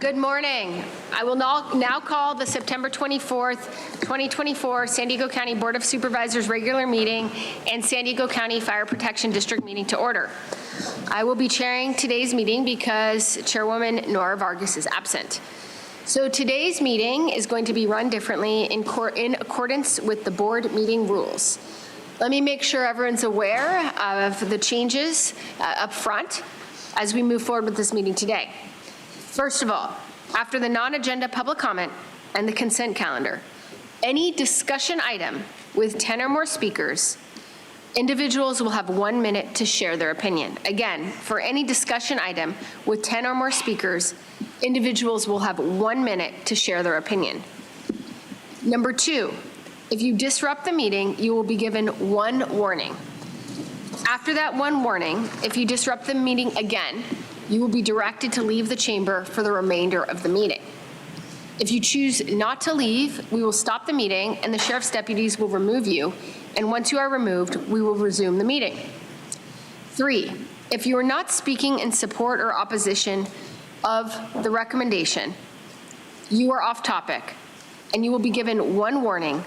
Good morning. I will now call the September 24th, 2024 San Diego County Board of Supervisors regular meeting and San Diego County Fire Protection District meeting to order. I will be chairing today's meeting because Chairwoman Nora Vargas is absent. So today's meeting is going to be run differently in accordance with the board meeting rules. Let me make sure everyone's aware of the changes up front as we move forward with this meeting today. First of all, after the non-agenda public comment and the consent calendar, any discussion item with 10 or more speakers, individuals will have 1 minute to share their opinion. Again, for any discussion item with 10 or more speakers, individuals will have 1 minute to share their opinion. Number 2, if you disrupt the meeting, you will be given 1 warning. After that 1 warning, if you disrupt the meeting again, you will be directed to leave the chamber for the remainder of the meeting. If you choose not to leave, we will stop the meeting and the sheriff's deputies will remove you. And once you are removed, we will resume the meeting. 3, if you are not speaking in support or opposition of the recommendation, you are off topic and you will be given 1 warning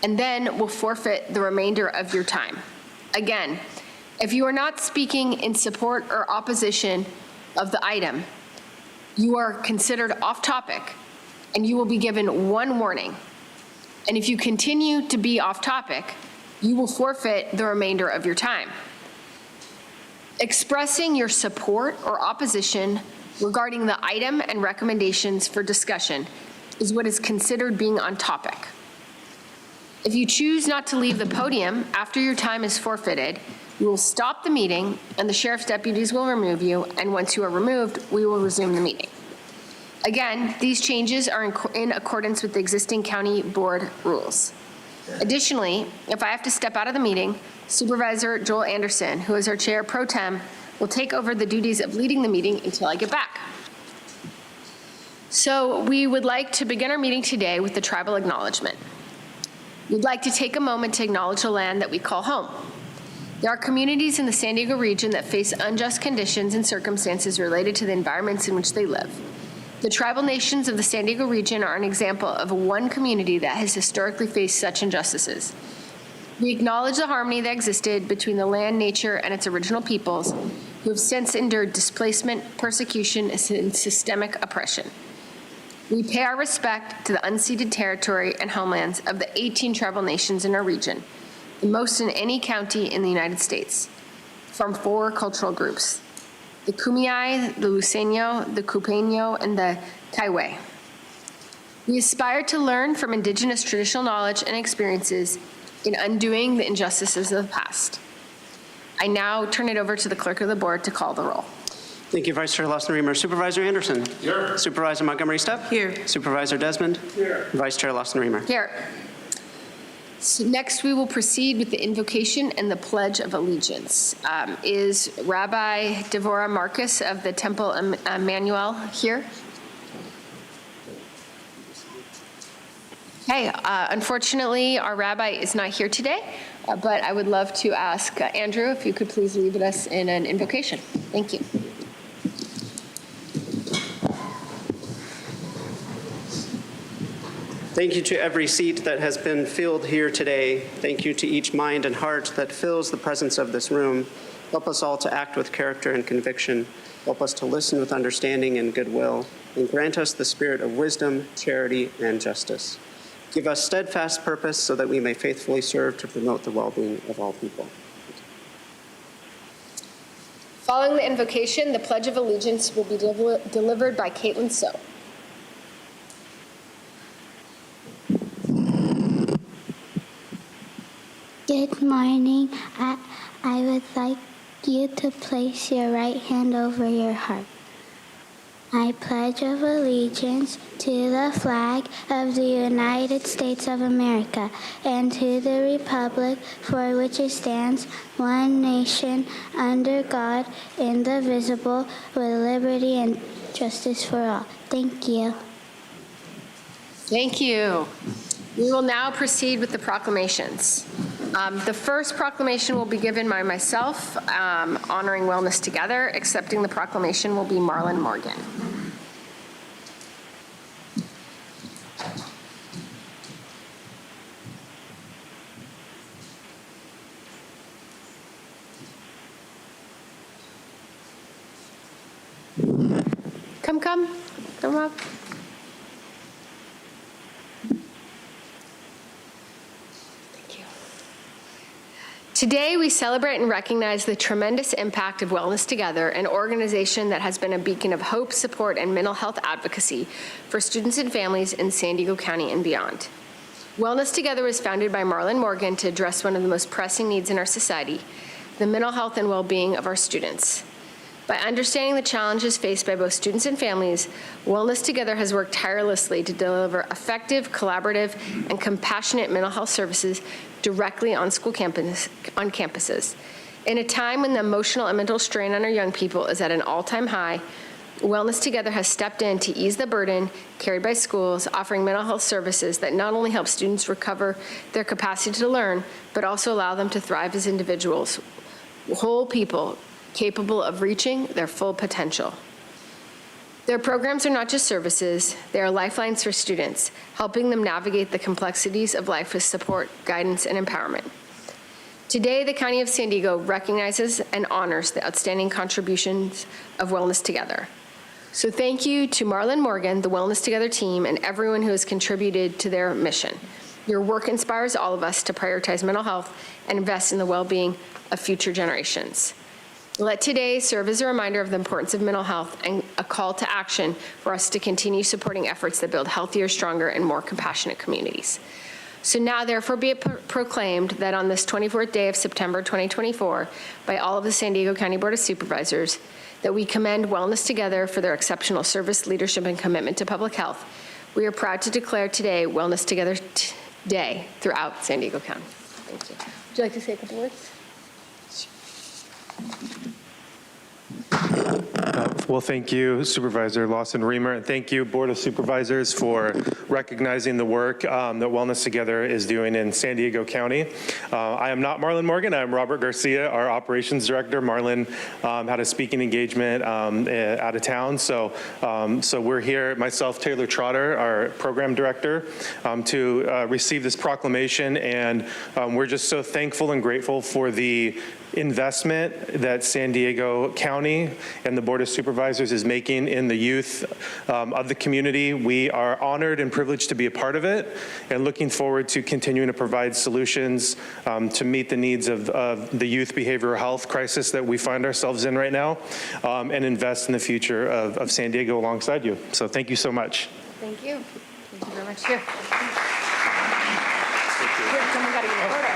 and then will forfeit the remainder of your time. Again, if you are not speaking in support or opposition of the item, you are considered off topic and you will be given 1 warning. And if you continue to be off topic, you will forfeit the remainder of your time. Expressing your support or opposition regarding the item and recommendations for discussion is what is considered being on topic. If you choose not to leave the podium after your time is forfeited, we will stop the meeting and the sheriff's deputies will remove you, and once you are removed, we will resume the meeting. Again, these changes are in accordance with the existing county board rules. Additionally, if I have to step out of the meeting, Supervisor Joel Anderson, who is our chair pro tem, will take over the duties of leading the meeting until I get back. So we would like to begin our meeting today with the tribal acknowledgement. We'd like to take a moment to acknowledge the land that we call home. There are communities in the San Diego region that face unjust conditions and circumstances related to the environments in which they live. The tribal nations of the San Diego region are an example of one community that has historically faced such injustices. We acknowledge the harmony that existed between the land, nature, and its original peoples, who have since endured displacement, persecution, and systemic oppression. We pay our respect to the unceded territory and homelands of the 18 tribal nations in our region, the most in any county in the United States, from 4 cultural groups: the Kumeyaay, the Luiseño, the Cupeño, and the Kaiwe. We aspire to learn from indigenous traditional knowledge and experiences in undoing the injustices of the past. I now turn it over to the clerk of the board to call the roll. Thank you, Vice Chair Lawson-Remer. Supervisor Anderson? Here. Supervisor Montgomery-Stepp? Here. Supervisor Desmond? Here. Vice Chair Lawson-Remer? Here. So next, we will proceed with the invocation and the Pledge of Allegiance. Is Rabbi Devorah Marcus of the Temple Emmanuel here? Okay, unfortunately, our rabbi is not here today, but I would love to ask Andrew if you could please lead us in an invocation. Thank you. Thank you to every seat that has been filled here today. Thank you to each mind and heart that fills the presence of this room. Help us all to act with character and conviction. Help us to listen with understanding and goodwill, and grant us the spirit of wisdom, charity, and justice. Give us steadfast purpose so that we may faithfully serve to promote the well-being of all people. Following the invocation, the Pledge of Allegiance will be delivered by Caitlin So. Good morning. I would like you to place your right hand over your heart. I pledge of allegiance to the flag of the United States of America and to the republic for which it stands, one nation, under God, indivisible, with liberty and justice for all. Thank you. Thank you. We will now proceed with the proclamations. The first proclamation will be given by myself, honoring Wellness Together. Accepting the proclamation will be Marlon Morgan. come? Come up. Thank you. Today, we celebrate and recognize the tremendous impact of Wellness Together, an organization that has been a beacon of hope, support, and mental health advocacy for students and families in San Diego County and beyond. Wellness Together was founded by Marlon Morgan to address one of the most pressing needs in our society, the mental health and well-being of our students. By understanding the challenges faced by both students and families, Wellness Together has worked tirelessly to deliver effective, collaborative, and compassionate mental health services directly on campuses. In a time when the emotional and mental strain on our young people is at an all-time high, Wellness Together has stepped in to ease the burden carried by schools, offering mental health services that not only help students recover their capacity to learn, but also allow them to thrive as individuals, whole people capable of reaching their full potential. Their programs are not just services, they are lifelines for students, helping them navigate the complexities of life with support, guidance, and empowerment. Today, the County of San Diego recognizes and honors the outstanding contributions of Wellness Together. So thank you to Marlon Morgan, the Wellness Together team, and everyone who has contributed to their mission. Your work inspires all of us to prioritize mental health and invest in the well-being of future generations. Let today serve as a reminder of the importance of mental health and a call to action for us to continue supporting efforts that build healthier, stronger, and more compassionate communities. So now, therefore, be it proclaimed that on this 24th day of September 2024, by all of the San Diego County Board of Supervisors, that we commend Wellness Together for their exceptional service, leadership, and commitment to public health. We are proud to declare today Wellness Together Day throughout San Diego County. Thank you. Would you like to say a couple words? Well, thank you, Supervisor Lawson-Remer, and thank you, Board of Supervisors, for recognizing the work that Wellness Together is doing in San Diego County. I am not Marlon Morgan. I am Robert Garcia, our Operations Director. Marlon had a speaking engagement out of town, so we're here, myself, Taylor Trotter, our Program Director, to receive this proclamation, and we're just so thankful and grateful for the investment that San Diego County and the Board of Supervisors is making in the youth of the community. We are honored and privileged to be a part of it, and looking forward to continuing to provide solutions to meet the needs of the youth behavioral health crisis that we find ourselves in right now, and invest in the future of San Diego alongside you. So thank you so much. Thank you. Thank you very much. Here. Here, someone got to get a photo.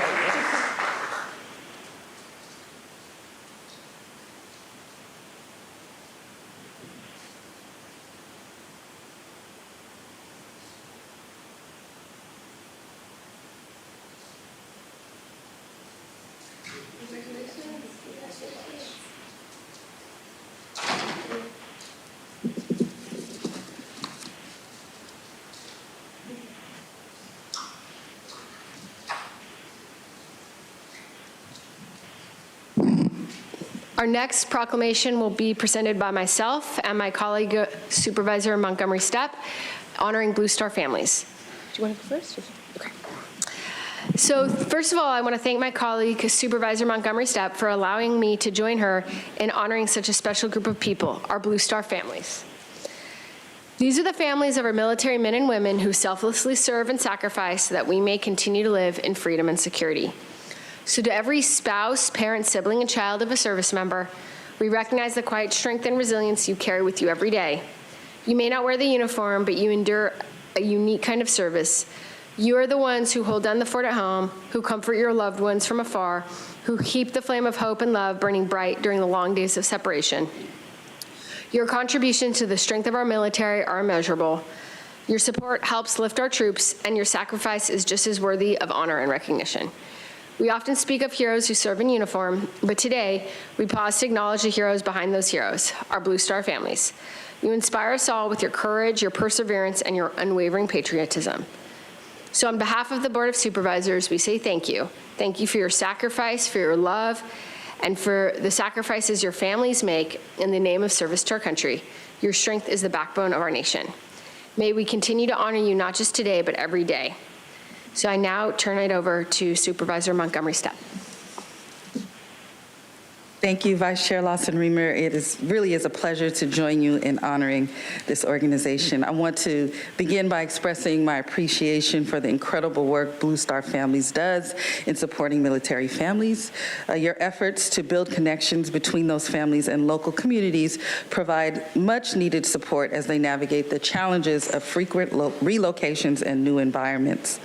Our next proclamation will be presented by myself and my colleague, Supervisor Montgomery Stepp, honoring Blue Star families. Do you want to go first? Okay. So first of all, I want to thank my colleague, Supervisor Montgomery Stepp, for allowing me to join her in honoring such a special group of people, our Blue Star families. These are the families of our military men and women who selflessly serve and sacrifice so that we may continue to live in freedom and security. So to every spouse, parent, sibling, and child of a service member, we recognize the quiet strength and resilience you carry with you every day. You may not wear the uniform, but you endure a unique kind of service. You are the ones who hold down the fort at home, who comfort your loved ones from afar, who keep the flame of hope and love burning bright during the long days of separation. Your contributions to the strength of our military are immeasurable. Your support helps lift our troops, and your sacrifice is just as worthy of honor and recognition. We often speak of heroes who serve in uniform, but today we pause to acknowledge the heroes behind those heroes, our Blue Star families. You inspire us all with your courage, your perseverance, and your unwavering patriotism. So on behalf of the Board of Supervisors, we say thank you. Thank you for your sacrifice, for your love, and for the sacrifices your families make in the name of service to our country. Your strength is the backbone of our nation. May we continue to honor you not just today, but every day. So I now turn it over to Supervisor Montgomery Stepp. Thank you, Vice Chair Lawson-Remer. It really is a pleasure to join you in honoring this organization. I want to begin by expressing my appreciation for the incredible work Blue Star Families does in supporting military families. Your efforts to build connections between those families and local communities provide much needed support as they navigate the challenges of frequent relocations and new environments.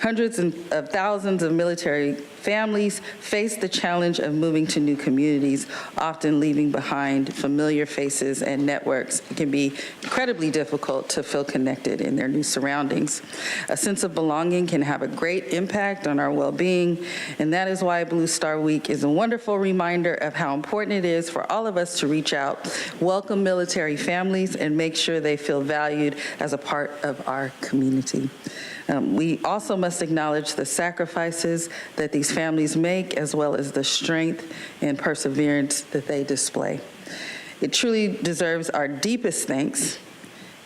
Hundreds of thousands of military families face the challenge of moving to new communities, often leaving behind familiar faces and networks. It can be incredibly difficult to feel connected in their new surroundings. A sense of belonging can have a great impact on our well-being, and that is why Blue Star Week is a wonderful reminder of how important it is for all of us to reach out, welcome military families, and make sure they feel valued as a part of our community. We also must acknowledge the sacrifices that these families make, as well as the strength and perseverance that they display. It truly deserves our deepest thanks,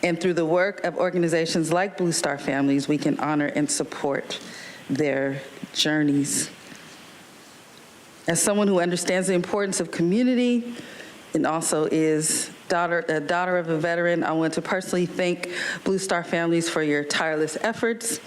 and through the work of organizations like Blue Star Families, we can honor and support their journeys. As someone who understands the importance of community and also is a daughter of a veteran, I want to personally thank Blue Star Families for your tireless efforts.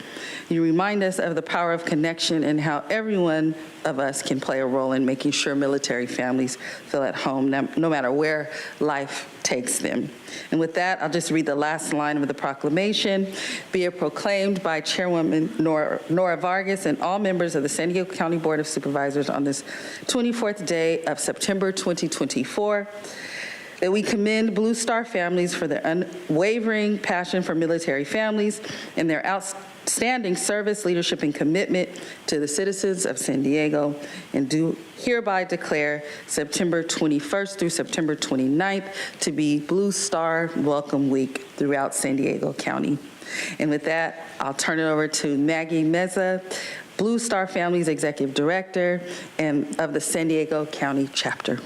You remind us of the power of connection and how every one of us can play a role in making sure military families feel at home, no matter where life takes them. And with that, I'll just read the last line of the proclamation. Be it proclaimed by Chairwoman Nora Vargas and all members of the San Diego County Board of Supervisors on this 24th day of September 2024, that we commend Blue Star Families for their unwavering passion for military families and their outstanding service, leadership, and commitment to the citizens of San Diego, and do hereby declare September 21st through September 29th to be Blue Star Welcome Week throughout San Diego County. And with that, I'll turn it over to Maggie Meza, Blue Star Families Executive Director and of the San Diego County Chapter.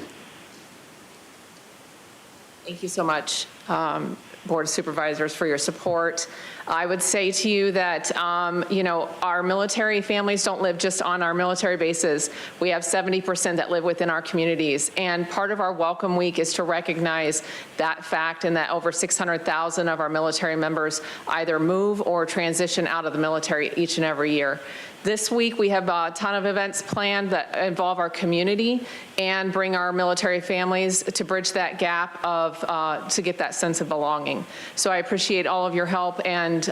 Thank you so much, Board of Supervisors, for your support. I would say to you that, our military families don't live just on our military bases. We have 70% that live within our communities. And part of our Welcome Week is to recognize that fact, and that over 600,000 of our military members either move or transition out of the military each and every year. This week, we have a ton of events planned that involve our community and bring our military families to bridge that gap to get that sense of belonging. So I appreciate all of your help and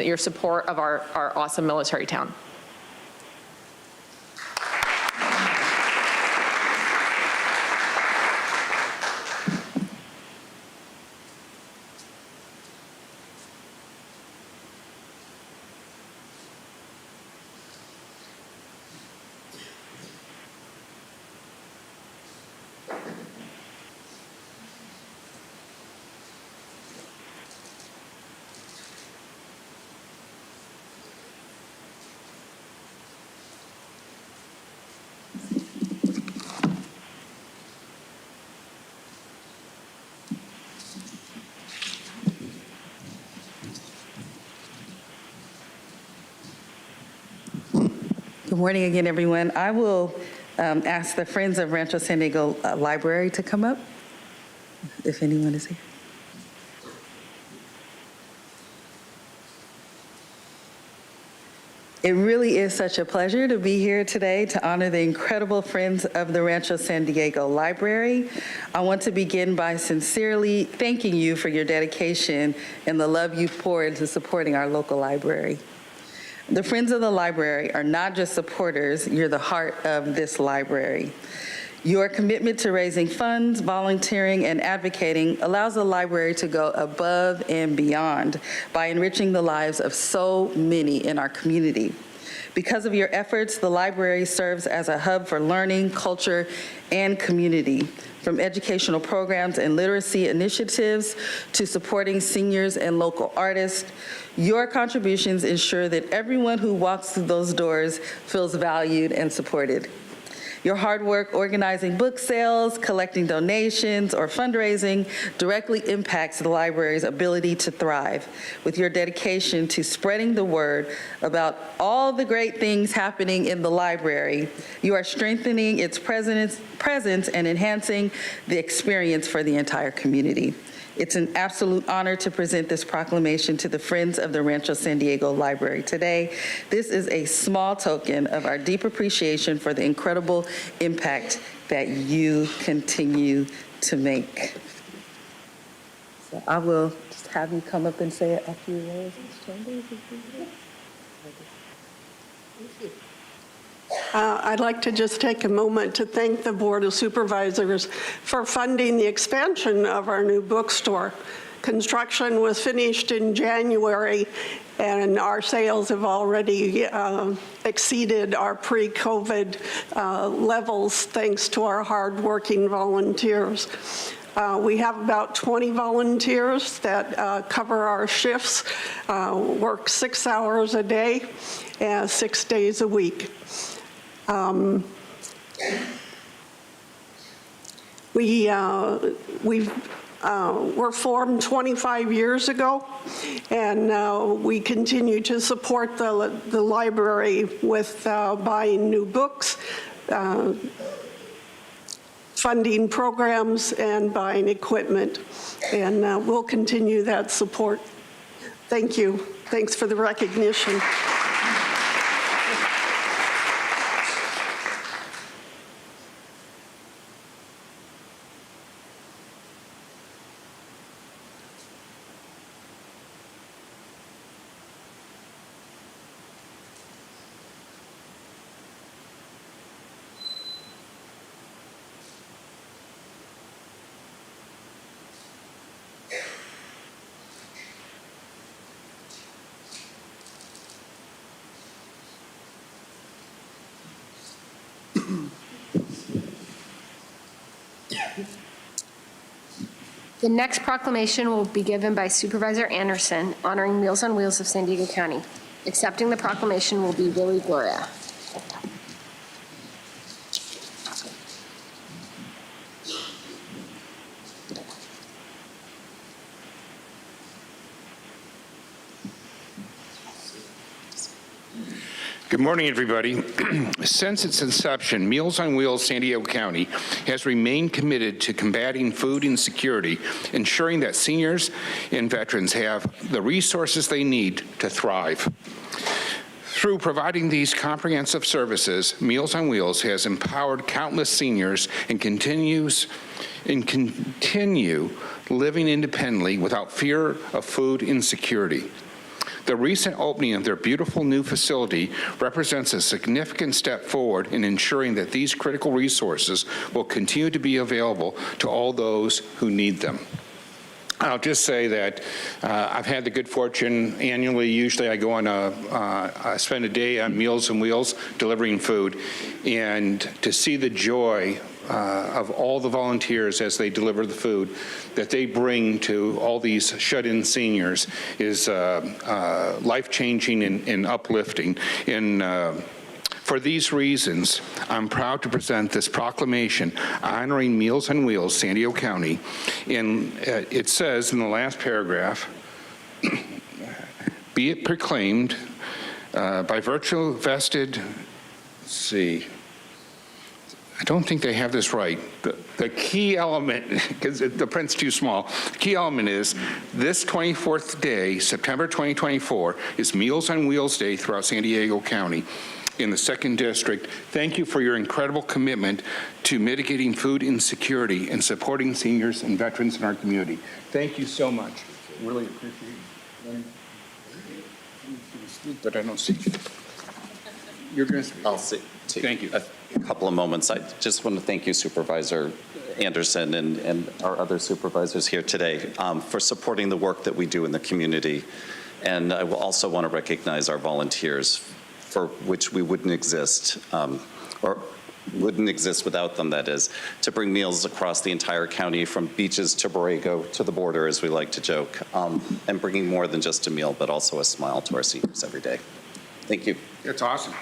your support of our awesome military town. Good morning again, everyone. I will ask the Friends of Rancho San Diego Library to come up, if anyone is here. It really is such a pleasure to be here today to honor the incredible Friends of the Rancho San Diego Library. I want to begin by sincerely thanking you for your dedication and the love you pour into supporting our local library. The Friends of the Library are not just supporters, you're the heart of this library. Your commitment to raising funds, volunteering, and advocating allows the library to go above and beyond by enriching the lives of so many in our community. Because of your efforts, the library serves as a hub for learning, culture, and community, from educational programs and literacy initiatives to supporting seniors and local artists. Your contributions ensure that everyone who walks through those doors feels valued and supported. Your hard work organizing book sales, collecting donations, or fundraising directly impacts the library's ability to thrive. With your dedication to spreading the word about all the great things happening in the library, you are strengthening its presence and enhancing the experience for the entire community. It's an absolute honor to present this proclamation to the Friends of the Rancho San Diego Library today. This is a small token of our deep appreciation for the incredible impact that you continue to make. So I will just have you come up and say a few words. I'd like to just take a moment to thank the Board of Supervisors for funding the expansion of our new bookstore. Construction was finished in January, and our sales have already exceeded our pre-COVID levels thanks to our hard-working volunteers. We have about 20 volunteers that cover our shifts, work 6 hours a day, 6 days a week. We're formed 25 years ago, and we continue to support the library with buying new books, funding programs, and buying equipment. And we'll continue that support. Thank you. Thanks for the recognition. The next proclamation will be given by Supervisor Anderson honoring Meals on Wheels of San Diego County. Accepting the proclamation will be Willie Gloria. Good morning, everybody. Since its inception, Meals on Wheels San Diego County has remained committed to combating food insecurity, ensuring that seniors and veterans have the resources they need to thrive. Through providing these comprehensive services, Meals on Wheels has empowered countless seniors and continue living independently without fear of food insecurity. The recent opening of their beautiful new facility represents a significant step forward in ensuring that these critical resources will continue to be available to all those who need them. I'll just say that I've had the good fortune annually, usually I go on I spend a day on Meals on Wheels delivering food, and to see the joy of all the volunteers as they deliver the food that they bring to all these shut-in seniors is life-changing and uplifting. And for these reasons, I'm proud to present this proclamation honoring Meals on Wheels San Diego County. And it says in the last paragraph, be it proclaimed by virtue vested, let's see, I don't think they have this right. The key element, because the print's too small, the key element is this 24th day, September 2024, is Meals on Wheels Day throughout San Diego County in the 2nd District. Thank you for your incredible commitment to mitigating food insecurity and supporting seniors and veterans in our community. Thank you so much. Really appreciate it. But I don't see you. You're going to speak. I'll see. Thank you. A couple of moments. I just want to thank you, Supervisor Anderson, and our other supervisors here today for supporting the work that we do in the community. And I will also want to recognize our volunteers, for which we wouldn't exist, or wouldn't exist without them, that is, to bring meals across the entire county from beaches to Borrego to the border, as we like to joke, and bringing more than just a meal, but also a smile to our seniors every day. Thank you. That's awesome.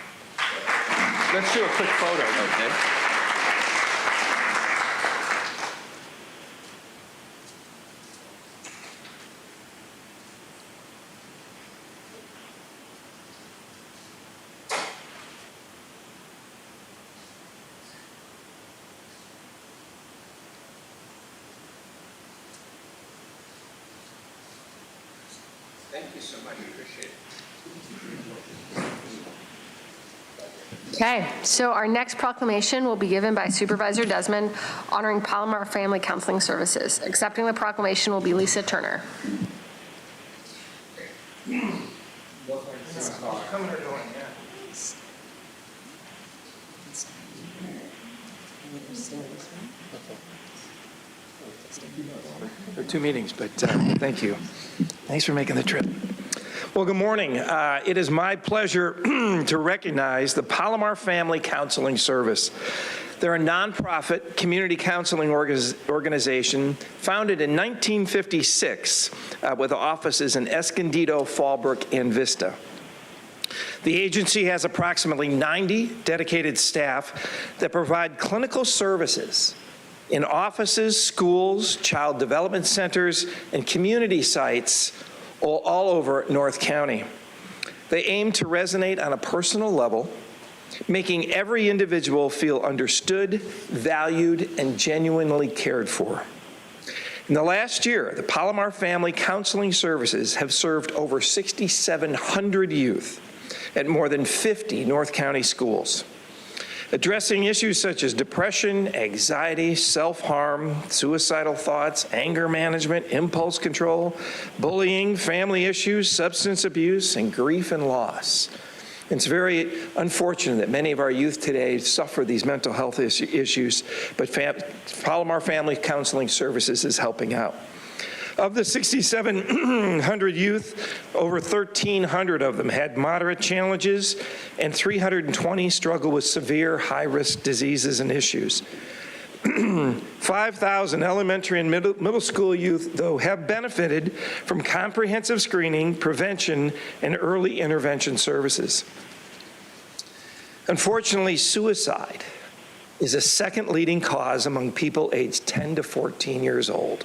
Let's do a quick photo. Okay. Thank you so much. Appreciate it. Okay, so our next proclamation will be given by Supervisor Desmond honoring Palomar Family Counseling Services. Accepting the proclamation will be Lisa Turner. There are two meetings, but thank you. Thanks for making the trip. Well, good morning. It is my pleasure to recognize the Palomar Family Counseling Service. They're a nonprofit community counseling organization founded in 1956 with offices in Escondido, Fallbrook, and Vista. The agency has approximately 90 dedicated staff that provide clinical services in offices, schools, child development centers, and community sites all over North County. They aim to resonate on a personal level, making every individual feel understood, valued, and genuinely cared for. In the last year, the Palomar Family Counseling Services have served over 6,700 youth at more than 50 North County schools, addressing issues such as depression, anxiety, self-harm, suicidal thoughts, anger management, impulse control, bullying, family issues, substance abuse, and grief and loss. It's very unfortunate that many of our youth today suffer these mental health issues, but Palomar Family Counseling Services is helping out. Of the 6,700 youth, over 1,300 of them had moderate challenges, and 320 struggle with severe high-risk diseases and issues. 5,000 elementary and middle school youth, though, have benefited from comprehensive screening, prevention, and early intervention services. Unfortunately, suicide is a second leading cause among people aged 10 to 14 years old,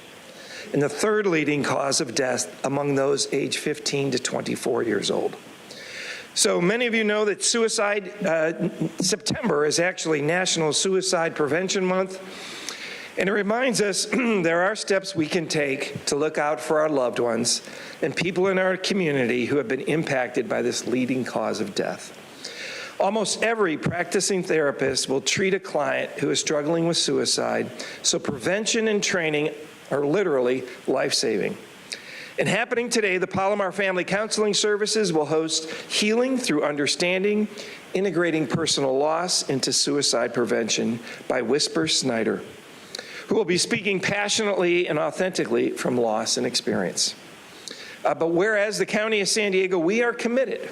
and the third leading cause of death among those aged 15 to 24 years old. So many of you know that September is actually National Suicide Prevention Month, and it reminds us there are steps we can take to look out for our loved ones and people in our community who have been impacted by this leading cause of death. Almost every practicing therapist will treat a client who is struggling with suicide, so prevention and training are literally life-saving. And happening today, the Palomar Family Counseling Services will host Healing Through Understanding, Integrating Personal Loss into Suicide Prevention by Whisper Snyder, who will be speaking passionately and authentically from loss and experience. But whereas the County of San Diego, we are committed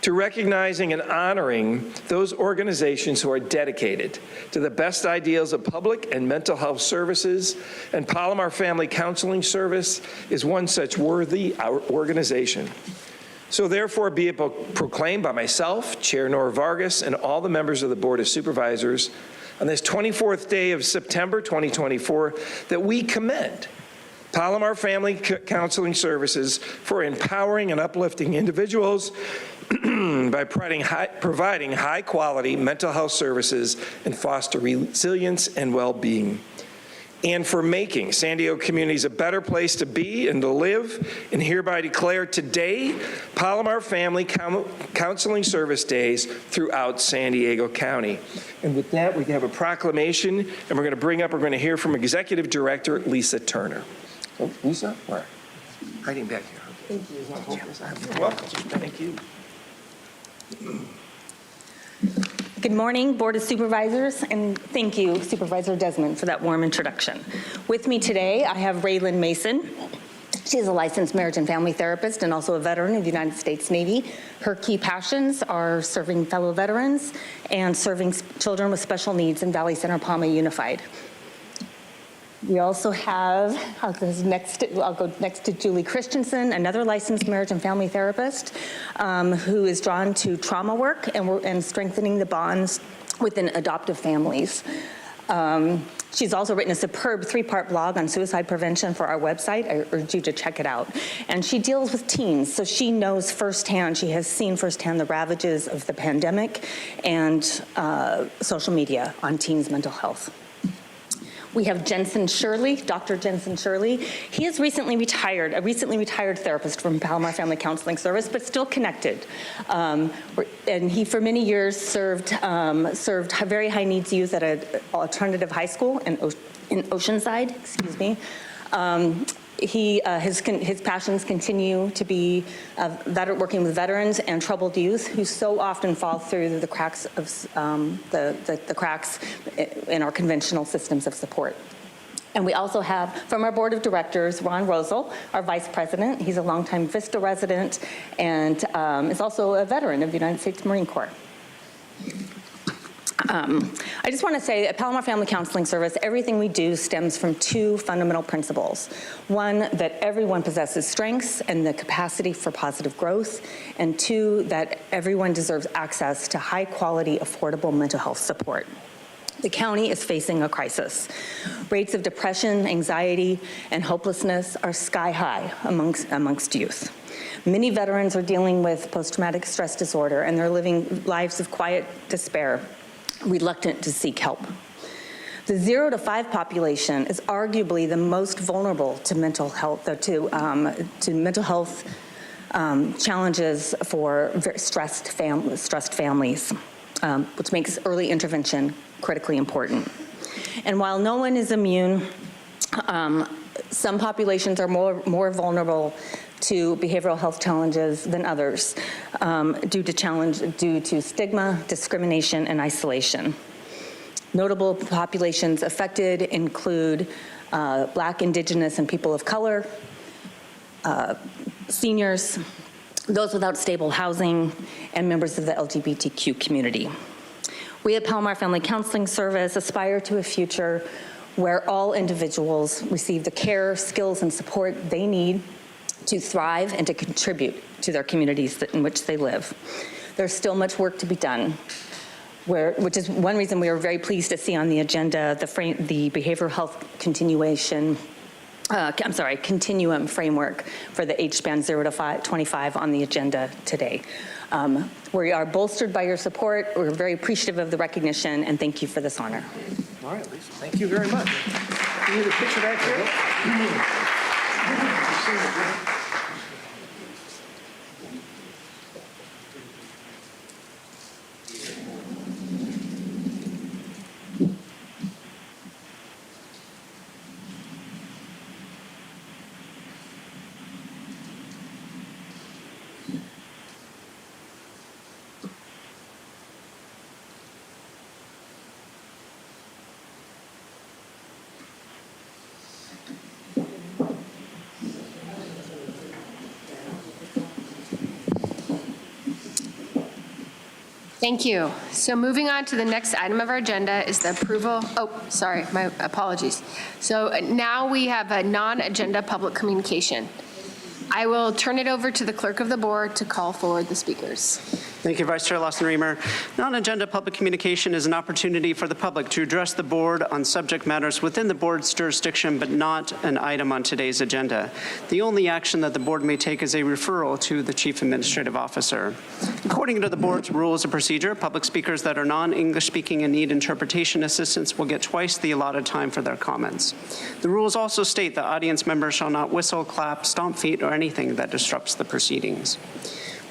to recognizing and honoring those organizations who are dedicated to the best ideals of public and mental health services, and Palomar Family Counseling Service is one such worthy organization. So therefore be it proclaimed by myself, Chair Nora Vargas, and all the members of the Board of Supervisors on this 24th day of September 2024 that we commend Palomar Family Counseling Services for empowering and uplifting individuals by providing high-quality mental health services and foster resilience and well-being, and for making San Diego communities a better place to be and to live, and hereby declare today Palomar Family Counseling Service Days throughout San Diego County. And with that, we have a proclamation, and we're going to hear from Executive Director Lisa Turner. Oh, Lisa, where? Hiding back here. Thank you. You're welcome. Thank you. Good morning, Board of Supervisors, and thank you, Supervisor Desmond, for that warm introduction. With me today, I have Raylan Mason. She is a licensed marriage and family therapist and also a veteran of the United States Navy. Her key passions are serving fellow veterans and serving children with special needs in Valley Center Palma Unified. We also have, I'll go next to Julie Christensen, another licensed marriage and family therapist who is drawn to trauma work and strengthening the bonds within adoptive families. She's also written a superb 3-part blog on suicide prevention for our website. I urge you to check it out. And she deals with teens, so she knows firsthand, she has seen firsthand the ravages of the pandemic and social media on teens' mental health. We have Jensen Shirley, Dr. Jensen Shirley. He is recently retired, a recently retired therapist from Palomar Family Counseling Service, but still connected. And he, for many years, served very high needs youth at an alternative high school in Oceanside, excuse me. His passions continue to be working with veterans and troubled youth who so often fall through the cracks of the cracks in our conventional systems of support. And we also have, from our board of directors, Ron Rosel, our vice president. He's a longtime Vista resident and is also a veteran of the United States Marine Corps. I just want to say at Palomar Family Counseling Service, everything we do stems from two fundamental principles. One, that everyone possesses strengths and the capacity for positive growth, and two, that everyone deserves access to high-quality, affordable mental health support. The county is facing a crisis. Rates of depression, anxiety, and hopelessness are sky high amongst youth. Many veterans are dealing with post-traumatic stress disorder, and they're living lives of quiet despair, reluctant to seek help. The 0 to 5 population is arguably the most vulnerable to mental health, challenges for stressed families, which makes early intervention critically important. And while no one is immune, some populations are more vulnerable to behavioral health challenges than others due to stigma, discrimination, and isolation. Notable populations affected include Black, Indigenous, and people of color, seniors, those without stable housing, and members of the LGBTQ community. We at Palomar Family Counseling Service aspire to a future where all individuals receive the care, skills, and support they need to thrive and to contribute to their communities in which they live. There's still much work to be done, which is one reason we are very pleased to see on the agenda the behavioral health continuum framework for the age span 0 to 25 on the agenda today. We are bolstered by your support. We're very appreciative of the recognition, and thank you for this honor. All right, Lisa, thank you very much. Can you get a picture back here? Thank you. So moving on to the next item of our agenda is the approval, my apologies. So now we have a non-agenda public communication. I will turn it over to the clerk of the board to call forward the speakers. Thank you, Vice Chair Lawson-Remer. Non-agenda public communication is an opportunity for the public to address the board on subject matters within the board's jurisdiction, but not an item on today's agenda. The only action that the board may take is a referral to the Chief Administrative Officer. According to the board's rules of procedure, public speakers that are non-English speaking and need interpretation assistance will get twice the allotted time for their comments. The rules also state that audience members shall not whistle, clap, stomp feet, or anything that disrupts the proceedings.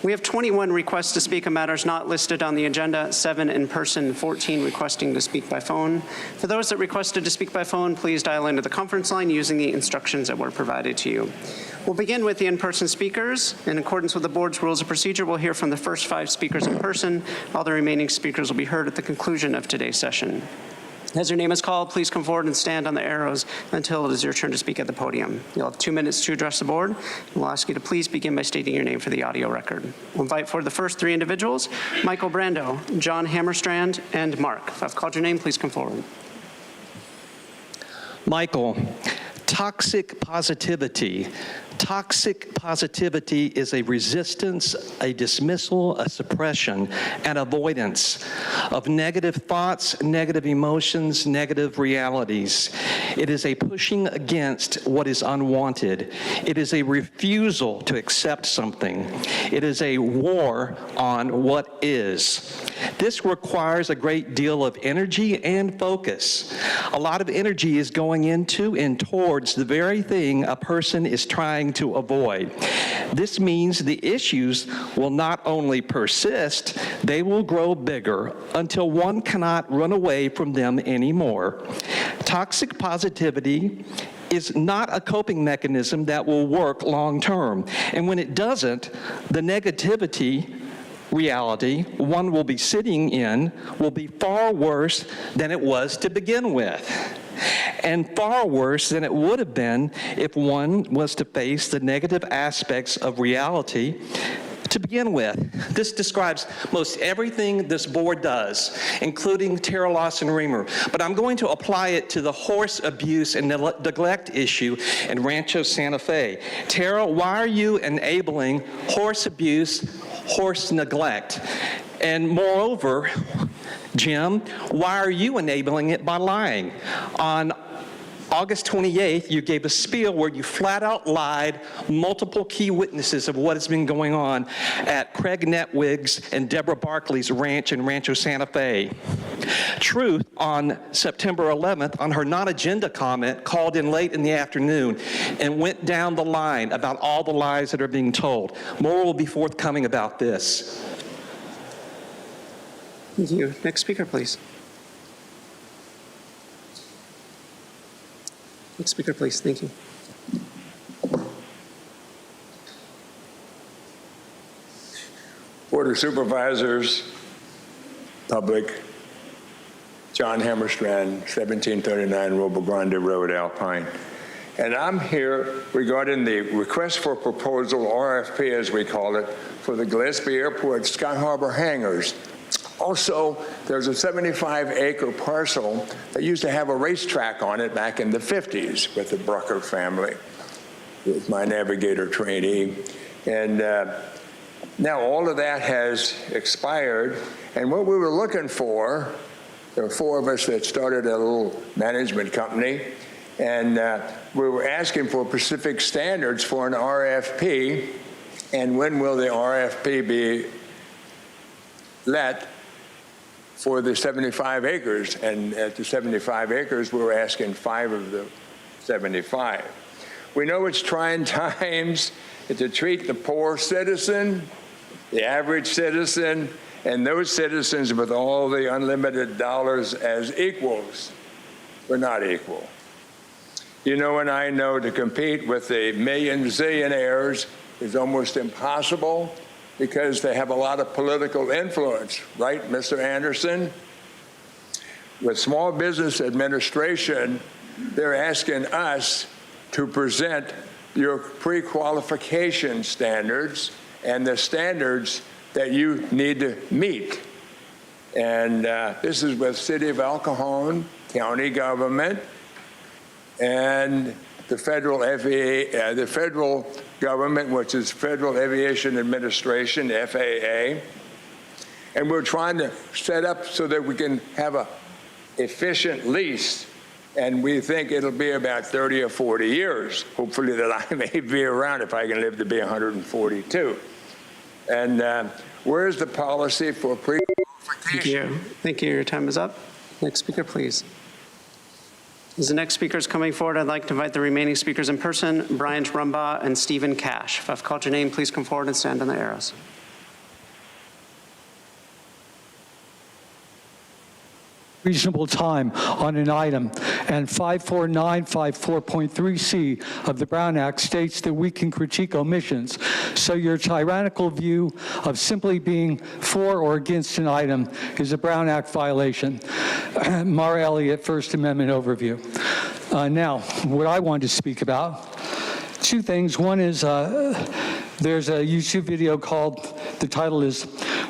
We have 21 requests to speak on matters not listed on the agenda, 7 in person, 14 requesting to speak by phone. For those that requested to speak by phone, please dial into the conference line using the instructions that were provided to you. We'll begin with the in-person speakers. In accordance with the board's rules of procedure, we'll hear from the first 5 speakers in person. All the remaining speakers will be heard at the conclusion of today's session. As your name is called, please come forward and stand on the arrows until it is your turn to speak at the podium. You'll have 2 minutes to address the board. We'll ask you to please begin by stating your name for the audio record. We'll invite forward the first 3 individuals, Michael Brando, John Hammerstrand, and Mark. If I've called your name, please come forward. Michael, toxic positivity. Toxic positivity is a resistance, a dismissal, a suppression, and avoidance of negative thoughts, negative emotions, negative realities. It is a pushing against what is unwanted. It is a refusal to accept something. It is a war on what is. This requires a great deal of energy and focus. A lot of energy is going into and towards the very thing a person is trying to avoid. This means the issues will not only persist, they will grow bigger until one cannot run away from them anymore. Toxic positivity is not a coping mechanism that will work long term. And when it doesn't, the negativity reality one will be sitting in will be far worse than it was to begin with, and far worse than it would have been if one was to face the negative aspects of reality to begin with. This describes most everything this board does, including Tara Lawson-Remer, but I'm going to apply it to the horse abuse and neglect issue in Rancho Santa Fe. Tara, why are you enabling horse abuse, horse neglect? And moreover, Jim, why are you enabling it by lying? On August 28th, you gave a spiel where you flat out lied multiple key witnesses of what has been going on at Craig Netwig's and Deborah Barkley's ranch in Rancho Santa Fe. Truth, on September 11th, on her non-agenda comment, called in late in the afternoon and went down the line about all the lies that are being told. More will be forthcoming about this. Thank you. Next speaker, please. Next speaker, please. Thank you. Board of Supervisors, public, John Hammerstrand, 1739 Robo Grande Road, Alpine. And I'm here regarding the request for proposal, RFP as we call it, for the Gillespie Airport Sky Harbor hangars. Also, there's a 75-acre parcel that used to have a racetrack on it back in the 50s with the Brucker family, with my navigator trainee. And now all of that has expired. And what we were looking for, there were four of us that started a little management company, and we were asking for specific standards for an RFP, and when will the RFP be let for the 75 acres, and at the 75 acres, we were asking 5 of the 75. We know it's trying times to treat the poor citizen, the average citizen, and those citizens with all the unlimited dollars as equals. We're not equal. You know, and I know to compete with the million zillionaires is almost impossible, because they have a lot of political influence, right, Mr. Anderson? With Small Business Administration, they're asking us to present your pre-qualification standards and the standards that you need to meet. And this is with City of El Cajon, county government, and the federal FAA, the federal government, which is Federal Aviation Administration, FAA. And we're trying to set up so that we can have a efficient lease, and we think it'll be about 30 or 40 years, hopefully that I may be around if I can live to be 142. And where's the policy for pre-qualification? Thank you. Thank you. Your time is up. Next speaker, please. As the next speaker is coming forward, I'd like to invite the remaining speakers in person, Brian Rumbaugh and Stephen Cash. If I've called your name, please come forward and stand on the arrows. Reasonable time on an item, and 54954.3C of the Brown Act states that we can critique omissions. So your tyrannical view of simply being for or against an item is a Brown Act violation. Mara Elliott, First Amendment overview. Now, what I wanted to speak about, two things. One is there's a YouTube video called, the title is,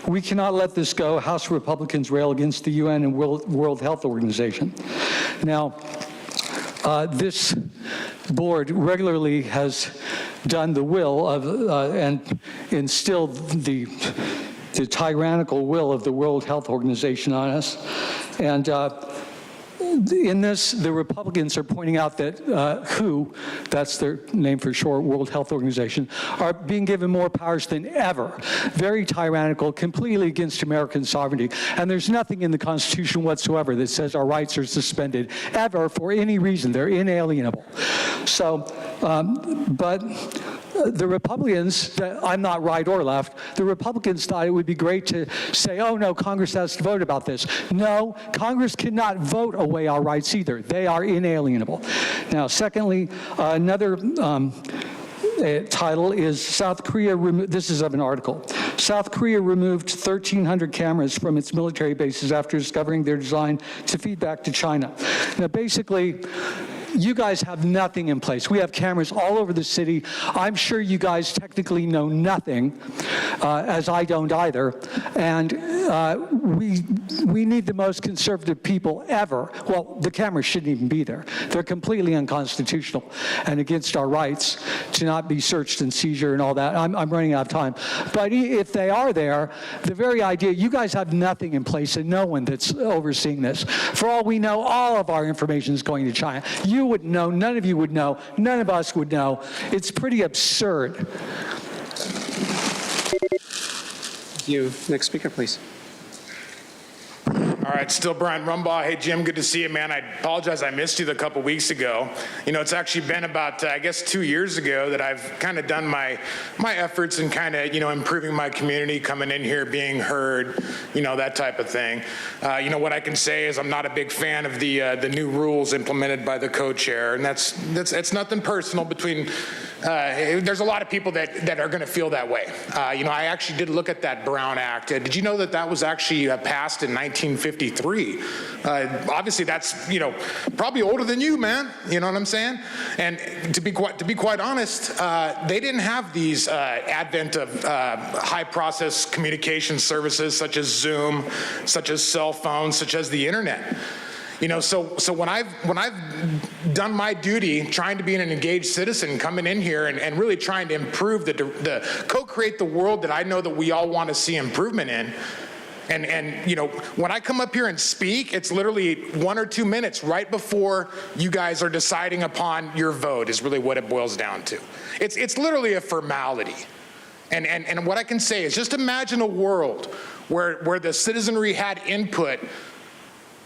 "We Cannot Let This Go, House Republicans Rail Against the UN and World Health Organization." Now, this board regularly has done the will of, and instilled the tyrannical will of the World Health Organization on us. And in this, the Republicans are pointing out that WHO, that's their name for short, World Health Organization, are being given more powers than ever. Very tyrannical, completely against American sovereignty. And there's nothing in the Constitution whatsoever that says our rights are suspended ever for any reason. They're inalienable. So, but the Republicans, I'm not right or left, the Republicans thought it would be great to say, oh no, Congress has to vote about this. No, Congress cannot vote away our rights either. They are inalienable. Now, secondly, another title is South Korea, this is of an article. South Korea removed 1,300 cameras from its military bases after discovering they're designed to feed back to China. Now, basically, you guys have nothing in place. We have cameras all over the city. I'm sure you guys technically know nothing, as I don't either. And we need the most conservative people ever. Well, the cameras shouldn't even be there. They're completely unconstitutional and against our rights to not be searched and seizure and all that. I'm running out of time. But if they are there, the very idea, you guys have nothing in place and no one that's overseeing this. For all we know, all of our information is going to China. You wouldn't know, none of you would know, none of us would know. It's pretty absurd. Thank you. Next speaker, please. All right, still Brian Rumbaugh. Hey, Jim, good to see you, man. I apologize I missed you a couple weeks ago. You know, it's actually been about, I guess, 2 years ago that I've kind of done my efforts in kind of, improving my community, coming in here, being heard, that type of thing. What I can say is I'm not a big fan of the new rules implemented by the co-chair, and it's nothing personal between, there's a lot of people that are going to feel that way. I actually did look at that Brown Act. Did you know that was actually passed in 1953? Obviously, that's probably older than you, man. You know what I'm saying? And to be quite honest, they didn't have these advent of high process communication services such as Zoom, such as cell phones, such as the internet. So when I've done my duty, trying to be an engaged citizen, coming in here and really trying to improve co-create the world that I know that we all want to see improvement in. And when I come up here and speak, it's literally 1 or 2 minutes right before you guys are deciding upon your vote is really what it boils down to. It's literally a formality. And what I can say is just imagine a world where the citizenry had input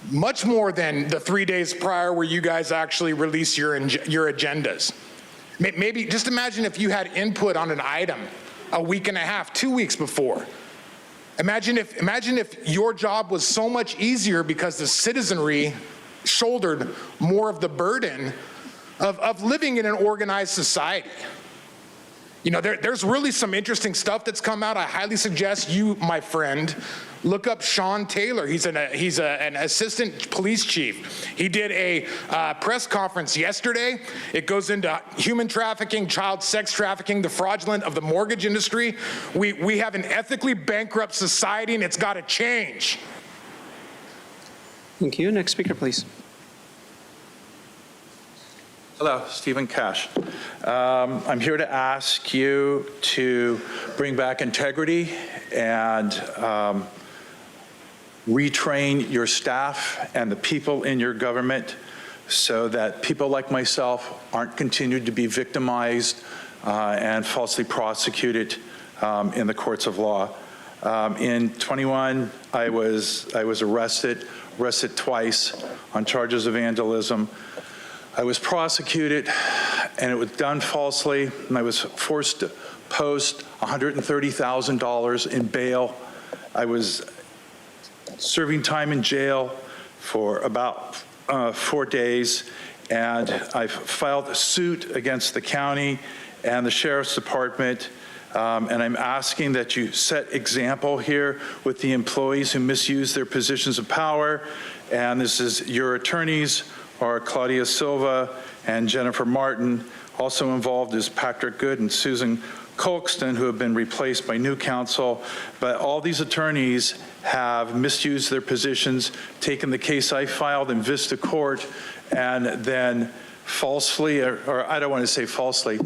much more than the 3 days prior where you guys actually release your agendas. Maybe just imagine if you had input on an item a week and a half, 2 weeks before. Imagine if your job was so much easier because the citizenry shouldered more of the burden of living in an organized society. There's really some interesting stuff that's come out. I highly suggest you, my friend, look up Sean Taylor. He's an assistant police chief. He did a press conference yesterday. It goes into human trafficking, child sex trafficking, the fraudulent of the mortgage industry. We have an ethically bankrupt society, and it's got to change. Thank you. Next speaker, please. Hello, Stephen Cash. I'm here to ask you to bring back integrity and retrain your staff and the people in your government so that people like myself aren't continued to be victimized and falsely prosecuted in the courts of law. In 21, I was arrested twice on charges of vandalism. I was prosecuted, and it was done falsely, and I was forced to post $130,000 in bail. I was serving time in jail for about 4 days, and I filed a suit against the county and the sheriff's department, and I'm asking that you set example here with the employees who misuse their positions of power, and this is your attorneys, are Claudia Silva and Jennifer Martin. Also involved is Patrick Good and Susan Colkston, who have been replaced by new counsel. But all these attorneys have misused their positions, taken the case I filed in Vista Court, and then falsely, or I don't want to say falsely,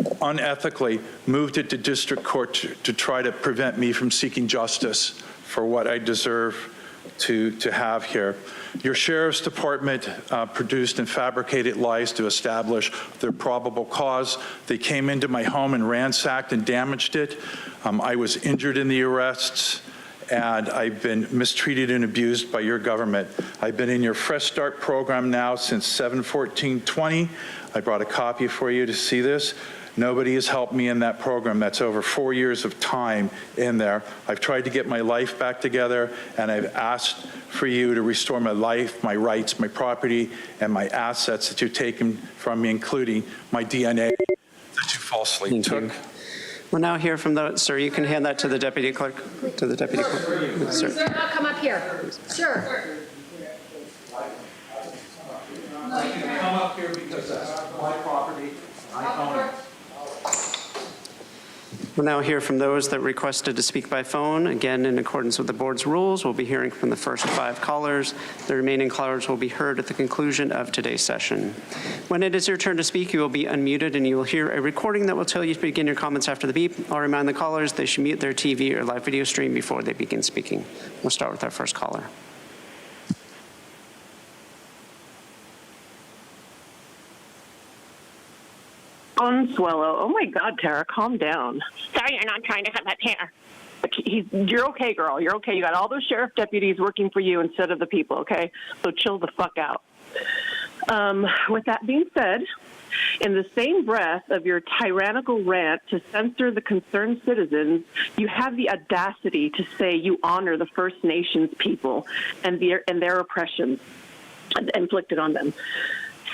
unethically moved it to district court to try to prevent me from seeking justice for what I deserve to have here. Your Sheriff's Department produced and fabricated lies to establish their probable cause. They came into my home and ransacked and damaged it. I was injured in the arrests, and I've been mistreated and abused by your government. I've been in your Fresh Start program now since 7/14/20. I brought a copy for you to see this. Nobody has helped me in that program. That's over 4 years of time in there. I've tried to get my life back together, and I've asked for you to restore my life, my rights, my property, and my assets that you've taken from me, including my DNA that you falsely took. We'll now hear from the, sir, you can hand that to the deputy clerk. To the deputy clerk. Sir. Sir, I'll come up here. Sure. You can come up here because that's my property. I own it. We'll now hear from those that requested to speak by phone. Again, in accordance with the board's rules, we'll be hearing from the first 5 callers. The remaining callers will be heard at the conclusion of today's session. When it is your turn to speak, you will be unmuted and you will hear a recording that will tell you to begin your comments after the beep. I'll remind the callers they should mute their TV or live video stream before they begin speaking. We'll start with our first caller. Unswallow. Oh my God, Tara, calm down. Sorry, you're not trying to come up here. You're okay, girl. You're okay. You got all those sheriff deputies working for you instead of the people, okay? So chill the fuck out. With that being said, in the same breath of your tyrannical rant to censor the concerned citizens, you have the audacity to say you honor the First Nations people and their oppressions inflicted on them.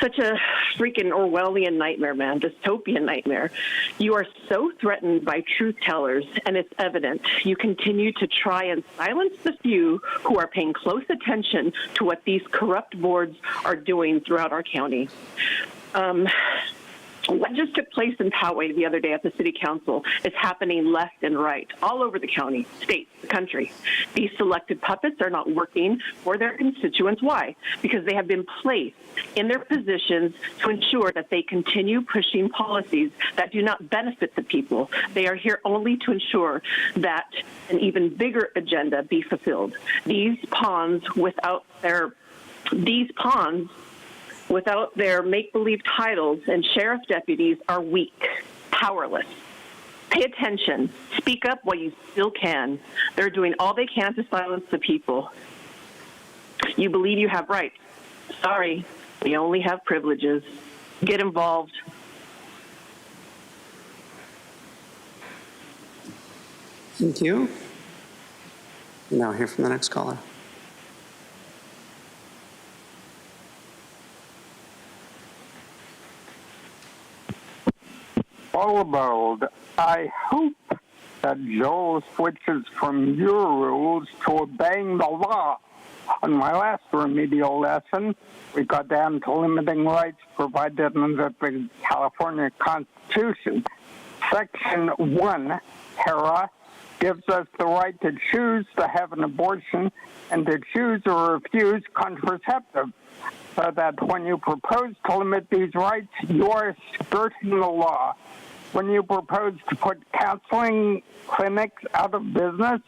Such a freaking Orwellian nightmare, man, dystopian nightmare. You are so threatened by truth tellers, and it's evident. You continue to try and silence the few who are paying close attention to what these corrupt boards are doing throughout our county. What just took place in Poway the other day at the city council is happening left and right, all over the county, state, the country. These selected puppets are not working for their constituents. Why? Because they have been placed in their positions to ensure that they continue pushing policies that do not benefit the people. They are here only to ensure that an even bigger agenda be fulfilled. These pawns without their make-believe titles and sheriff deputies are weak, powerless. Pay attention. Speak up while you still can. They're doing all they can to silence the people. You believe you have rights. Sorry, we only have privileges. Get involved. Thank you. We'll now hear from the next caller. Bold. I hope that Joel switches from your rules to obeying the law. On my last remedial lesson, we got down to limiting rights provided under the California Constitution. Section 1, Tara, gives us the right to choose to have an abortion and to choose or refuse contraceptive. So that when you propose to limit these rights, you are skirting the law. When you propose to put counseling clinics out of business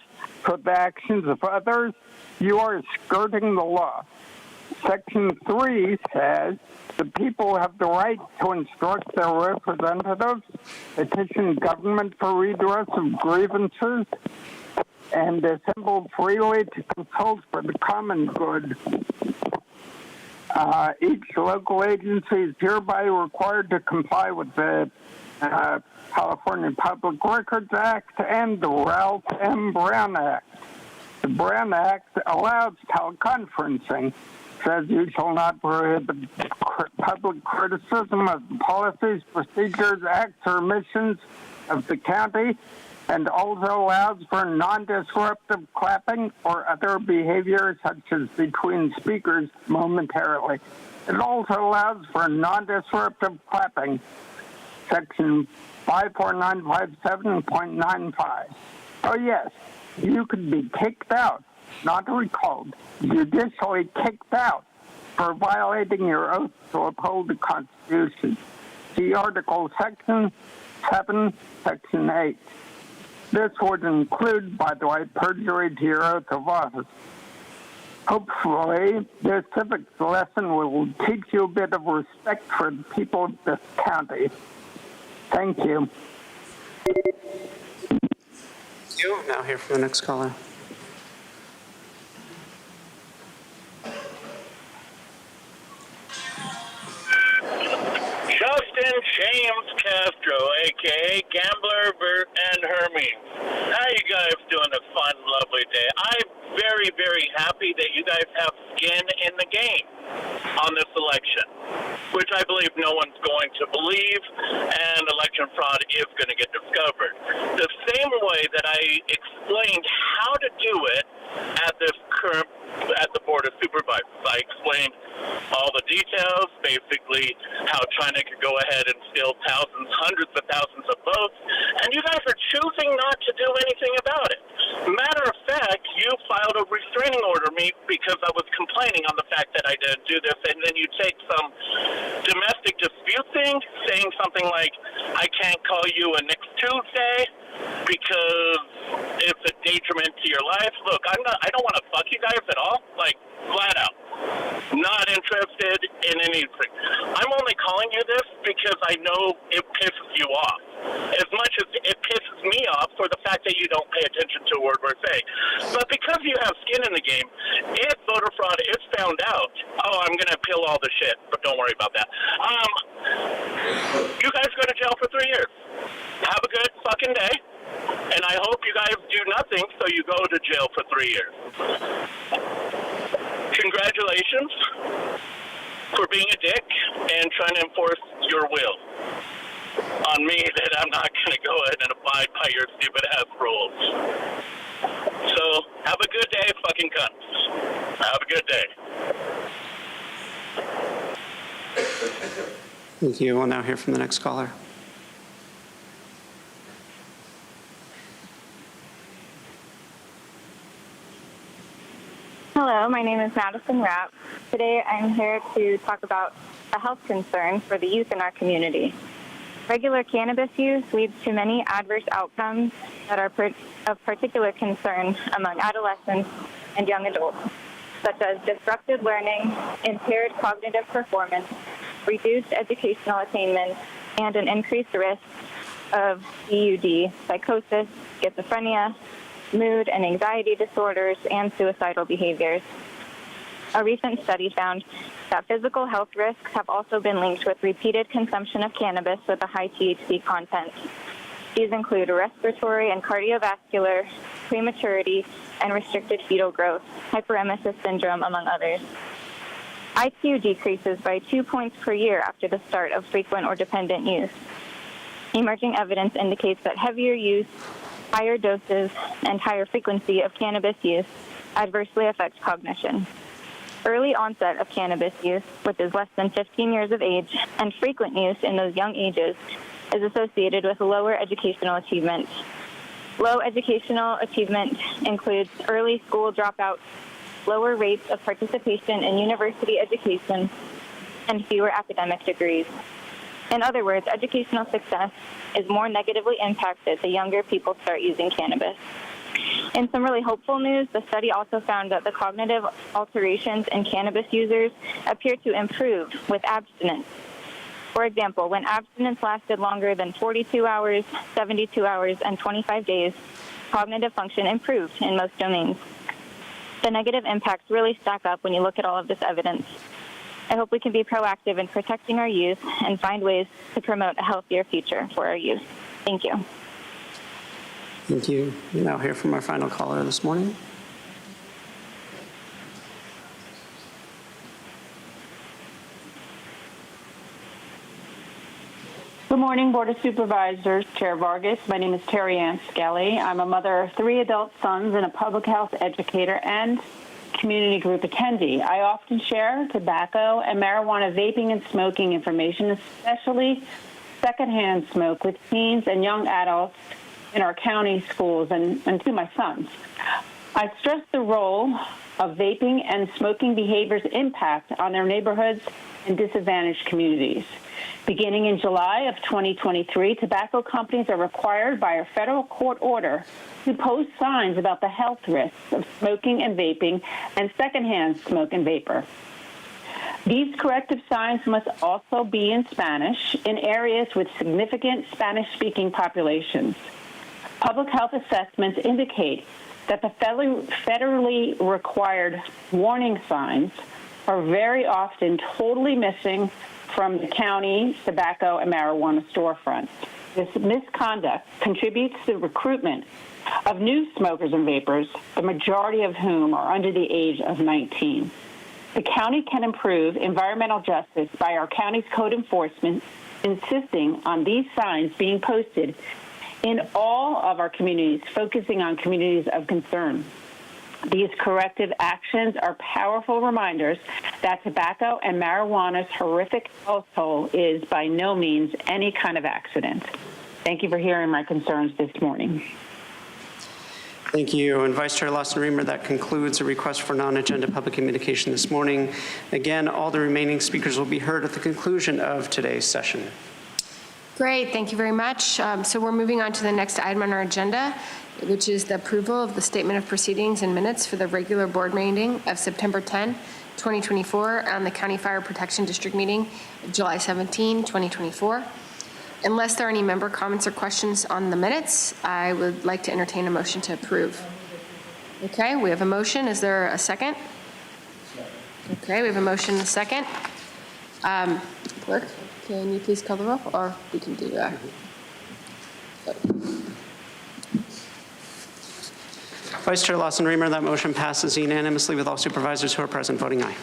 for the actions of others, you are skirting the law. Section 3 says the people have the right to instruct their representatives, petition government for redress of grievances, and assemble freely to consult for the common good. Each local agency is hereby required to comply with the California Public Records Act and the Ralph M. Brown Act. The Brown Act allows teleconferencing, says you shall not prohibit public criticism of the policies, procedures, acts, or missions of the county, and also allows for non-disruptive clapping or other behavior such as between speakers momentarily. It also allows for non-disruptive clapping, section 54957.95. Oh yes, you could be kicked out, not recalled, judicially kicked out for violating your oath to uphold the Constitution. See Article Section 7, Section 8. This would include, by the way, perjury to your oath of office. Hopefully, this civics lesson will teach you a bit of respect for the people of this county. Thank you. You now hear from the next caller. Justin James Castro, a.k.a. Gambler and Hermes. How you guys doing a fun, lovely day? I'm very, very happy that you guys have skin in the game on this election, which I believe no one's going to believe, and election fraud is going to get discovered. The same way that I explained how to do it at the Board of Supervisors. I explained all the details, basically how China could go ahead and steal thousands, hundreds of thousands of votes, and you guys are choosing not to do anything about it. Matter of fact, you filed a restraining order me because I was complaining on the fact that I didn't do this, and then you take some domestic dispute thing, saying something like, I can't call you a next Tuesday because it's a detriment to your life. Look, I don't want to fuck you guys at all, like flat out. Not interested in anything. I'm only calling you this because I know it pisses you off. As much as it pisses me off for the fact that you don't pay attention to a word we're saying. But because you have skin in the game, if voter fraud is found out, I'm going to appeal all the shit, but don't worry about that. You guys go to jail for 3 years. Have a good fucking day. And I hope you guys do nothing so you go to jail for 3 years. Congratulations for being a dick and trying to enforce your will on me that I'm not going to go ahead and abide by your stupid ass rules. So, have a good day, fucking cunts. Have a good day. Thank you. We'll now hear from the next caller. Hello, my name is Madison Rapp. Today I'm here to talk about a health concern for the youth in our community. Regular cannabis use leads to many adverse outcomes that are of particular concern among adolescents and young adults, such as disrupted learning, impaired cognitive performance, reduced educational attainment, and an increased risk of DUD, psychosis, schizophrenia, mood and anxiety disorders, and suicidal behaviors. A recent study found that physical health risks have also been linked with repeated consumption of cannabis with a high THC content. These include respiratory and cardiovascular, prematurity, and restricted fetal growth, hyperemesis syndrome, among others. IQ decreases by 2 points per year after the start of frequent or dependent use. Emerging evidence indicates that heavier use, higher doses, and higher frequency of cannabis use adversely affect cognition. Early onset of cannabis use, which is less than 15 years of age, and frequent use in those young ages is associated with lower educational achievement. Low educational achievement includes early school dropouts, lower rates of participation in university education, and fewer academic degrees. In other words, educational success is more negatively impacted the younger people start using cannabis. In some really hopeful news, the study also found that the cognitive alterations in cannabis users appear to improve with abstinence. For example, when abstinence lasted longer than 42 hours, 72 hours, and 25 days, cognitive function improved in most domains. The negative impacts really stack up when you look at all of this evidence. I hope we can be proactive in protecting our youth and find ways to promote a healthier future for our youth. Thank you. Thank you. We now hear from our final caller this morning. Good morning, Board of Supervisors, Chair Vargas. My name is Terry Ann Skelly. I'm a mother of 3 adult sons and a public health educator and community group attendee. I often share tobacco and marijuana vaping and smoking information, especially secondhand smoke, with teens and young adults in our county schools and to my sons. I stress the role of vaping and smoking behaviors' impact on their neighborhoods and disadvantaged communities. Beginning in July of 2023, tobacco companies are required by a federal court order to post signs about the health risks of smoking and vaping and secondhand smoke and vapor. These corrective signs must also be in Spanish in areas with significant Spanish-speaking populations. Public health assessments indicate that the federally required warning signs are very often totally missing from the county tobacco and marijuana storefronts. This misconduct contributes to the recruitment of new smokers and vapors, the majority of whom are under the age of 19. The county can improve environmental justice by our county's code enforcement insisting on these signs being posted in all of our communities, focusing on communities of concern. These corrective actions are powerful reminders that tobacco and marijuana's horrific health toll is by no means any kind of accident. Thank you for hearing my concerns this morning. Thank you. And Vice Chair Lawson-Remer, that concludes the request for non-agenda public communication this morning. Again, all the remaining speakers will be heard at the conclusion of today's session. Great, thank you very much. So we're moving on to the next item on our agenda, which is the approval of the statement of proceedings and minutes for the regular board meeting of September 10, 2024, and the County Fire Protection District meeting of July 17, 2024. Unless there are any member comments or questions on the minutes, I would like to entertain a motion to approve. Okay, we have a motion. Is there a second? Okay, we have a motion and a second. Clerk, can you please call the roll, or we can do that? Vice Chair Lawson-Remer, that motion passes unanimously with all supervisors who are present voting aye.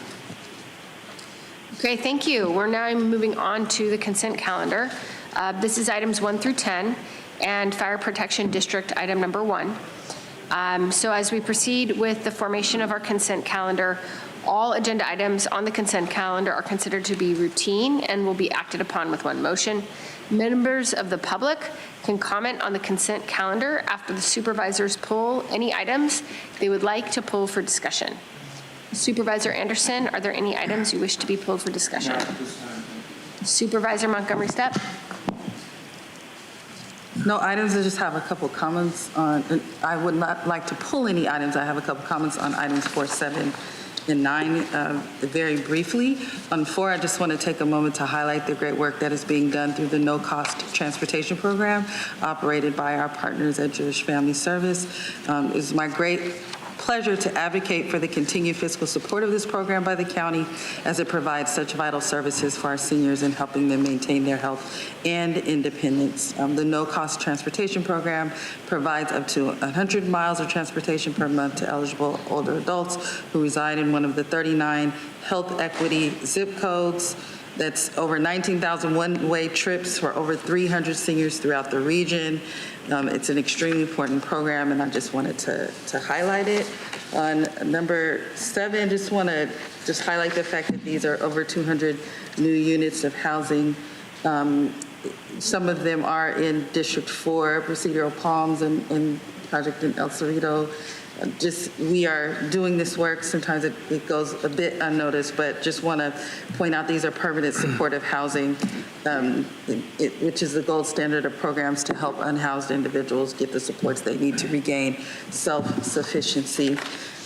Okay, thank you. We're now moving on to the consent calendar. This is items 1 through 10 and Fire Protection District item number 1. So as we proceed with the formation of our consent calendar, all agenda items on the consent calendar are considered to be routine and will be acted upon with one motion. Members of the public can comment on the consent calendar after the supervisors pull any items they would like to pull for discussion. Supervisor Anderson, are there any items you wish to be pulled for discussion? Supervisor Montgomery Stepp? No items. I just have a couple comments on, I would not like to pull any items. I have a couple comments on items 4, 7, and 9 very briefly. On 4, I just want to take a moment to highlight the great work that is being done through the no-cost transportation program operated by our partners at Jewish Family Service. It's my great pleasure to advocate for the continued fiscal support of this program by the county as it provides such vital services for our seniors and helping them maintain their health and independence. The no-cost transportation program provides up to 100 miles of transportation per month to eligible older adults who reside in one of the 39 health equity zip codes. That's over 19,000 one-way trips for over 300 seniors throughout the region. It's an extremely important program, and I just wanted to highlight it. On number 7, just want to highlight the fact that these are over 200 new units of housing. Some of them are in District 4, Presidio Palms, and Project in El Cerrito. We are doing this work. Sometimes it goes a bit unnoticed, but just want to point out these are permanent supportive housing, which is the gold standard of programs to help unhoused individuals get the supports they need to regain self-sufficiency.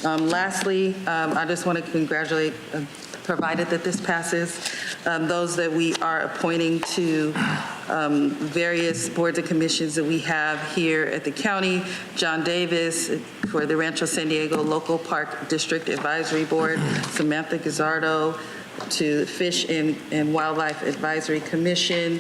Lastly, I just want to congratulate, provided that this passes, those that we are appointing to various boards and commissions that we have here at the county. John Davis for the Rancho San Diego Local Park District Advisory Board, Samantha Gazzardo to Fish and Wildlife Advisory Commission,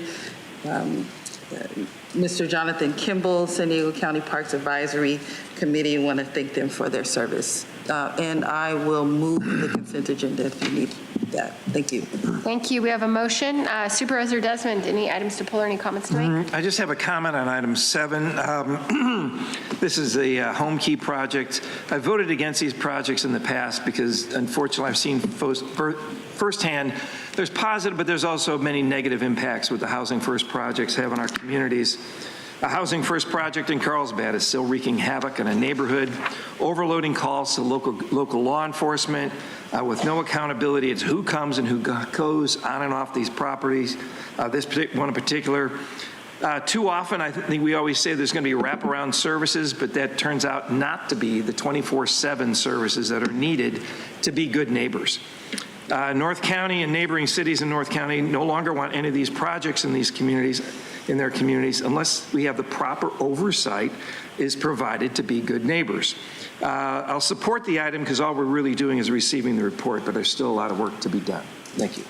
Mr. Jonathan Kimball, San Diego County Parks Advisory Committee. I want to thank them for their service. And I will move the consent agenda if you need that. Thank you. Thank you. We have a motion. Supervisor Desmond, any items to pull or any comments to make? I just have a comment on item 7. This is the Home Key project. I voted against these projects in the past because, unfortunately, I've seen firsthand there's positive, but there's also many negative impacts with the Housing First projects have on our communities. A Housing First project in Carlsbad is still wreaking havoc in a neighborhood, overloading calls to local law enforcement with no accountability as who comes and who goes on and off these properties. This one in particular, too often I think we always say there's going to be wraparound services, but that turns out not to be the 24/7 services that are needed to be good neighbors. North County and neighboring cities in North County no longer want any of these projects in these communities, in their communities, unless we have the proper oversight is provided to be good neighbors. I'll support the item because all we're really doing is receiving the report, but there's still a lot of work to be done. Thank you.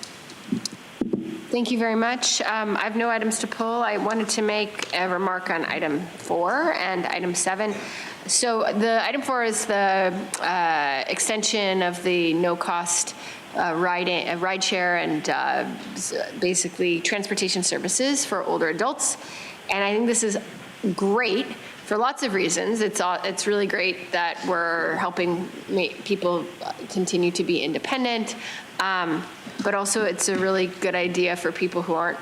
Thank you very much. I have no items to pull. I wanted to make a remark on item 4 and item 7. So the item 4 is the extension of the no-cost ride share and basically transportation services for older adults. And I think this is great for lots of reasons. It's really great that we're helping make people continue to be independent, but also it's a really good idea for people who aren't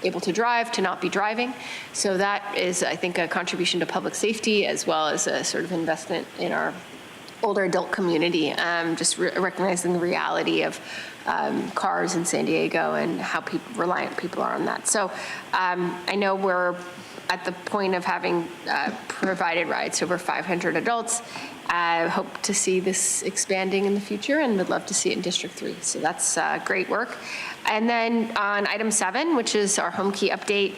able to drive to not be driving. So that is, I think, a contribution to public safety as well as a sort of investment in our older adult community, just recognizing the reality of cars in San Diego and how reliant people are on that. So I know we're at the point of having provided rides to over 500 adults. I hope to see this expanding in the future and would love to see it in District 3. So that's great work. And then on item 7, which is our home key update,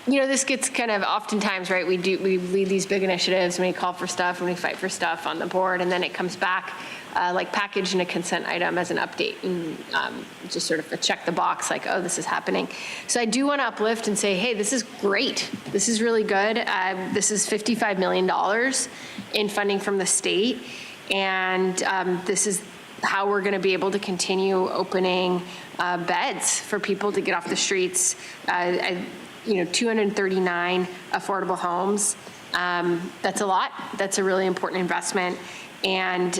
you know, this gets kind of oftentimes, right, we lead these big initiatives and we call for stuff and we fight for stuff on the board, and then it comes back like packaged in a consent item as an update, and just sort of a check the box like, oh, this is happening. So I do want to uplift and say, hey, this is great. This is really good. This is $55 million in funding from the state, and this is how we're going to be able to continue opening beds for people to get off the streets. You know, 239 affordable homes. That's a lot. That's a really important investment. And,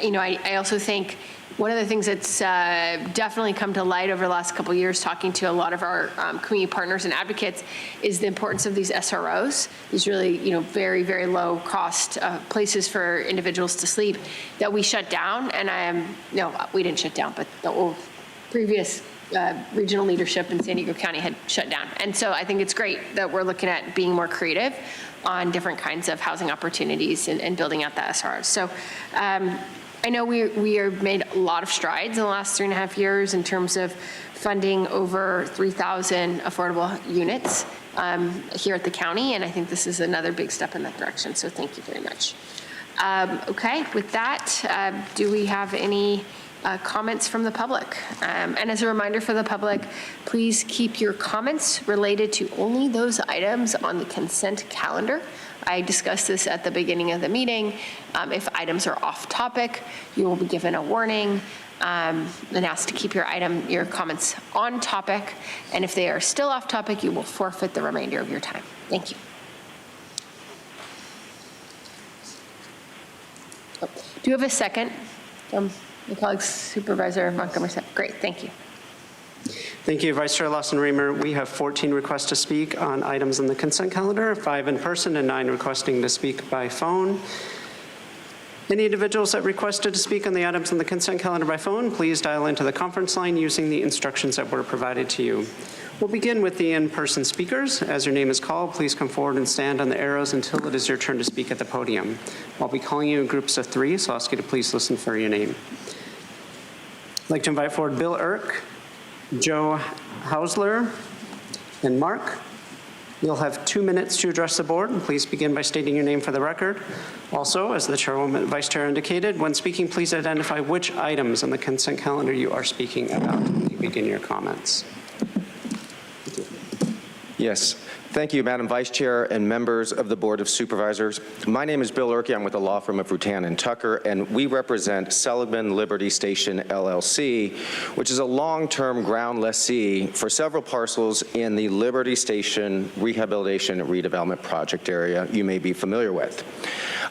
you know, I also think one of the things that's definitely come to light over the last couple of years, talking to a lot of our community partners and advocates, is the importance of these SROs, these really, you know, very, very low cost places for individuals to sleep that we shut down. And no, we didn't shut down, but the old previous regional leadership in San Diego County had shut down. And so I think it's great that we're looking at being more creative on different kinds of housing opportunities and building out the SROs. So I know we have made a lot of strides in the last 3.5 years in terms of funding over 3,000 affordable units here at the county, and I think this is another big step in that direction, so thank you very much. Okay, with that, do we have any comments from the public? And as a reminder for the public, please keep your comments related to only those items on the consent calendar. I discussed this at the beginning of the meeting. If items are off topic, you will be given a warning and asked to keep your comments on topic. And if they are still off topic, you will forfeit the remainder of your time. Thank you. Oh, do you have a second? My colleague, Supervisor Montgomery said, great, thank you. Thank you, Vice Chair Lawson-Remer. We have 14 requests to speak on items on the consent calendar, 5 in person and 9 requesting to speak by phone. Any individuals that requested to speak on the items on the consent calendar by phone, please dial into the conference line using the instructions that were provided to you. We'll begin with the in-person speakers. As your name is called, please come forward and stand on the arrows until it is your turn to speak at the podium. I'll be calling you in groups of 3, so I'll ask you to please listen for your name. I'd like to invite forward Bill Irk, Joe Hausler, and Mark. You'll have 2 minutes to address the board, and please begin by stating your name for the record. Also, as the chairwoman, vice chair indicated, when speaking, please identify which items on the consent calendar you are speaking about when you begin your comments. Yes. Thank you, Madam Vice Chair and members of the Board of Supervisors. My name is Bill Urke. I'm with the law firm of Rutan and Tucker, and we represent Seligman Liberty Station, LLC, which is a long-term ground lessee for several parcels in the Liberty Station Rehabilitation and Redevelopment Project area you may be familiar with.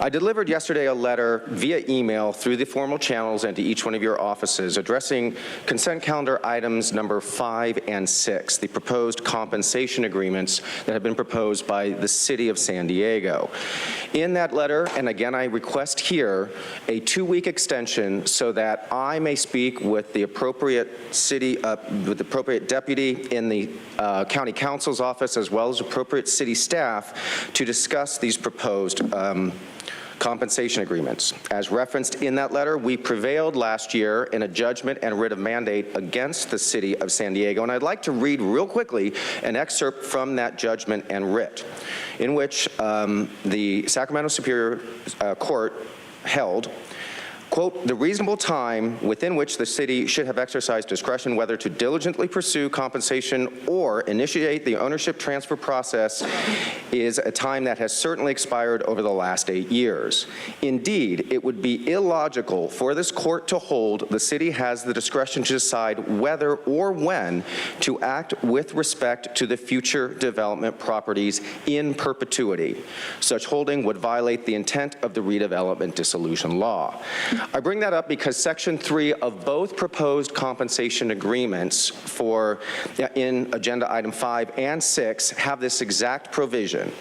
I delivered yesterday a letter via email through the formal channels and to each one of your offices addressing consent calendar items number 5 and 6, the proposed compensation agreements that have been proposed by the City of San Diego. In that letter, and again I request here, a 2-week extension so that I may speak with the appropriate deputy in the county counsel's office as well as appropriate city staff to discuss these proposed compensation agreements. As referenced in that letter, we prevailed last year in a judgment and writ of mandate against the City of San Diego, and I'd like to read real quickly an excerpt from that judgment and writ, in which the Sacramento Superior Court held, quote, the reasonable time within which the city should have exercised discretion whether to diligently pursue compensation or initiate the ownership transfer process is a time that has certainly expired over the last 8 years. Indeed, it would be illogical for this court to hold the city has the discretion to decide whether or when to act with respect to the future development properties in perpetuity. Such holding would violate the intent of the redevelopment dissolution law. I bring that up because Section 3 of both proposed compensation agreements in Agenda Item 5 and 6 have this exact provision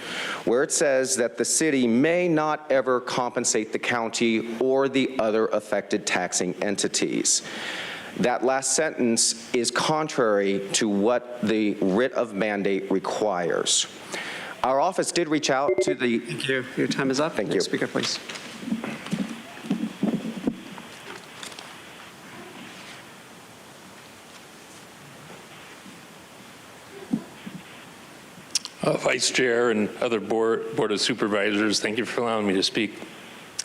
where it says that the city may not ever compensate the county or the other affected taxing entities. That last sentence is contrary to what the writ of mandate requires. Our office did reach out to the... Thank you. Your time is up. Thank you. Next speaker, please. Vice Chair and other Board of Supervisors, thank you for allowing me to speak.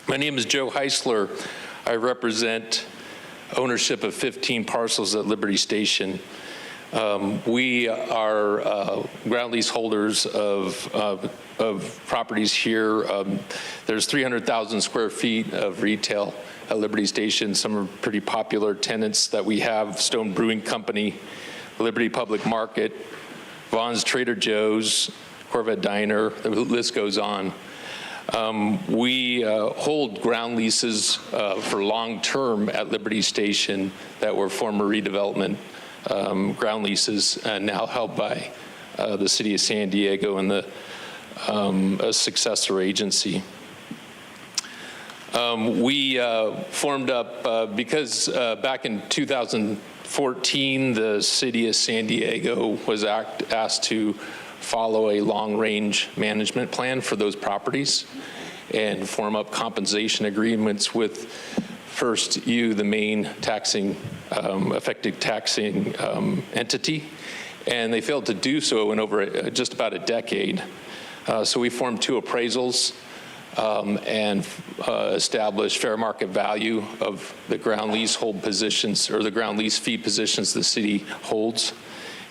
My name is Joe Heisler. I represent ownership of 15 parcels at Liberty Station. We are ground lease holders of properties here. There's 300,000 square feet of retail at Liberty Station. Some are pretty popular tenants that we have: Stone Brewing Company, Liberty Public Market, Vaughn's Trader Joe's, Corvette Diner, the list goes on. We hold ground leases for long-term at Liberty Station that were former redevelopment ground leases, now held by the City of San Diego and a successor agency. We formed up because back in 2014, the City of San Diego was asked to follow a long-range management plan for those properties and form up compensation agreements with first the main taxing, affected taxing entity, and they failed to do so in over just about a decade. So we formed 2 appraisals and established fair market value of the ground leasehold positions, or the ground lease fee positions the city holds,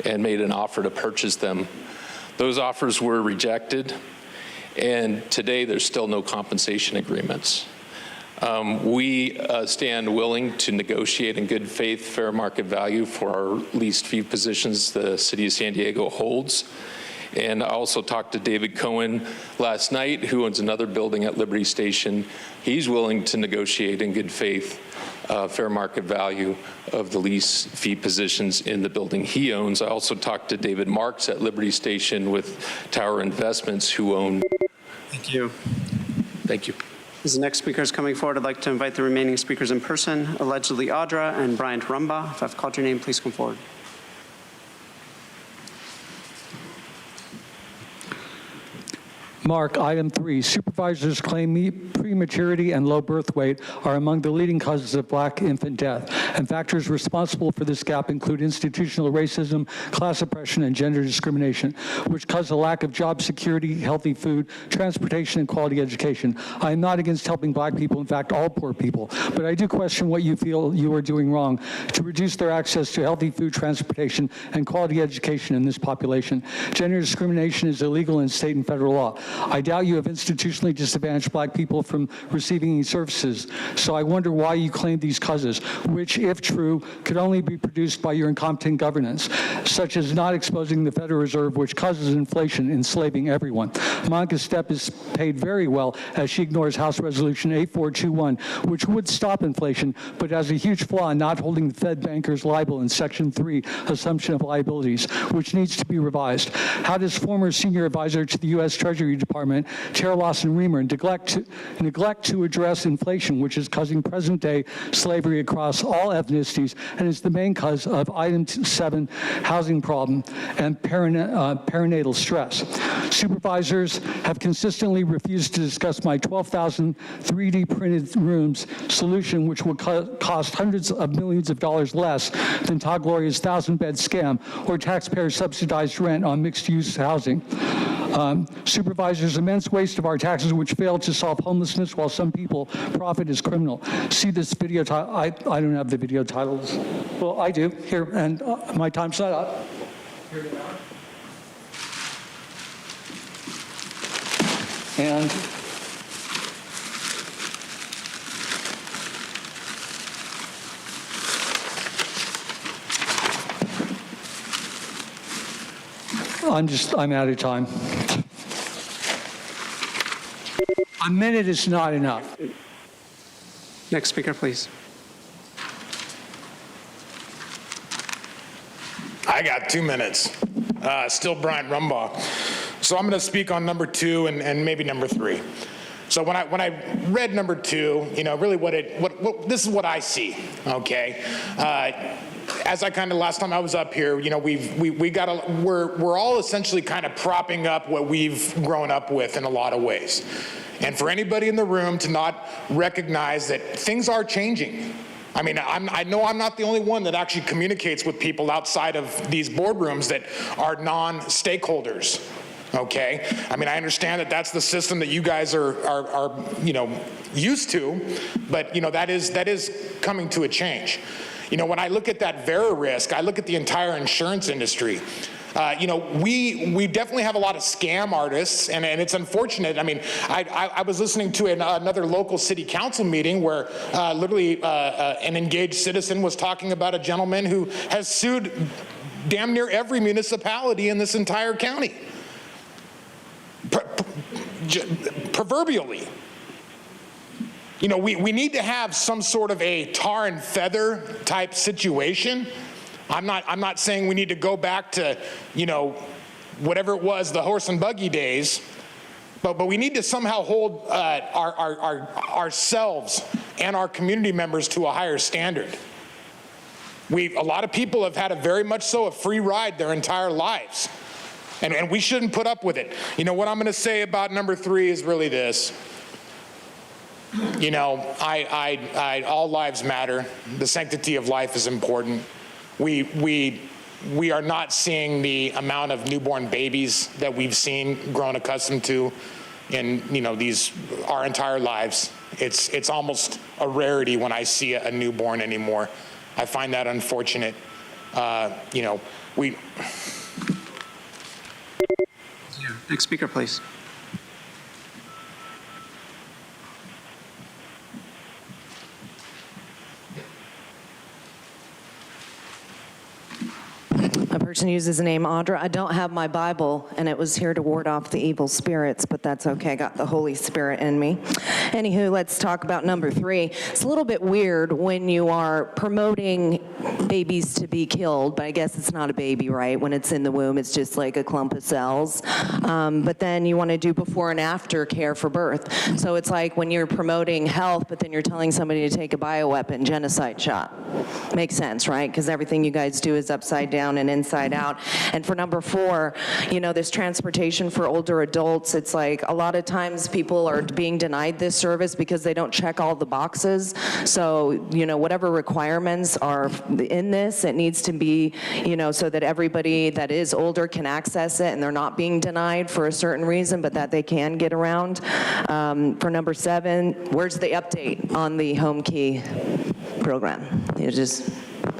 and made an offer to purchase them. Those offers were rejected, and today there's still no compensation agreements. We stand willing to negotiate in good faith fair market value for our leased fee positions the City of San Diego holds. And I also talked to David Cohen last night, who owns another building at Liberty Station. He's willing to negotiate in good faith fair market value of the lease fee positions in the building he owns. I also talked to David Marks at Liberty Station with Tower Investments, who own. Thank you. Thank you. As the next speaker is coming forward, I'd like to invite the remaining speakers in person, allegedly Audra and Bryant Rumba. If I've called your name, please come forward. Mark, item 3, supervisors claim prematurity and low birth weight are among the leading causes of Black infant death, and factors responsible for this gap include institutional racism, class oppression, and gender discrimination, which cause a lack of job security, healthy food, transportation, and quality education. I am not against helping Black people, in fact, all poor people, but I do question what you feel you are doing wrong to reduce their access to healthy food, transportation, and quality education in this population. Gender discrimination is illegal in state and federal law. I doubt you have institutionally disadvantaged black people from receiving these services. So I wonder why you claim these causes, which, if true, could only be produced by your incompetent governance, such as not exposing the Federal Reserve, which causes inflation, enslaving everyone. Monica Stepp is paid very well as she ignores House Resolution 8421, which would stop inflation, but has a huge flaw in not holding the Fed bankers liable in Section 3, assumption of liabilities, which needs to be revised. How does former senior advisor to the U.S. Treasury Department, Tara Lawson-Remer, neglect to address inflation, which is causing present-day slavery across all ethnicities and is the main cause of item 7, housing problem, and perinatal stress? Supervisors have consistently refused to discuss my 12,000 3D printed rooms solution, which will cost hundreds of millions of dollars less than Todd Gloria's 1,000-bed scam or taxpayer-subsidized rent on mixed-use housing. Supervisors' immense waste of our taxes, which fail to solve homelessness while some people profit, is criminal. See this video title. I don't have the video titles. Well, I do. Here, and my time's not up. Here they are. And I'm out of time. A minute is not enough. Next speaker, please. I got 2 minutes. Still Bryant Rumbaugh. So I'm going to speak on number 2 and maybe number 3. So when I read number 2, really this is what I see. Okay. As I kind of last time I was up here, we're all essentially kind of propping up what we've grown up with in a lot of ways. And for anybody in the room to not recognize that things are changing. I mean, I know I'm not the only one that actually communicates with people outside of these boardrooms that are non-stakeholders. Okay, I mean, I understand that that's the system that you guys are used to, but that is coming to a change. When I look at that Vera risk, I look at the entire insurance industry. We definitely have a lot of scam artists, and it's unfortunate. I mean, I was listening to another local city council meeting where literally an engaged citizen was talking about a gentleman who has sued damn near every municipality in this entire county. Proverbially. We need to have some sort of a tar and feather type situation. I'm not saying we need to go back to, whatever it was, the horse and buggy days, but we need to somehow hold ourselves and our community members to a higher standard. A lot of people have had a very much so a free ride their entire lives. And we shouldn't put up with it. What I'm going to say about number 3 is really this. All lives matter. The sanctity of life is important. We are not seeing the amount of newborn babies that we've grown accustomed to in our entire lives. It's almost a rarity when I see a newborn anymore. I find that unfortunate. Next speaker, please. A person uses the name Audra. I don't have my Bible, and it was here to ward off the evil spirits, but that's okay. I got the Holy Spirit in me. Anywho, let's talk about number 3. It's a little bit weird when you are promoting babies to be killed, but I guess it's not a baby, right? When it's in the womb, it's just like a clump of cells. But then you want to do before and after care for birth. So it's like when you're promoting health, but then you're telling somebody to take a bioweapon genocide shot. Makes sense, right? Because everything you guys do is upside down and inside out. And for number 4, this transportation for older adults, it's like a lot of times people are being denied this service because they don't check all the boxes. So, whatever requirements are in this, it needs to be, so that everybody that is older can access it and they're not being denied for a certain reason, but that they can get around. For number 7, where's the update on the home key program?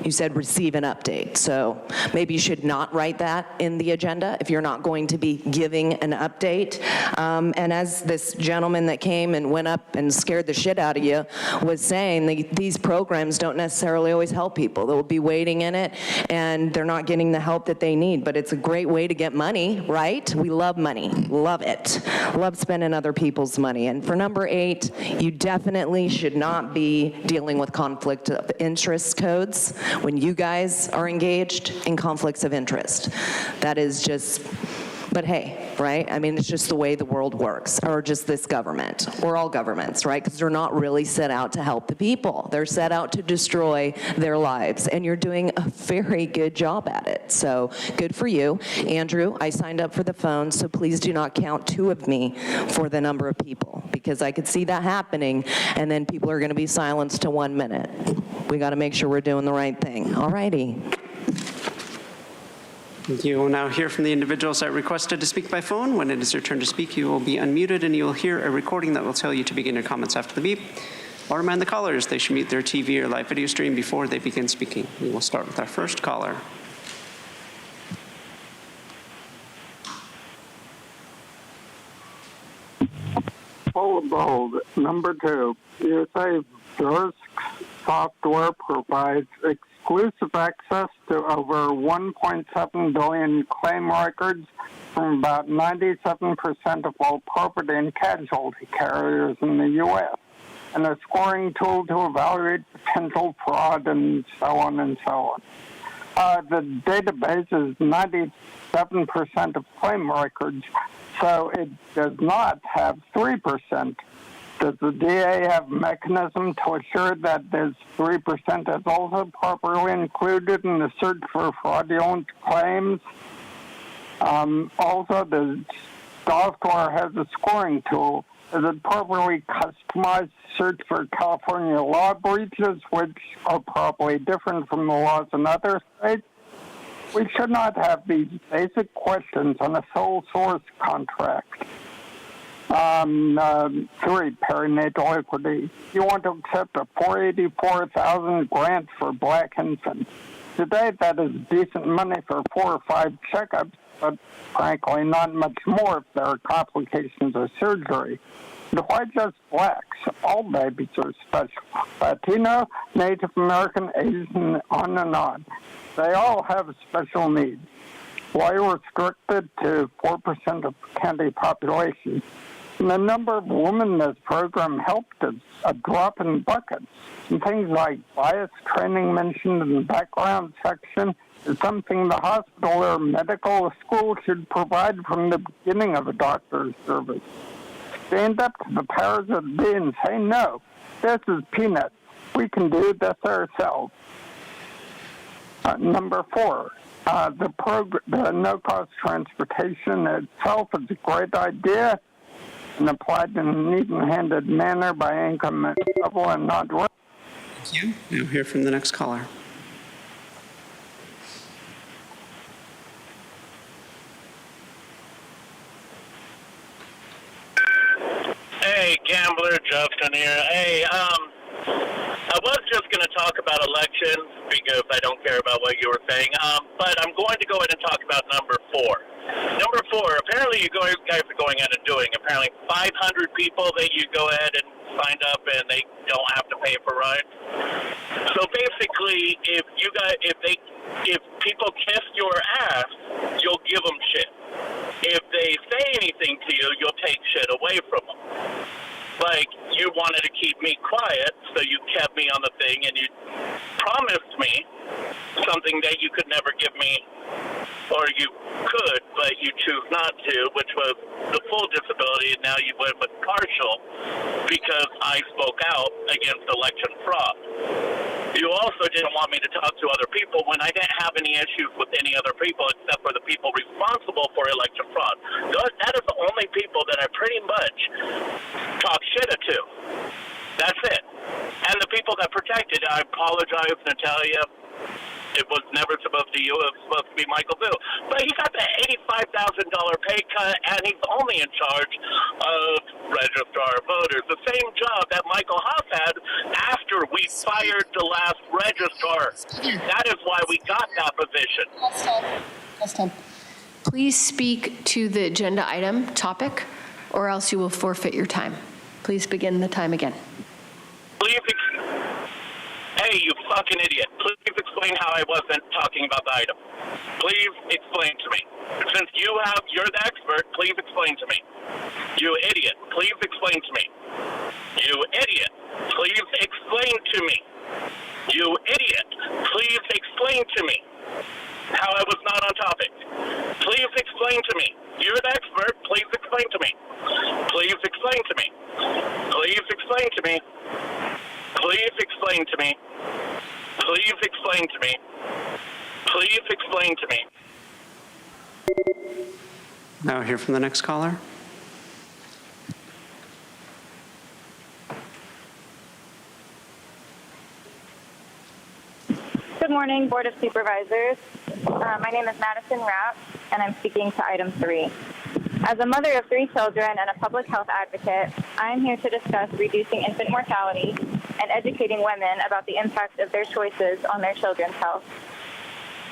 You said receive an update. So maybe you should not write that in the agenda if you're not going to be giving an update. And as this gentleman that came and went up and scared the shit out of you was saying, these programs don't necessarily always help people. They'll be waiting in it and they're not getting the help that they need. But it's a great way to get money, right? We love money. Love it. Love spending other people's money. And for number 8, you definitely should not be dealing with conflict of interest codes when you guys are engaged in conflicts of interest. That is just, but hey, right? I mean, it's just the way the world works, or just this government, or all governments, right? Because they're not really set out to help the people. They're set out to destroy their lives, and you're doing a very good job at it. So good for you. Andrew, I signed up for the phone, so please do not count 2 of me for the number of people, because I could see that happening, and then people are going to be silenced to 1 minute. We got to make sure we're doing the right thing. All righty. You will now hear from the individuals that requested to speak by phone. When it is your turn to speak, you will be unmuted and you will hear a recording that will tell you to begin your comments after the beep. I'll remind the callers they should mute their TV or live video stream before they begin speaking. We will start with our first caller. Full of bold. Number 2, you say Dursk software provides exclusive access to over 1.7 billion claim records from about 97% of all property and casualty carriers in the U.S., and a scoring tool to evaluate potential fraud and so on and so on. The database is 97% of claim records, so it does not have 3%. Does the DA have a mechanism to assure that this 3% is also properly included in the search for fraudulent claims? Also, the software has a scoring tool. Is it properly customized to search for California law breaches, which are probably different from the laws in other states? We should not have these basic questions on a sole source contract. 3, perinatal equity. You want to accept a $484,000 grant for black infants. Today, that is decent money for 4 or 5 checkups, but frankly, not much more if there are complications of surgery. And why just blacks? All babies are special. Latino, Native American, Asian, on and on. They all have special needs. Why restricted to 4% of the county population? And the number of women in this program helped is a drop in buckets. And things like bias training mentioned in the background section is something the hospital or medical school should provide from the beginning of a doctor's service. Stand up to the powers that be and say, no, this is peanuts. We can do this ourselves. Number 4, the no-cost transportation itself is a great idea and applied in an even-handed manner by income level and not work. Thank you. We'll hear from the next caller. Hey, Gambler, Justin here. Hey, I was just going to talk about elections because I don't care about what you were saying, but I'm going to go ahead and talk about number 4. Number 4, apparently you guys are going ahead and doing apparently 500 people that you go ahead and signed up and they don't have to pay for rides. So basically, if people kiss your ass, you'll give them shit. If they say anything to you, you'll take shit away from them. Like, you wanted to keep me quiet, so you kept me on the thing, and you promised me something that you could never give me, or you could, but you choose not to, which was the full disability, and now you went with partial because I spoke out against election fraud. You also didn't want me to talk to other people when I didn't have any issues with any other people except for the people responsible for election fraud. That is the only people that I pretty much talk shit to. That's it. And the people that protected, I apologize, Natalia. It was never supposed to be you. It was supposed to be Michael Vu. But he got the $85,000 pay cut, and he's only in charge of registrar voters. The same job that Michael Huff had after sure. We fired the last registrar. That is why we got that position. Please speak to the agenda item topic, or else you will forfeit your time. Please begin the time again. Please, hey, you fucking idiot. Please explain how I wasn't talking about the item. Please explain to me. Since you're the expert, please explain to me. You idiot, please explain to me. You idiot, please explain to me. You idiot, please explain to me how I was not on topic. Please explain to me. You're the expert, please explain to me. Please explain to me. Please explain to me. Please explain to me. Please explain to me. Please explain to me. Now hear from the next caller. Good morning, Board of Supervisors. My name is Madison Rapp, and I'm speaking to item 3. As a mother of 3 children and a public health advocate, I am here to discuss reducing infant mortality and educating women about the impact of their choices on their children's health.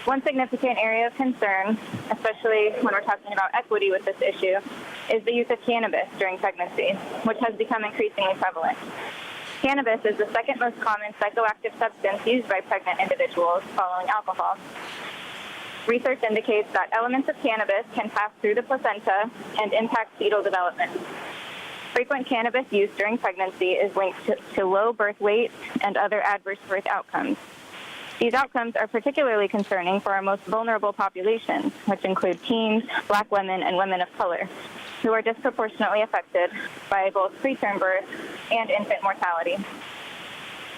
One significant area of concern, especially when we're talking about equity with this issue, is the use of cannabis during pregnancy, which has become increasingly prevalent. Cannabis is the second most common psychoactive substance used by pregnant individuals following alcohol. Research indicates that elements of cannabis can pass through the placenta and impact fetal development. Frequent cannabis use during pregnancy is linked to low birth weight and other adverse birth outcomes. These outcomes are particularly concerning for our most vulnerable populations, which include teens, Black women, and women of color, who are disproportionately affected by both preterm birth and infant mortality.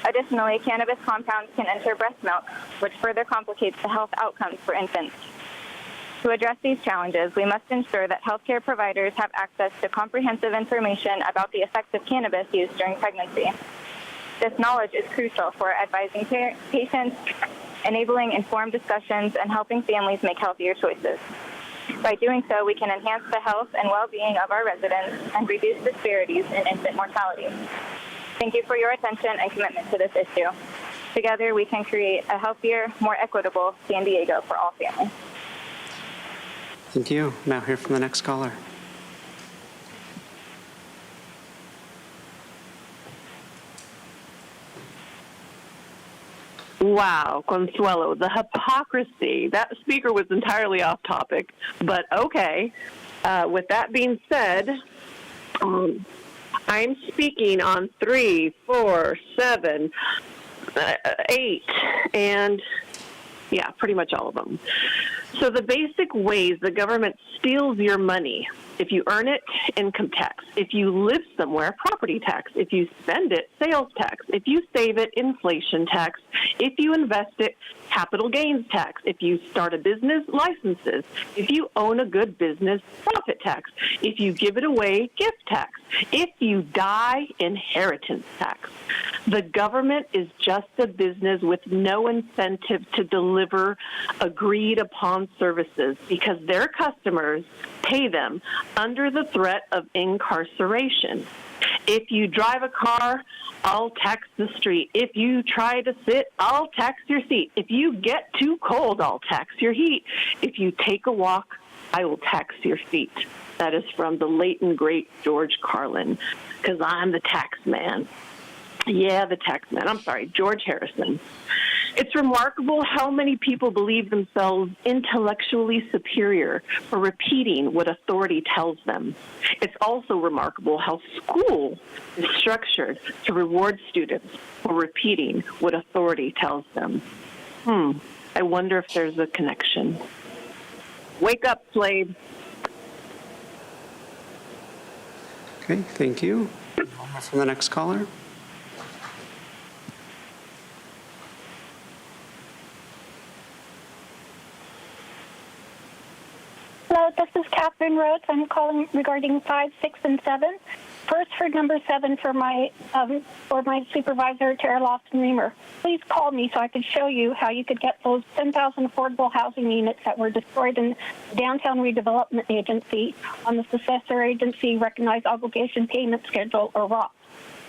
Additionally, cannabis compounds can enter breast milk, which further complicates the health outcomes for infants. To address these challenges, we must ensure that healthcare providers have access to comprehensive information about the effects of cannabis use during pregnancy. This knowledge is crucial for advising patients, enabling informed discussions, and helping families make healthier choices. By doing so, we can enhance the health and well-being of our residents and reduce disparities in infant mortality. Thank you for your attention and commitment to this issue. Together, we can create a healthier, more equitable San Diego for all families. Thank you. Now hear from the next caller. Wow, Consuelo, the hypocrisy. That speaker was entirely off topic, but okay. With that being said, I'm speaking on 3, 4, 7, 8, and yeah, pretty much all of them. So the basic ways the government steals your money: if you earn it, income tax; if you live somewhere, property tax; if you spend it, sales tax; if you save it, inflation tax; if you invest it, capital gains tax; if you start a business, licenses; if you own a good business, profit tax; if you give it away, gift tax; if you die, inheritance tax. The government is just a business with no incentive to deliver agreed upon services because their customers pay them under the threat of incarceration. If you drive a car, I'll tax the street. If you try to sit, I'll tax your seat. If you get too cold, I'll tax your heat. If you take a walk, I will tax your feet. That is from the late and great George Carlin, because I'm the tax man. Yeah, the tax man. I'm sorry, George Harrison. It's remarkable how many people believe themselves intellectually superior for repeating what authority tells them. It's also remarkable how school is structured to reward students for repeating what authority tells them. I wonder if there's a connection. Wake up, slave. Okay, thank you. From the next caller. Hello, this is Catherine Rhodes. I'm calling regarding 5, 6, and 7. First, for number 7, for my supervisor, Tara Lawson-Remer. Please call me so I can show you how you could get those 10,000 affordable housing units that were destroyed in the Downtown Redevelopment Agency on the Successor Agency Recognized Obligation Payment Schedule, or ROP.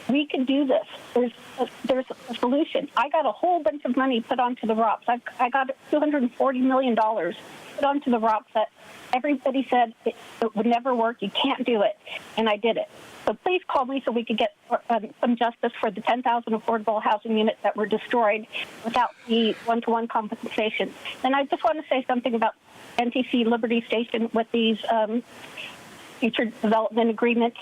We can do this. There's a solution. I got a whole bunch of money put onto the ROPS. I got $240 million put onto the ROPS that everybody said it would never work. You can't do it. And I did it. So please call me so we could get some justice for the 10,000 affordable housing units that were destroyed without the one-to-one compensation. And I just want to say something about NTC Liberty Station with these future development agreements.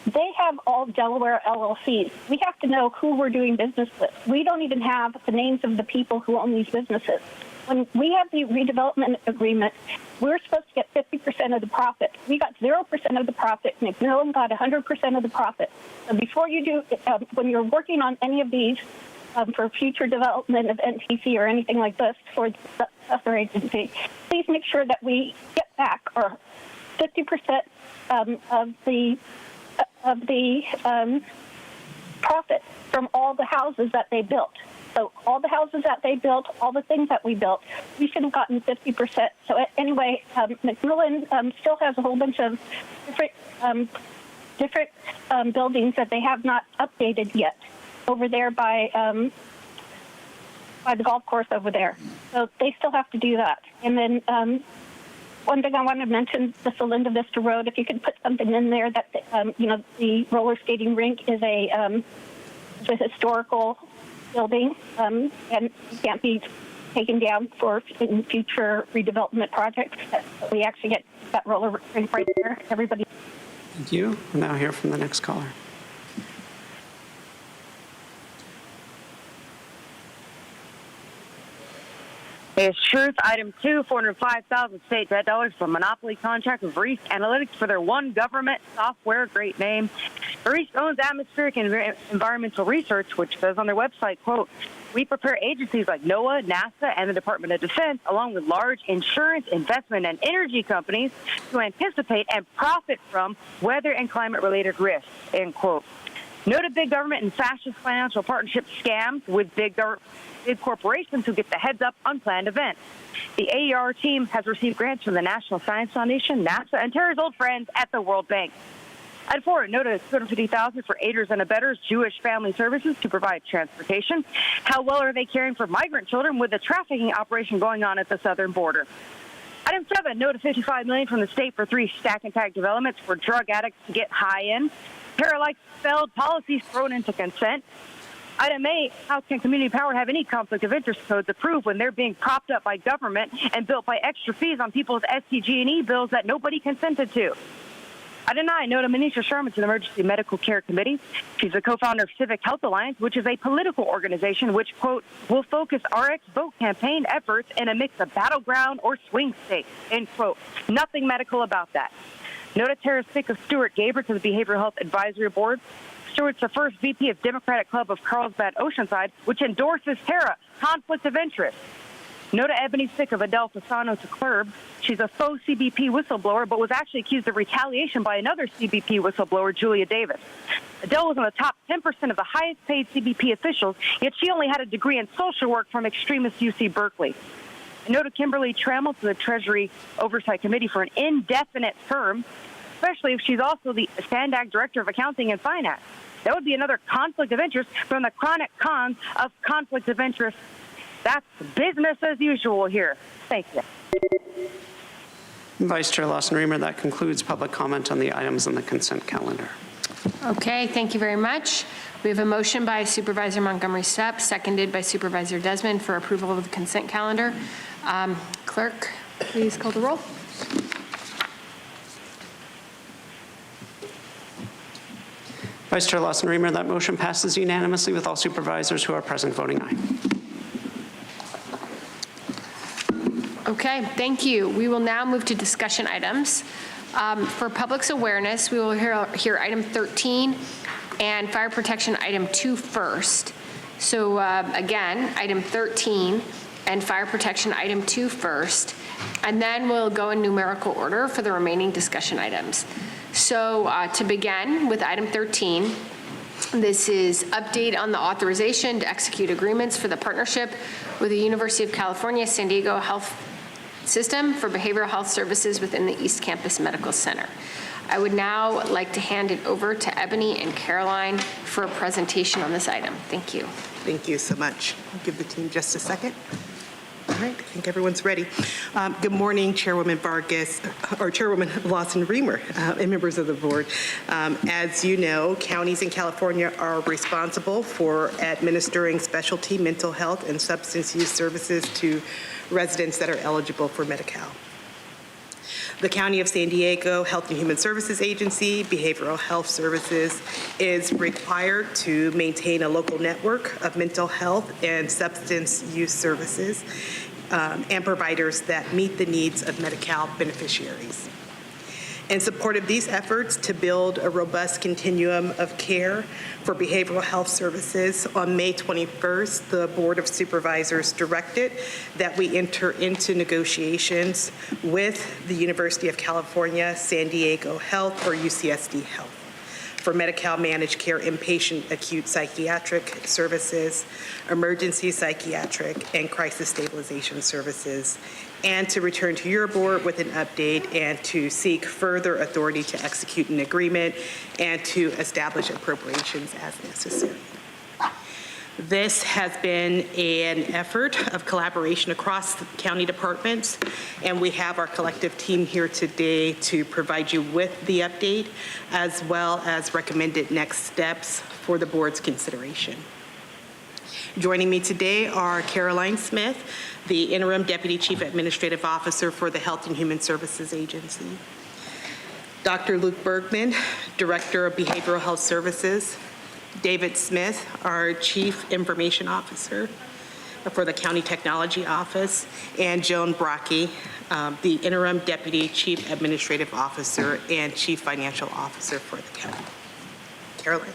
They have all Delaware LLCs. We have to know who we're doing business with. We don't even have the names of the people who own these businesses. When we have the redevelopment agreement, we're supposed to get 50% of the profit. We got 0% of the profit. McMillan got 100% of the profit. So before you do, when you're working on any of these for future development of NTC or anything like this for the other agency, please make sure that we get back our 50% of the profit from all the houses that they built. So all the houses that they built, all the things that we built, we should have gotten 50%. So anyway, McMillan still has a whole bunch of different buildings that they have not updated yet over there by the golf course over there. So they still have to do that. And then one thing I want to mention, the Linda Vista Road, if you could put something in there that, the roller skating rink is a historical building and can't be taken down for in future redevelopment projects. We actually get that roller rink right there. Everybody. Thank you. We'll now hear from the next caller. It's truth. Item 2, 405,000 state debt dollars for monopoly contract with Reese Analytics for their One Government software. Great name. Reese owns Atmospheric and Environmental Research, which says on their website, quote, "We prepare agencies like NOAA, NASA, and the Department of Defense, along with large insurance, investment, and energy companies to anticipate and profit from weather and climate-related risks," end quote. Noted big government and fascist financial partnership scams with big corporations who get the heads-up unplanned events. The AER team has received grants from the National Science Foundation, NASA, and Terry's old friends at the World Bank. Item 4, noted $250,000 for aiders and abettors Jewish Family Services to provide transportation. How well are they caring for migrant children with a trafficking operation going on at the southern border? Item 7, noted $55 million from the state for 3 stack and tag developments for drug addicts to get high in. Para-like failed policies thrown into consent. Item 8, how can community power have any conflict of interest codes approved when they're being propped up by government and built by extra fees on people's SDG&E bills that nobody consented to? Item 9, note Manisha Sharma to the Emergency Medical Care Committee. She's a co-founder of Civic Health Alliance, which is a political organization which, quote, "will focus RX vote campaign efforts in a mix of battleground or swing states," end quote. Nothing medical about that. Note Tara Stick of Stuart Gaber to the Behavioral Health Advisory Board. Stewart's the first VP of Democratic Club of Carlsbad Oceanside, which endorses Tara, conflict of interest. Note Ebony Stick of Adele Fasano to CLERB. She's a faux CBP whistleblower, but was actually accused of retaliation by another CBP whistleblower, Julia Davis. Adele was in the top 10% of the highest paid CBP officials, yet she only had a degree in social work from extremist UC Berkeley. Note Kimberly Trammell to the Treasury Oversight Committee for an indefinite term, especially if she's also the Sandag Director of Accounting and Finance. That would be another conflict of interest from the chronic cons of conflict of interest. That's business as usual here. Thank you. Vice Chair Lawson-Remer, that concludes public comment on the items on the consent calendar. Okay, thank you very much. We have a motion by Supervisor Montgomery Stepp, seconded by Supervisor Desmond for approval of the consent calendar. Clerk, please call the roll. Vice Chair Lawson-Remer, that motion passes unanimously with all supervisors who are present voting aye. Okay, thank you. We will now move to discussion items. For public's awareness, we will hear item 13 and fire protection item 2 first. So again, item 13 and fire protection item 2 first, and then we'll go in numerical order for the remaining discussion items. So to begin with item 13, this is update on the authorization to execute agreements for the partnership with the University of California, San Diego Health System for behavioral health services within the East Campus Medical Center. I would now like to hand it over to Ebony and Caroline for a presentation on this item. Thank you. Thank you so much. I'll give the team just a second. All right, I think everyone's ready. Good morning, Chairwoman Vargas, or Chairwoman Lawson-Remer, and members of the board. As you know, counties in California are responsible for administering specialty mental health and substance use services to residents that are eligible for Medi-Cal. The County of San Diego Health and Human Services Agency, Behavioral Health Services, is required to maintain a local network of mental health and substance use services and providers that meet the needs of Medi-Cal beneficiaries. In support of these efforts to build a robust continuum of care for behavioral health services, on May 21st, the Board of Supervisors directed that we enter into negotiations with the University of California, San Diego Health, or UCSD Health, for Medi-Cal managed care inpatient acute psychiatric services, emergency psychiatric, and crisis stabilization services, and to return to your board with an update and to seek further authority to execute an agreement and to establish appropriations as necessary. This has been an effort of collaboration across the county departments, and we have our collective team here today to provide you with the update as well as recommended next steps for the board's consideration. Joining me today are Caroline Smith, the Interim Deputy Chief Administrative Officer for the Health and Human Services Agency, Dr. Luke Bergman, Director of Behavioral Health Services, David Smith, our Chief Information Officer for the County Technology Office, and Joan Brockie, the Interim Deputy Chief Administrative Officer and Chief Financial Officer for the county. Caroline.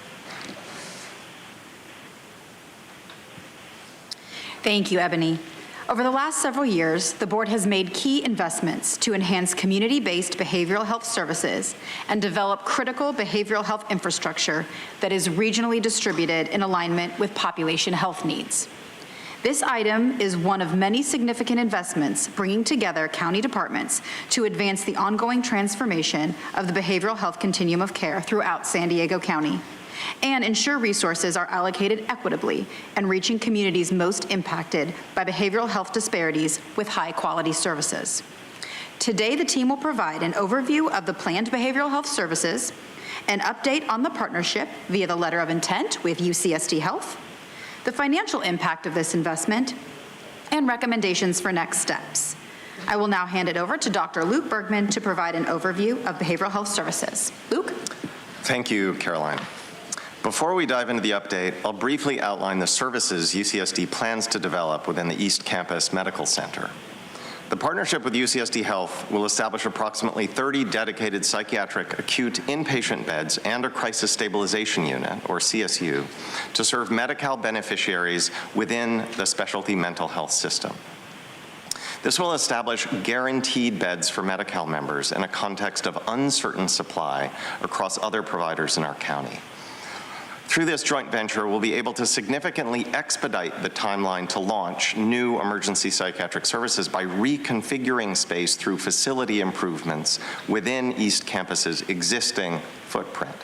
Thank you, Ebony. Over the last several years, the board has made key investments to enhance community-based behavioral health services and develop critical behavioral health infrastructure that is regionally distributed in alignment with population health needs. This item is one of many significant investments bringing together county departments to advance the ongoing transformation of the behavioral health continuum of care throughout San Diego County, and ensure resources are allocated equitably and reaching communities most impacted by behavioral health disparities with high-quality services. Today, the team will provide an overview of the planned behavioral health services, an update on the partnership via the letter of intent with UCSD Health, the financial impact of this investment, and recommendations for next steps. I will now hand it over to Dr. Luke Bergman to provide an overview of behavioral health services. Luke? Thank you, Caroline. Before we dive into the update, I'll briefly outline the services UCSD plans to develop within the East Campus Medical Center. The partnership with UCSD Health will establish approximately 30 dedicated psychiatric acute inpatient beds and a crisis stabilization unit, or CSU, to serve Medi-Cal beneficiaries within the specialty mental health system. This will establish guaranteed beds for Medi-Cal members in a context of uncertain supply across other providers in our county. Through this joint venture, we'll be able to significantly expedite the timeline to launch new emergency psychiatric services by reconfiguring space through facility improvements within East Campus's existing footprint.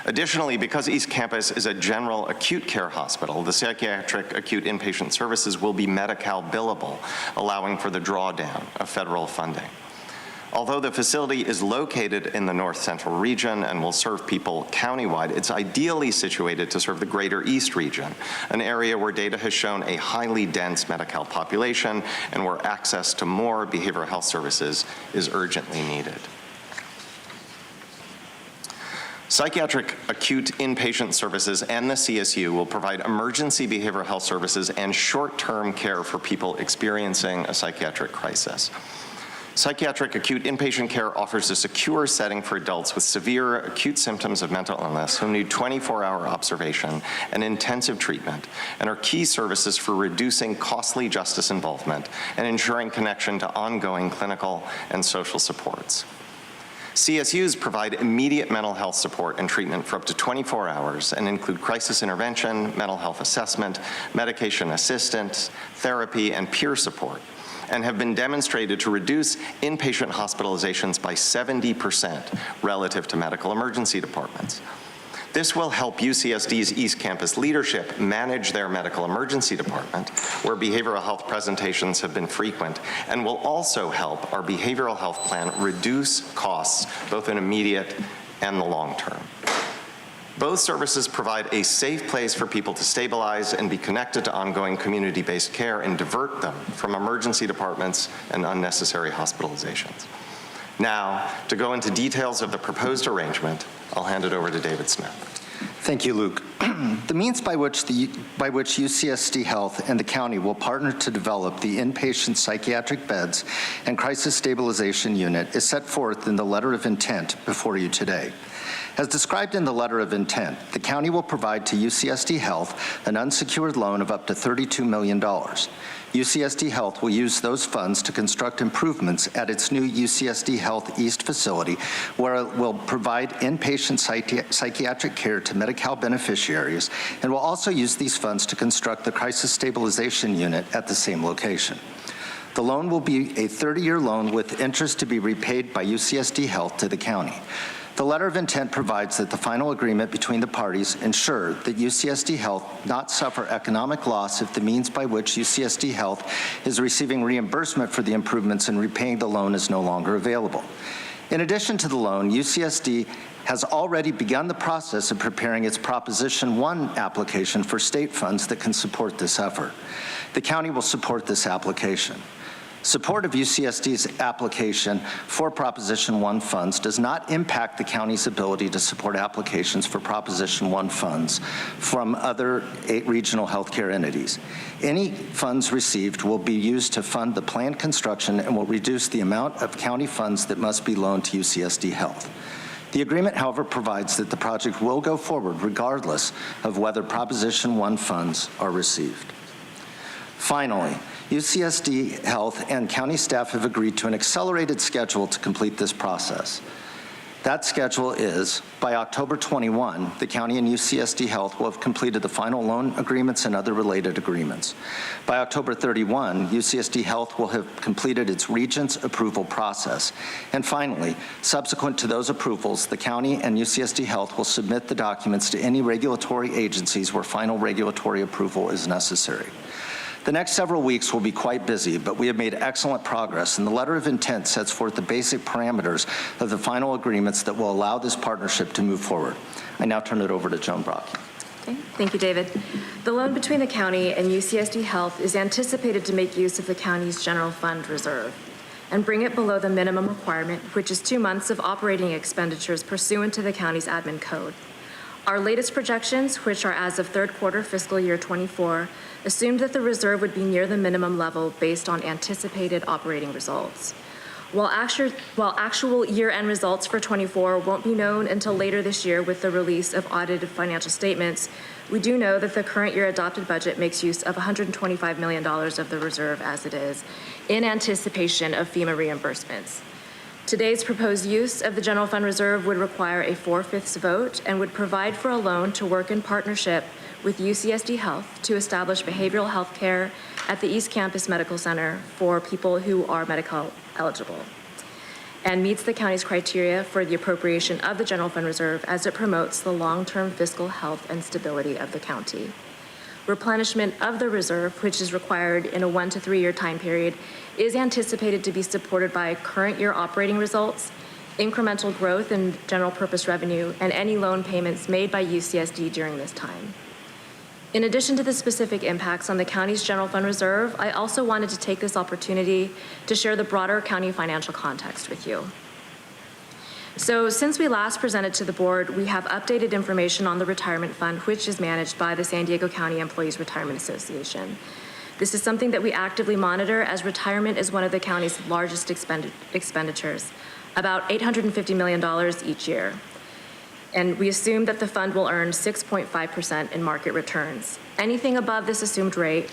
Additionally, because East Campus is a general acute care hospital, the psychiatric acute inpatient services will be Medi-Cal billable, allowing for the drawdown of federal funding. Although the facility is located in the North Central region and will serve people countywide, it's ideally situated to serve the Greater East region, an area where data has shown a highly dense Medi-Cal population and where access to more behavioral health services is urgently needed. Psychiatric acute inpatient services and the CSU will provide emergency behavioral health services and short-term care for people experiencing a psychiatric crisis. Psychiatric acute inpatient care offers a secure setting for adults with severe acute symptoms of mental illness who need 24-hour observation and intensive treatment, and are key services for reducing costly justice involvement and ensuring connection to ongoing clinical and social supports. CSUs provide immediate mental health support and treatment for up to 24 hours and include crisis intervention, mental health assessment, medication assistance, therapy, and peer support. and have been demonstrated to reduce inpatient hospitalizations by 70% relative to medical emergency departments. This will help UCSD's East Campus leadership manage their medical emergency department, where behavioral health presentations have been frequent, and will also help our behavioral health plan reduce costs, both in immediate and the long term. Both services provide a safe place for people to stabilize and be connected to ongoing community-based care and divert them from emergency departments and unnecessary hospitalizations. Now, to go into details of the proposed arrangement, I'll hand it over to David Smith. Thank you, Luke. The means by which UCSD Health and the county will partner to develop the inpatient psychiatric beds and crisis stabilization unit is set forth in the letter of intent before you today. As described in the letter of intent, the county will provide to UCSD Health an unsecured loan of up to $32 million. UCSD Health will use those funds to construct improvements at its new UCSD Health East facility, where it will provide inpatient psychiatric care to Medi-Cal beneficiaries, and will also use these funds to construct the crisis stabilization unit at the same location. The loan will be a 30-year loan with interest to be repaid by UCSD Health to the county. The letter of intent provides that the final agreement between the parties ensure that UCSD Health not suffer economic loss if the means by which UCSD Health is receiving reimbursement for the improvements and repaying the loan is no longer available. In addition to the loan, UCSD has already begun the process of preparing its Proposition 1 application for state funds that can support this effort. The county will support this application. Support of UCSD's application for Proposition 1 funds does not impact the county's ability to support applications for Proposition 1 funds from other regional healthcare entities. Any funds received will be used to fund the planned construction and will reduce the amount of county funds that must be loaned to UCSD Health. The agreement, however, provides that the project will go forward regardless of whether Proposition 1 funds are received. Finally, UCSD Health and county staff have agreed to an accelerated schedule to complete this process. That schedule is, by October 21, the county and UCSD Health will have completed the final loan agreements and other related agreements. By October 31, UCSD Health will have completed its Regents approval process. And finally, subsequent to those approvals, the county and UCSD Health will submit the documents to any regulatory agencies where final regulatory approval is necessary. The next several weeks will be quite busy, but we have made excellent progress, and the letter of intent sets forth the basic parameters of the final agreements that will allow this partnership to move forward. I now turn it over to Joan Brock. Okay. Thank you, David. The loan between the county and UCSD Health is anticipated to make use of the county's general fund reserve and bring it below the minimum requirement, which is 2 months of operating expenditures pursuant to the county's admin code. Our latest projections, which are as of third quarter fiscal year 24, assumed that the reserve would be near the minimum level based on anticipated operating results. While actual year-end results for 24 won't be known until later this year with the release of audited financial statements, we do know that the current year adopted budget makes use of $125 million of the reserve as it is, in anticipation of FEMA reimbursements. Today's proposed use of the general fund reserve would require a 4/5 vote and would provide for a loan to work in partnership with UCSD Health to establish behavioral health care at the East Campus Medical Center for people who are Medi-Cal eligible, and meets the county's criteria for the appropriation of the general fund reserve as it promotes the long-term fiscal health and stability of the county. Replenishment of the reserve, which is required in a 1 to 3 year time period, is anticipated to be supported by current year operating results, incremental growth in general purpose revenue, and any loan payments made by UCSD during this time. In addition to the specific impacts on the county's general fund reserve, I also wanted to take this opportunity to share the broader county financial context with you. So since we last presented to the board, we have updated information on the retirement fund, which is managed by the San Diego County Employees Retirement Association. This is something that we actively monitor, as retirement is one of the county's largest expenditures, about $850 million each year. And we assume that the fund will earn 6.5% in market returns. Anything above this assumed rate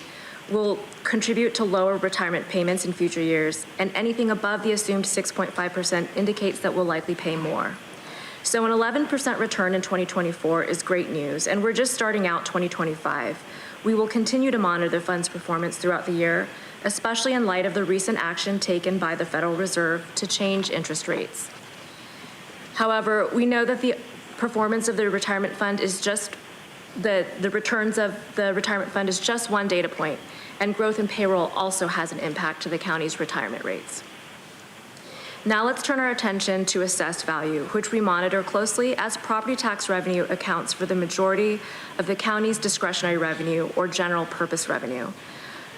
will contribute to lower retirement payments in future years, and anything above the assumed 6.5% indicates that we'll likely pay more. So an 11% return in 2024 is great news, and we're just starting out 2025. We will continue to monitor the fund's performance throughout the year, especially in light of the recent action taken by the Federal Reserve to change interest rates. However, we know that the performance of the retirement fund is just the returns of the retirement fund is just one data point, and growth in payroll also has an impact to the county's retirement rates. Now let's turn our attention to assessed value, which we monitor closely as property tax revenue accounts for the majority of the county's discretionary revenue or general purpose revenue.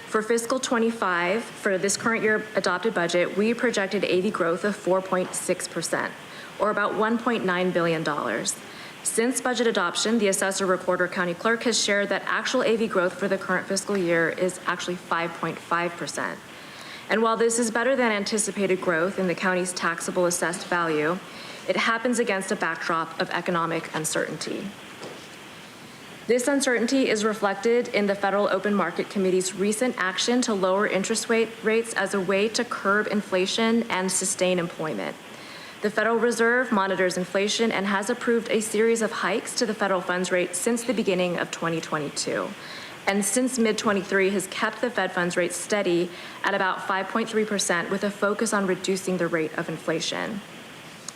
For fiscal 25, for this current year adopted budget, we projected AV growth of 4.6%, or about $1.9 billion. Since budget adoption, the assessor, recorder, county clerk has shared that actual AV growth for the current fiscal year is actually 5.5%. And while this is better than anticipated growth in the county's taxable assessed value, it happens against a backdrop of economic uncertainty. This uncertainty is reflected in the Federal Open Market Committee's recent action to lower interest rates as a way to curb inflation and sustain employment. The Federal Reserve monitors inflation and has approved a series of hikes to the federal funds rate since the beginning of 2022. And since mid-23 has kept the Fed funds rate steady at about 5.3% with a focus on reducing the rate of inflation.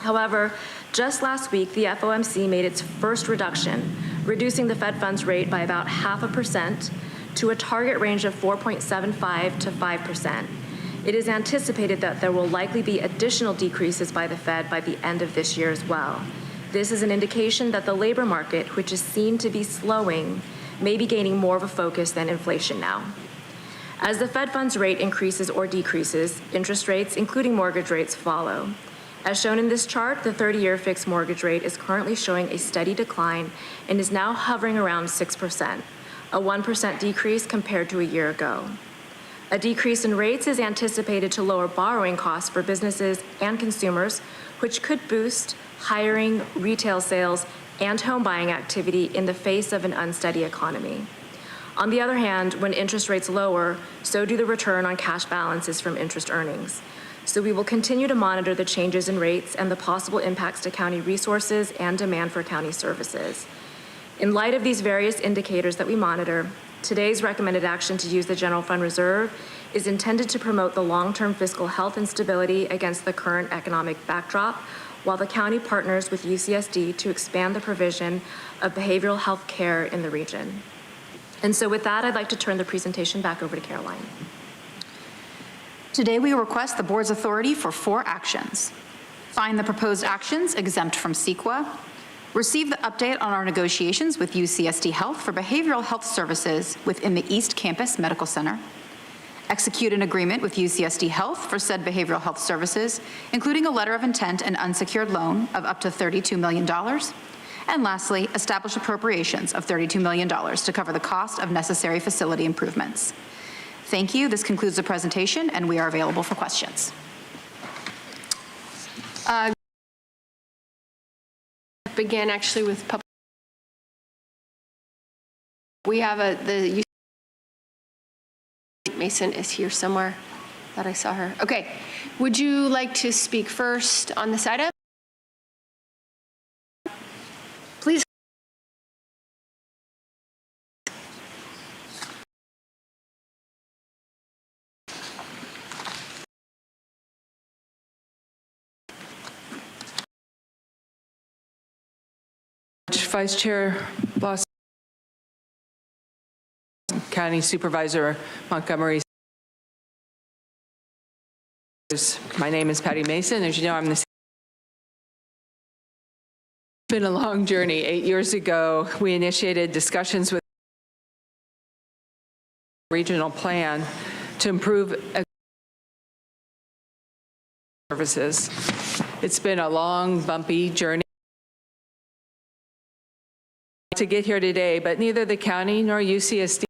However, just last week, the FOMC made its first reduction, reducing the Fed funds rate by about 0.5% to a target range of 4.75 to 5%. It is anticipated that there will likely be additional decreases by the Fed by the end of this year as well. This is an indication that the labor market, which is seen to be slowing, may be gaining more of a focus than inflation now. As the Fed funds rate increases or decreases, interest rates, including mortgage rates, follow. As shown in this chart, the 30-year fixed mortgage rate is currently showing a steady decline and is now hovering around 6%, a 1% decrease compared to a year ago. A decrease in rates is anticipated to lower borrowing costs for businesses and consumers, which could boost hiring, retail sales, and home buying activity in the face of an unsteady economy. On the other hand, when interest rates lower, so do the return on cash balances from interest earnings. So we will continue to monitor the changes in rates and the possible impacts to county resources and demand for county services. In light of these various indicators that we monitor, today's recommended action to use the general fund reserve is intended to promote the long-term fiscal health and stability against the current economic backdrop, while the county partners with UCSD to expand the provision of behavioral health care in the region. And so with that, I'd like to turn the presentation back over to Caroline. Today, we request the board's authority for 4 actions. Find the proposed actions exempt from CEQA, receive the update on our negotiations with UCSD Health for behavioral health services within the East Campus Medical Center, execute an agreement with UCSD Health for said behavioral health services, including a letter of intent and unsecured loan of up to $32 million, and lastly, establish appropriations of $32 million to cover the cost of necessary facility improvements. Thank you. This concludes the presentation, and we are available for questions. Begin actually with public. We have the Mason is here somewhere. Thought I saw her. Okay. Would you like to speak first on this item? Please. Vice Chair Lawson, County Supervisor Montgomery. My name is Patty Mason. As you know, it's been a long journey. 8 years ago, we initiated discussions with the regional plan to improve services. It's been a long, bumpy journey to get here today, but neither the county nor UCSD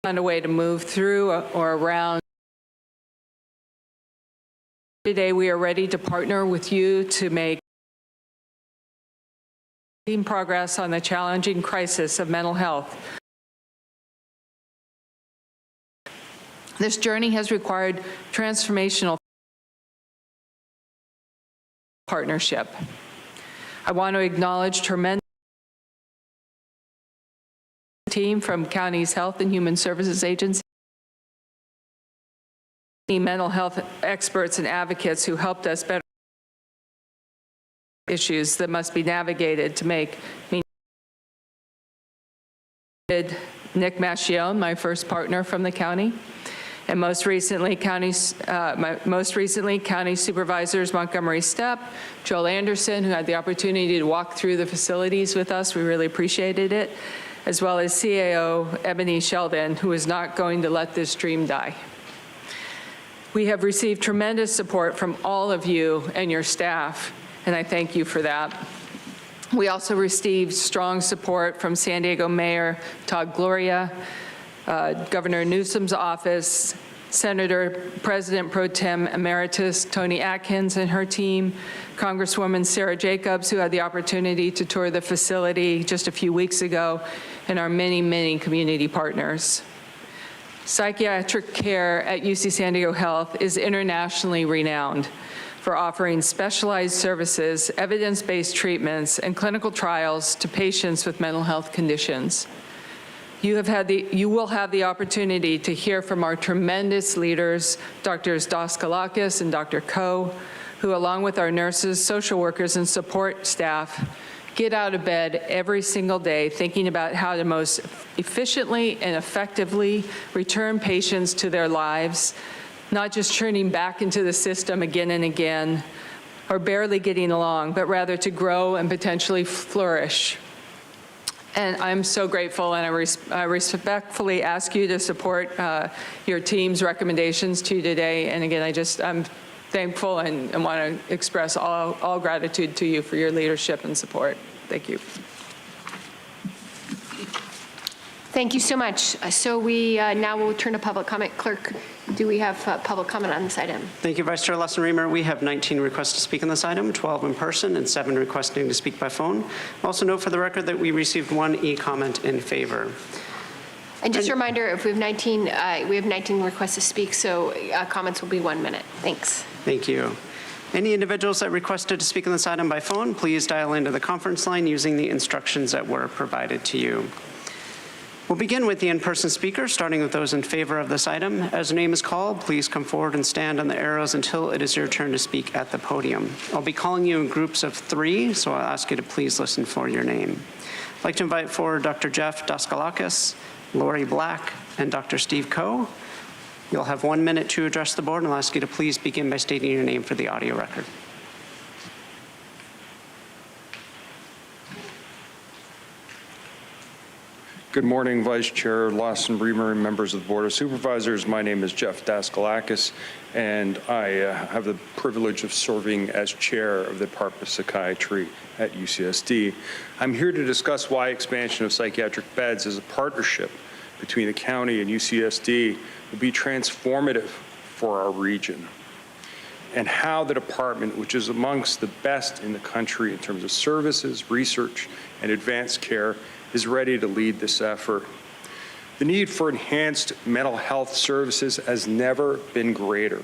found a way to move through or around. Today, we are ready to partner with you to make progress on the challenging crisis of mental health. This journey has required transformational partnership. I want to acknowledge tremendous team from County's Health and Human Services Agency mental health experts and advocates who helped us better issues that must be navigated to make me. Nick Mascione, my first partner from the county, and most recently county supervisors Montgomery Stepp, Joel Anderson, who had the opportunity to walk through the facilities with us. We really appreciated it, as well as CAO Ebony Sheldon, who is not going to let this dream die. We have received tremendous support from all of you and your staff, and I thank you for that. We also received strong support from San Diego Mayor Todd Gloria, Governor Newsom's office, Senator President Pro Tem Emeritus Tony Atkins and her team, Congresswoman Sarah Jacobs, who had the opportunity to tour the facility just a few weeks ago, and our many, many community partners. Psychiatric care at UC San Diego Health is internationally renowned for offering specialized services, evidence-based treatments, and clinical trials to patients with mental health conditions. You will have the opportunity to hear from our tremendous leaders, Drs. Daskalakis and Dr. Ko, who along with our nurses, social workers, and support staff, get out of bed every single day thinking about how to most efficiently and effectively return patients to their lives, not just churning back into the system again and again, or barely getting along, but rather to grow and potentially flourish. And I'm so grateful, and I respectfully ask you to support your team's recommendations to you today. And again, I'm thankful and want to express all gratitude to you for your leadership and support. Thank you. Thank you so much. So we now will turn to public comment. Clerk, do we have public comment on this item? Thank you, Vice Chair Lawson-Remer. We have 19 requests to speak on this item, 12 in person and 7 requesting to speak by phone. Also note for the record that we received 1 e-comment in favor. And just a reminder, if we have 19 requests to speak, so comments will be 1 minute. Thanks. Thank you. Any individuals that requested to speak on this item by phone, please dial into the conference line using the instructions that were provided to you. We'll begin with the in-person speakers, starting with those in favor of this item. As your name is called, please come forward and stand on the arrows until it is your turn to speak at the podium. I'll be calling you in groups of 3, so I'll ask you to please listen for your name. I'd like to invite forward Dr. Jeff Daskalakis, Lori Black, and Dr. Steve Ko. You'll have 1 minute to address the board, and I'll ask you to please begin by stating your name for the audio record. Good morning, Vice Chair Lawson-Remer and members of the Board of Supervisors. My name is Jeff Daskalakis, and I have the privilege of serving as chair of the Department of Psychiatry at UCSD. I'm here to discuss why expansion of psychiatric beds as a partnership between the county and UCSD will be transformative for our region, and how the department, which is amongst the best in the country in terms of services, research, and advanced care, is ready to lead this effort. The need for enhanced mental health services has never been greater.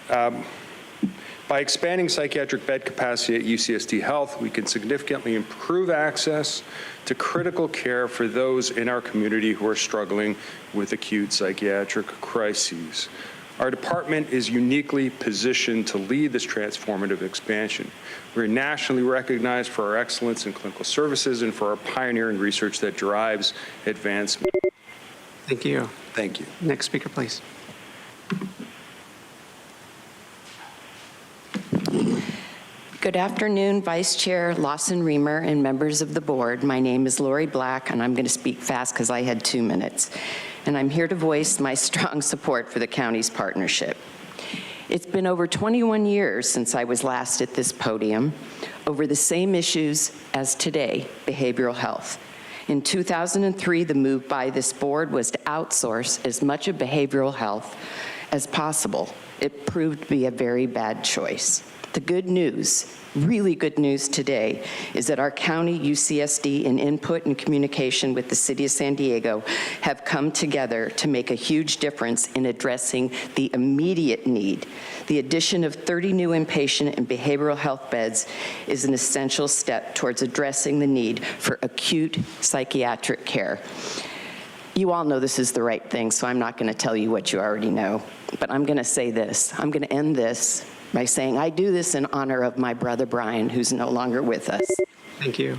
By expanding psychiatric bed capacity at UCSD Health, we can significantly improve access to critical care for those in our community who are struggling with acute psychiatric crises. Our department is uniquely positioned to lead this transformative expansion. We're nationally recognized for our excellence in clinical services and for our pioneering research that drives advancement. Thank you. Thank you. Next speaker, please. Good afternoon, Vice Chair Lawson-Remer and members of the board. My name is Lori Black, and I'm going to speak fast because I had 2 minutes. And I'm here to voice my strong support for the county's partnership. It's been over 21 years since I was last at this podium over the same issues as today, behavioral health. In 2003, the move by this board was to outsource as much of behavioral health as possible. It proved to be a very bad choice. The good news, really good news today, is that our county, UCSD, in input and communication with the City of San Diego have come together to make a huge difference in addressing the immediate need. The addition of 30 new inpatient and behavioral health beds is an essential step towards addressing the need for acute psychiatric care. You all know this is the right thing, so I'm not going to tell you what you already know. But I'm going to say this. I'm going to end this by saying I do this in honor of my brother Brian, who's no longer with us. Thank you.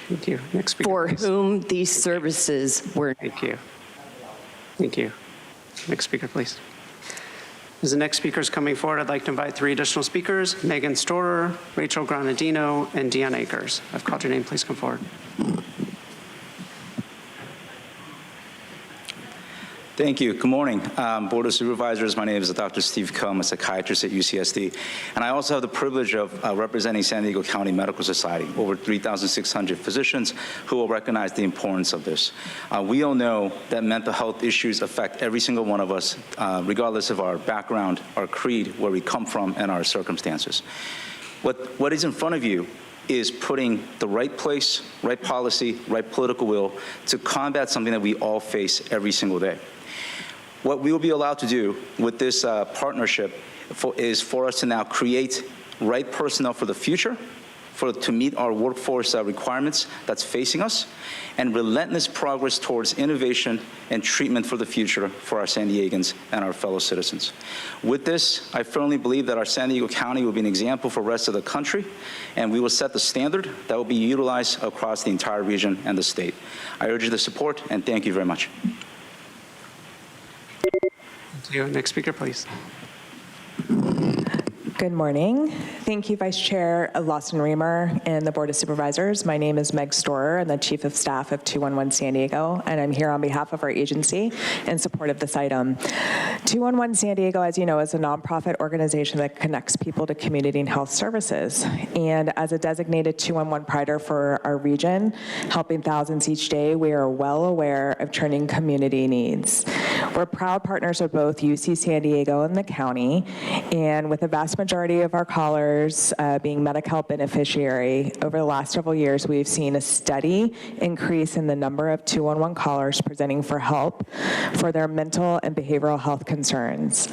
Thank you. Next speaker, For please. whom these services were. Thank you. Thank you. Next speaker, please. As the next speaker is coming forward, I'd like to invite 3 additional speakers, Megan Storer, Rachel Granadino, and Dion Akers. I've called your name. Please come forward. Thank you. Good morning, Board of Supervisors. My name is Dr. Steve Coe. I'm a psychiatrist at UCSD. And I also have the privilege of representing San Diego County Medical Society, over 3,600 physicians who will recognize the importance of this. We all know that mental health issues affect every single one of us, regardless of our background, our creed, where we come from, and our circumstances. What is in front of you is putting the right place, right policy, right political will to combat something that we all face every single day. What we will be allowed to do with this partnership is for us to now create right personnel for the future, to meet our workforce requirements that's facing us, and relentless progress towards innovation and treatment for the future for our San Diegans and our fellow citizens. With this, I firmly believe that our San Diego County will be an example for the rest of the country, and we will set the standard that will be utilized across the entire region and the state. I urge you to support, and thank you very much. Thank you. Next speaker, please. Good morning. Thank you, Vice Chair Lawson Reamer and the Board of Supervisors. My name is Meg Storer. I'm the Chief of Staff of 211 San Diego, and I'm here on behalf of our agency in support of this item. 211 San Diego, as you know, is a nonprofit organization that connects people to community and health services. And as a designated 211 provider for our region, helping thousands each day, we are well aware of turning community needs. We're proud partners of both UC San Diego and the county, and with a vast majority of our callers being Medi-Cal beneficiary, over the last several years, we've seen a steady increase in the number of 211 callers presenting for help for their mental and behavioral health concerns.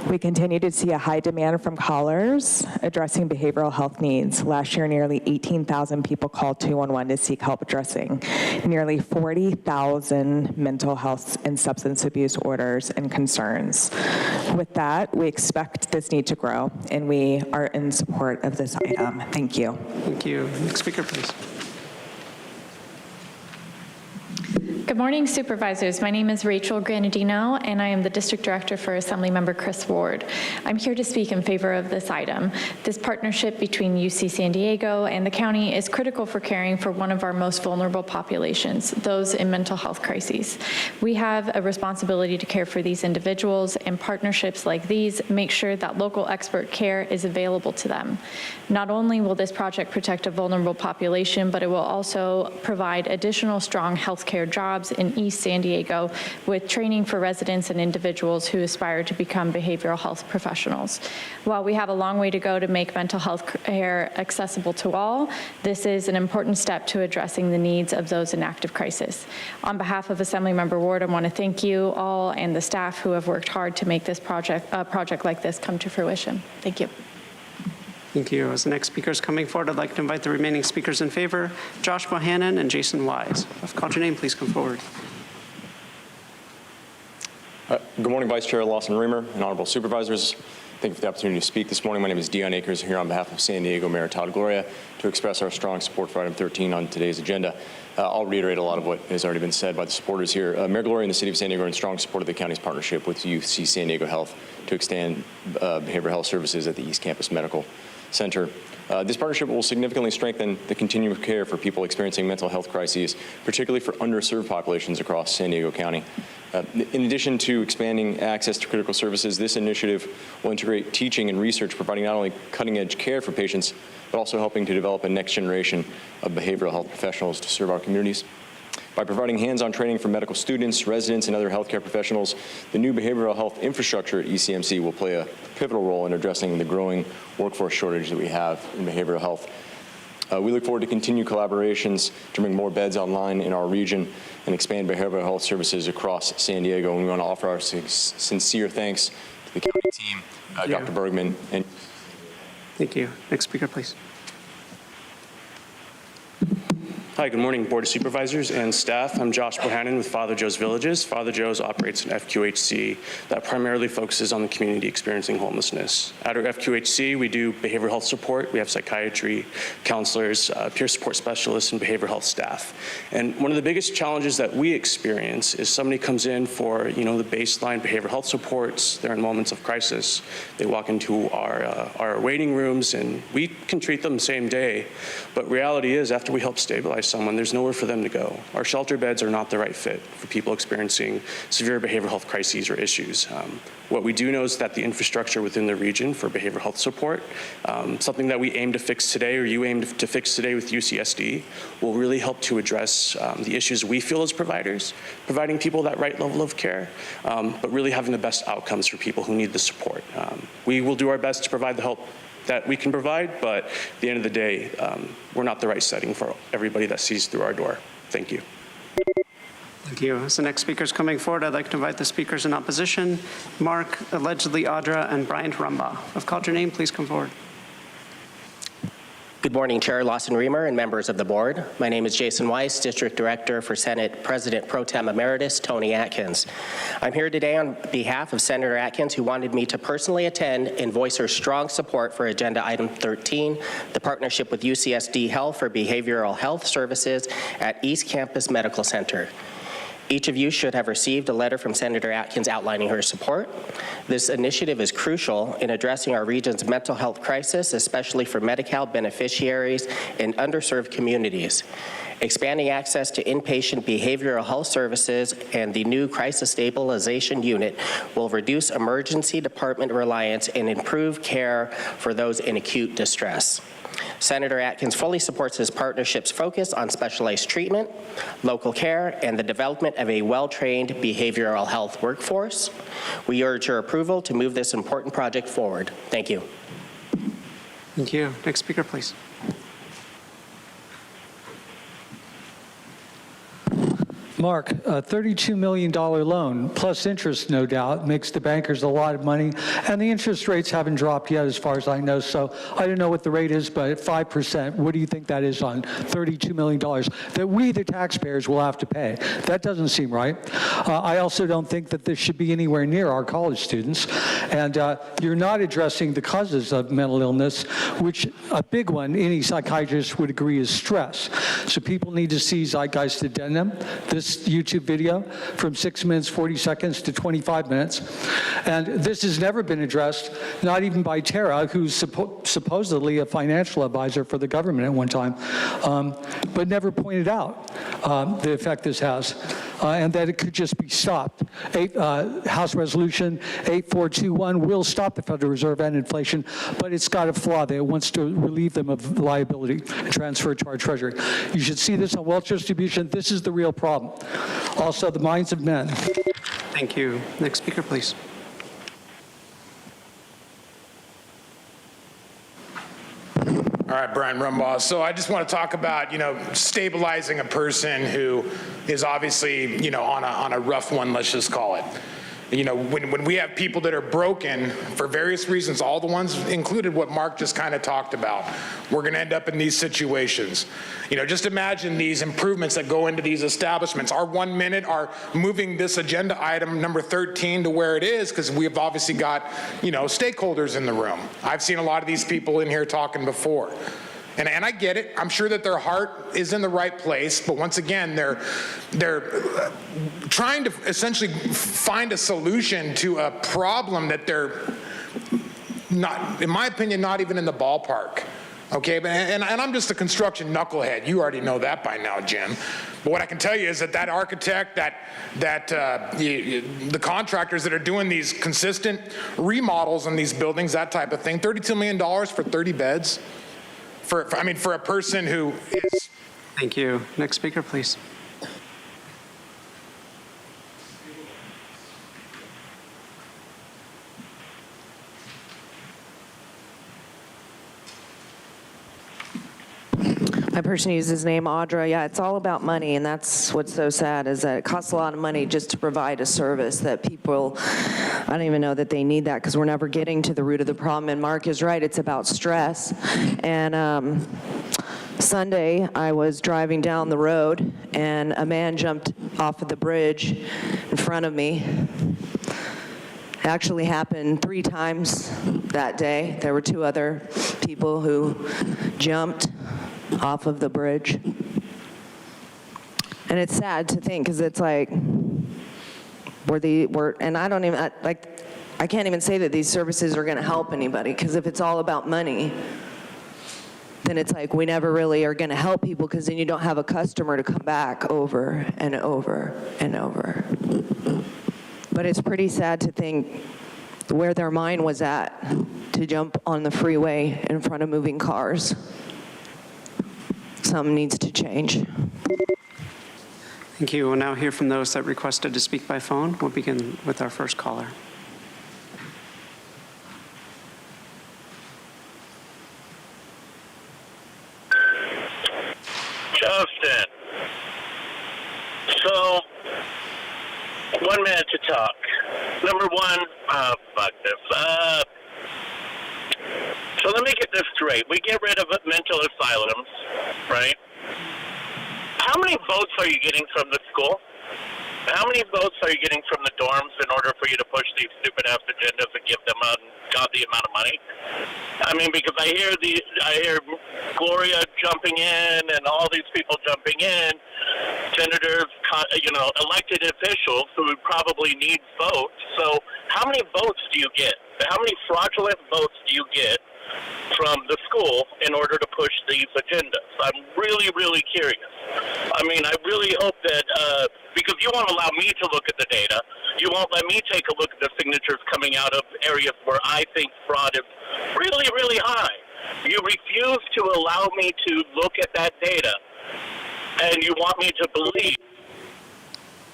We continue to see a high demand from callers addressing behavioral health needs. Last year, nearly 18,000 people called 211 to seek help addressing nearly 40,000 mental health and substance abuse orders and concerns. With that, we expect this need to grow, and we are in support of this item. Thank you. Thank you. Next speaker, please. Good morning, Supervisors. My name is Rachel Granadino, and I am the District Director for Assemblymember Chris Ward. I'm here to speak in favor of this item. This partnership between UC San Diego and the county is critical for caring for one of our most vulnerable populations, those in mental health crises. We have a responsibility to care for these individuals, and partnerships like these make sure that local expert care is available to them. Not only will this project protect a vulnerable population, but it will also provide additional strong healthcare jobs in East San Diego with training for residents and individuals who aspire to become behavioral health professionals. While we have a long way to go to make mental health care accessible to all, this is an important step to addressing the needs of those in active crisis. On behalf of Assemblymember Ward, I want to thank you all and the staff who have worked hard to make this project like this come to fruition. Thank you. Thank you. As the next speaker is coming forward, I'd like to invite the remaining speakers in favor, Josh Bohannon and Jason Wise. I've called your name. Please come forward. Good morning, Vice Chair Lawson Reamer and Honorable Supervisors. Thank you for the opportunity to speak this morning. My name is Dion Akers, here on behalf of San Diego Mayor Todd Gloria to express our strong support for item 13 on today's agenda. I'll reiterate a lot of what has already been said by the supporters here. Mayor Gloria and the City of San Diego are in strong support of the county's partnership with UC San Diego Health to extend behavioral health services at the East Campus Medical Center. This partnership will significantly strengthen the continuum of care for people experiencing mental health crises, particularly for underserved populations across San Diego County. In addition to expanding access to critical services, this initiative will integrate teaching and research, providing not only cutting-edge care for patients, but also helping to develop a next generation of behavioral health professionals to serve our communities. By providing hands-on training for medical students, residents, and other healthcare professionals, the new behavioral health infrastructure at ECMC will play a pivotal role in addressing the growing workforce shortage that we have in behavioral health. We look forward to continued collaborations to bring more beds online in our region and expand behavioral health services across San Diego. And we want to offer our sincere thanks to the county team, Dr. Bergman. And thank you. Next speaker, please. Hi, good morning, Board of Supervisors and staff. I'm Josh Bohannon with Father Joe's Villages. Father Joe's operates an FQHC that primarily focuses on the community experiencing homelessness. At our FQHC, we do behavioral health support. We have psychiatry, counselors, peer support specialists, and behavioral health staff. And one of the biggest challenges that we experience is somebody comes in for, the baseline behavioral health supports. They're in moments of crisis. They walk into our waiting rooms, and we can treat them the same day. But reality is, after we help stabilize someone, there's nowhere for them to go. Our shelter beds are not the right fit for people experiencing severe behavioral health crises or issues. What we do know is that the infrastructure within the region for behavioral health support, something that we aim to fix today, or you aim to fix today with UCSD, will really help to address the issues we feel as providers, providing people that right level of care, but really having the best outcomes for people who need the support. We will do our best to provide the help that we can provide, but at the end of the day, we're not the right setting for everybody that sees through our door. Thank you. Thank you. As the next speaker is coming forward, I'd like to invite the speakers in opposition, Mark, allegedly Audra, and Bryant Rumbaugh. I've called your name. Please come forward. Good morning, Chair Lawson Reamer and members of the board. My name is Jason Weiss, District Director for Senate President Pro Tem Emeritus Tony Atkins. I'm here today on behalf of Senator Atkins, who wanted me to personally attend and voice her strong support for Agenda Item 13, the partnership with UCSD Health for behavioral health services at East Campus Medical Center. Each of you should have received a letter from Senator Atkins outlining her support. This initiative is crucial in addressing our region's mental health crisis, especially for Medi-Cal beneficiaries in underserved communities. Expanding access to inpatient behavioral health services and the new crisis stabilization unit will reduce emergency department reliance and improve care for those in acute distress. Senator Atkins fully supports his partnership's focus on specialized treatment, local care, and the development of a well-trained behavioral health workforce. We urge your approval to move this important project forward. Thank you. Thank you. Next speaker, please. Mark, a $32 million loan, plus interest, no doubt, makes the bankers a lot of money, and the interest rates haven't dropped yet as far as I know, so I don't know what the rate is, but at 5%, what do you think that is on $32 million that we, the taxpayers, will have to pay? That doesn't seem right. I also don't think that this should be anywhere near our college students, and you're not addressing the causes of mental illness, which a big one, any psychiatrist would agree, is stress. So people need to see Zeitgeist Addendum, this YouTube video, from 6 minutes, 40 seconds to 25 minutes. And this has never been addressed, not even by Tara, who's supposedly a financial advisor for the government at one time, but never pointed out the effect this has, and that it could just be stopped. House Resolution 8421 will stop the Federal Reserve and inflation, but it's got a flaw that it wants to relieve them of liability and transfer it to our Treasury. You should see this on wealth distribution. This is the real problem. Also, the minds of men. Thank you. Next speaker, please. All right, Brian Rumbaugh. So I just want to talk about, stabilizing a person who is obviously, on a rough one, let's just call it. When we have people that are broken for various reasons, all the ones included what Mark just kind of talked about, we're going to end up in these situations. Just imagine these improvements that go into these establishments. Our 1 minute are moving this agenda item number 13 to where it is because we've obviously got, stakeholders in the room. I've seen a lot of these people in here talking before. And I get it. I'm sure that their heart is in the right place, but once again, they're trying to essentially find a solution to a problem that they're not, in my opinion, not even in the ballpark. Okay, and I'm just a construction knucklehead. You already know that by now, Jim. But what I can tell you is that architect, the contractors that are doing these consistent remodels in these buildings, that type of thing, $32 million for 30 beds. For a person who is. Thank you. Next speaker, please. My person uses his name, Audra. Yeah, it's all about money, and that's what's so sad, is that it costs a lot of money just to provide a service that people, I don't even know that they need that, because we're never getting to the root of the problem. And Mark is right, it's about stress. And Sunday, I was driving down the road, and a man jumped off of the bridge in front of me. It actually happened 3 times that day. There were 2 other people who jumped off of the bridge. And it's sad to think, because it's like, and I don't even, I can't even say that these services are going to help anybody, because if it's all about money, then it's like we never really are going to help people, because then you don't have a customer to come back over and over and over. But it's pretty sad to think where their mind was at to jump on the freeway in front of moving cars. Something needs to change. Thank you. We'll now hear from those that requested to speak by phone. We'll begin with our first caller. Justin. So, 1 minute to talk. Number one, fuck this. So let me get this straight. We get rid of mental asylums, right? How many votes are you getting from the school? How many votes are you getting from the dorms in order for you to push these stupid-ass agendas and give them ungodly amount of money? I mean, because I hear Gloria jumping in and all these people jumping in, senators, elected officials who would probably need votes. So how many votes do you get? How many fraudulent votes do you get from the school in order to push these agendas? I'm really, really curious. I mean, I really hope that, because you won't allow me to look at the data, you won't let me take a look at the signatures coming out of areas where I think fraud is really, really high. You refuse to allow me to look at that data, and you want me to believe.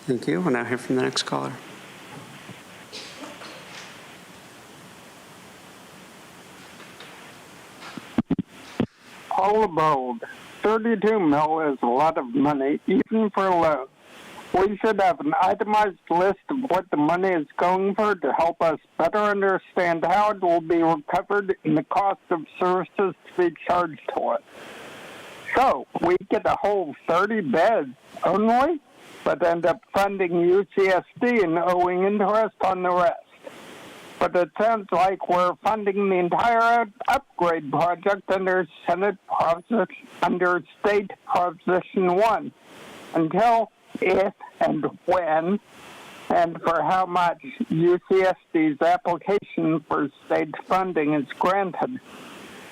Thank you. We'll now hear from the next caller. Paula Bold, 32 mil is a lot of money, even for loans. We should have an itemized list of what the money is going for to help us better understand how it will be recovered in the cost of services to be charged to it. So we get a whole 30 beds only, but end up funding UCSD and owing interest on the rest. But it sounds like we're funding the entire upgrade project under State Proposition 1 until, if and when, and for how much UCSD's application for state funding is granted.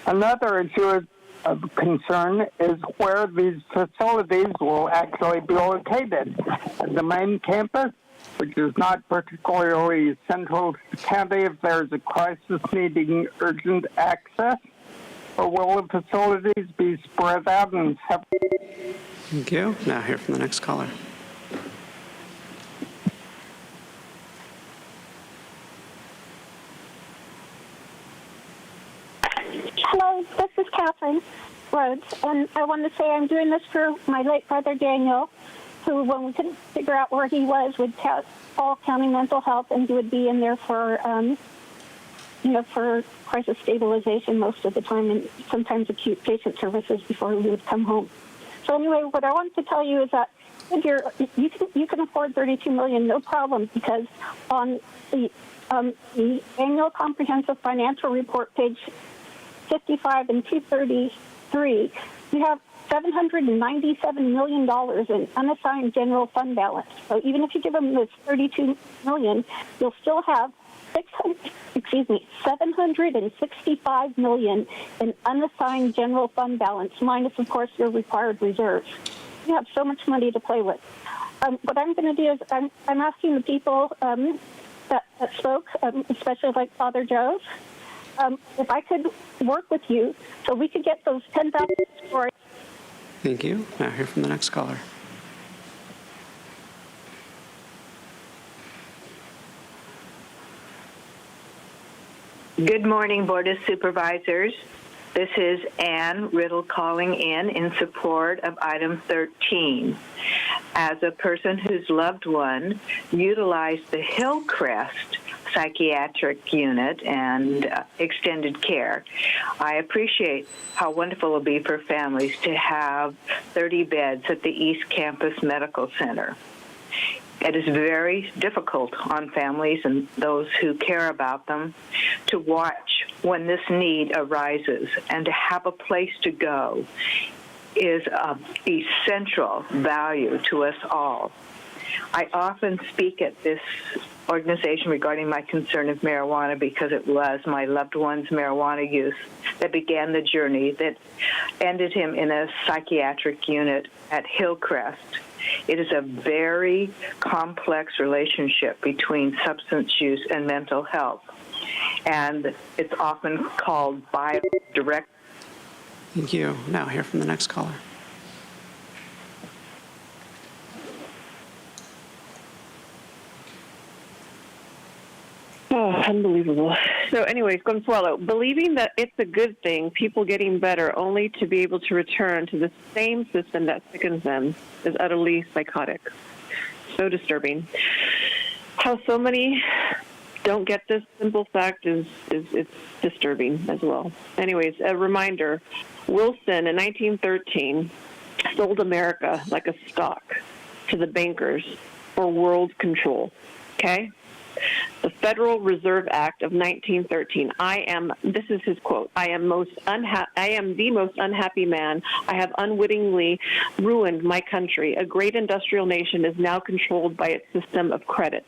Another issue of concern is where these facilities will actually be located. At the main campus, which is not particularly central to the county if there's a crisis needing urgent access, or will the facilities be spread out in several? Thank you. Now hear from the next caller. Hello, this is Catherine Rhodes, and I want to say I'm doing this for my late brother Daniel, who, when we couldn't figure out where he was, would call county mental health, and he would be in there for, for crisis stabilization most of the time, and sometimes acute patient services before we would come home. So anyway, what I wanted to tell you is that if you can afford $32 million, no problem, because on the annual comprehensive financial report, page 55 and 233, you have $797 million in unassigned general fund balance. So even if you give them this $32 million, you'll still have $765 million in unassigned general fund balance, minus, of course, your required reserves. You have so much money to play with. What I'm going to do is I'm asking the people that spoke, especially like Father Joe, if I could work with you so we could get those 10,000 stories. Thank you. Now hear from the next caller. Good morning, Board of Supervisors. This is Ann Riddle calling in support of item 13. As a person whose loved one utilized the Hillcrest psychiatric unit and extended care. I appreciate how wonderful it will be for families to have 30 beds at the East Campus Medical Center. It is very difficult on families and those who care about them to watch when this need arises, and to have a place to go is of essential value to us all. I often speak at this organization regarding my concern of marijuana because it was my loved one's marijuana use that began the journey that ended him in a psychiatric unit at Hillcrest. It is a very complex relationship between substance use and mental health, and it's often called bio-direct. Thank you. Now hear from the next caller. Oh, unbelievable. So anyways, Consuelo, believing that it's a good thing, people getting better, only to be able to return to the same system that sickens them is utterly psychotic. So disturbing. How so many don't get this simple fact is it's disturbing as well. Anyways, a reminder, Wilson in 1913 sold America like a stock to the bankers for world control, okay? The Federal Reserve Act of 1913. This is his quote, I am the most unhappy man. I have unwittingly ruined my country. A great industrial nation is now controlled by its system of credit.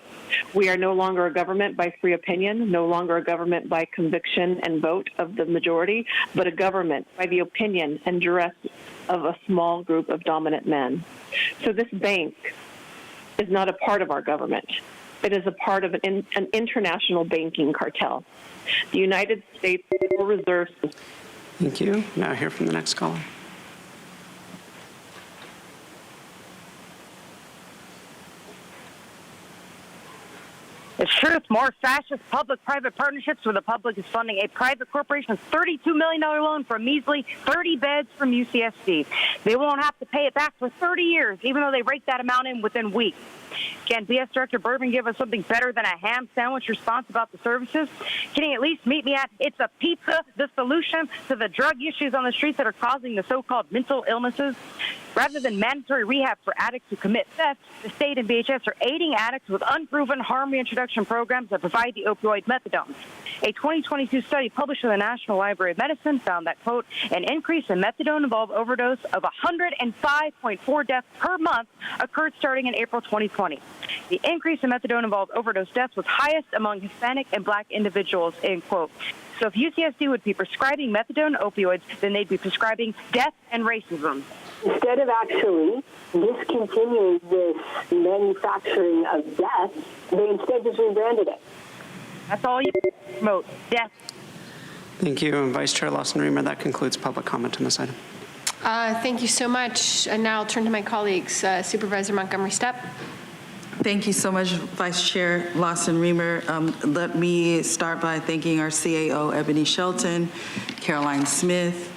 We are no longer a government by free opinion, no longer a government by conviction and vote of the majority, but a government by the opinion and duress of a small group of dominant men. So this bank is not a part of our government. It is a part of an international banking cartel. The United States Federal Reserve System. Thank you. Now hear from the next caller. It's truth. More fascist public-private partnerships where the public is funding a private corporation's $32 million loan for a measly 30 beds from UCSD. They won't have to pay it back for 30 years, even though they rake that amount in within weeks. Can BS Director Bourbon give us something better than a ham sandwich response about the services? Can he at least meet me at it's a pizza, the solution to the drug issues on the streets that are causing the so-called mental illnesses? Rather than mandatory rehab for addicts who commit theft, the state and BHS are aiding addicts with unproven harm reintroduction programs that provide the opioid methadone. A 2022 study published in the National Library of Medicine found that, quote, an increase in methadone-involved overdose of 105.4 deaths per month occurred starting in April 2020. The increase in methadone-involved overdose deaths was highest among Hispanic and Black individuals, end quote. So if UCSD would be prescribing methadone opioids, then they'd be prescribing death and racism. Instead of actually discontinuing this manufacturing of death, they instead just rebranded it. That's all you promote, death. Thank you, and Vice Chair Lawson-Remer. That concludes public comment on this item. Thank you so much. And now I'll turn to my colleagues. Supervisor Montgomery Stepp. Thank you so much, Vice Chair Lawson-Remer. Let me start by thanking our CAO, Ebony Shelton, Caroline Smith,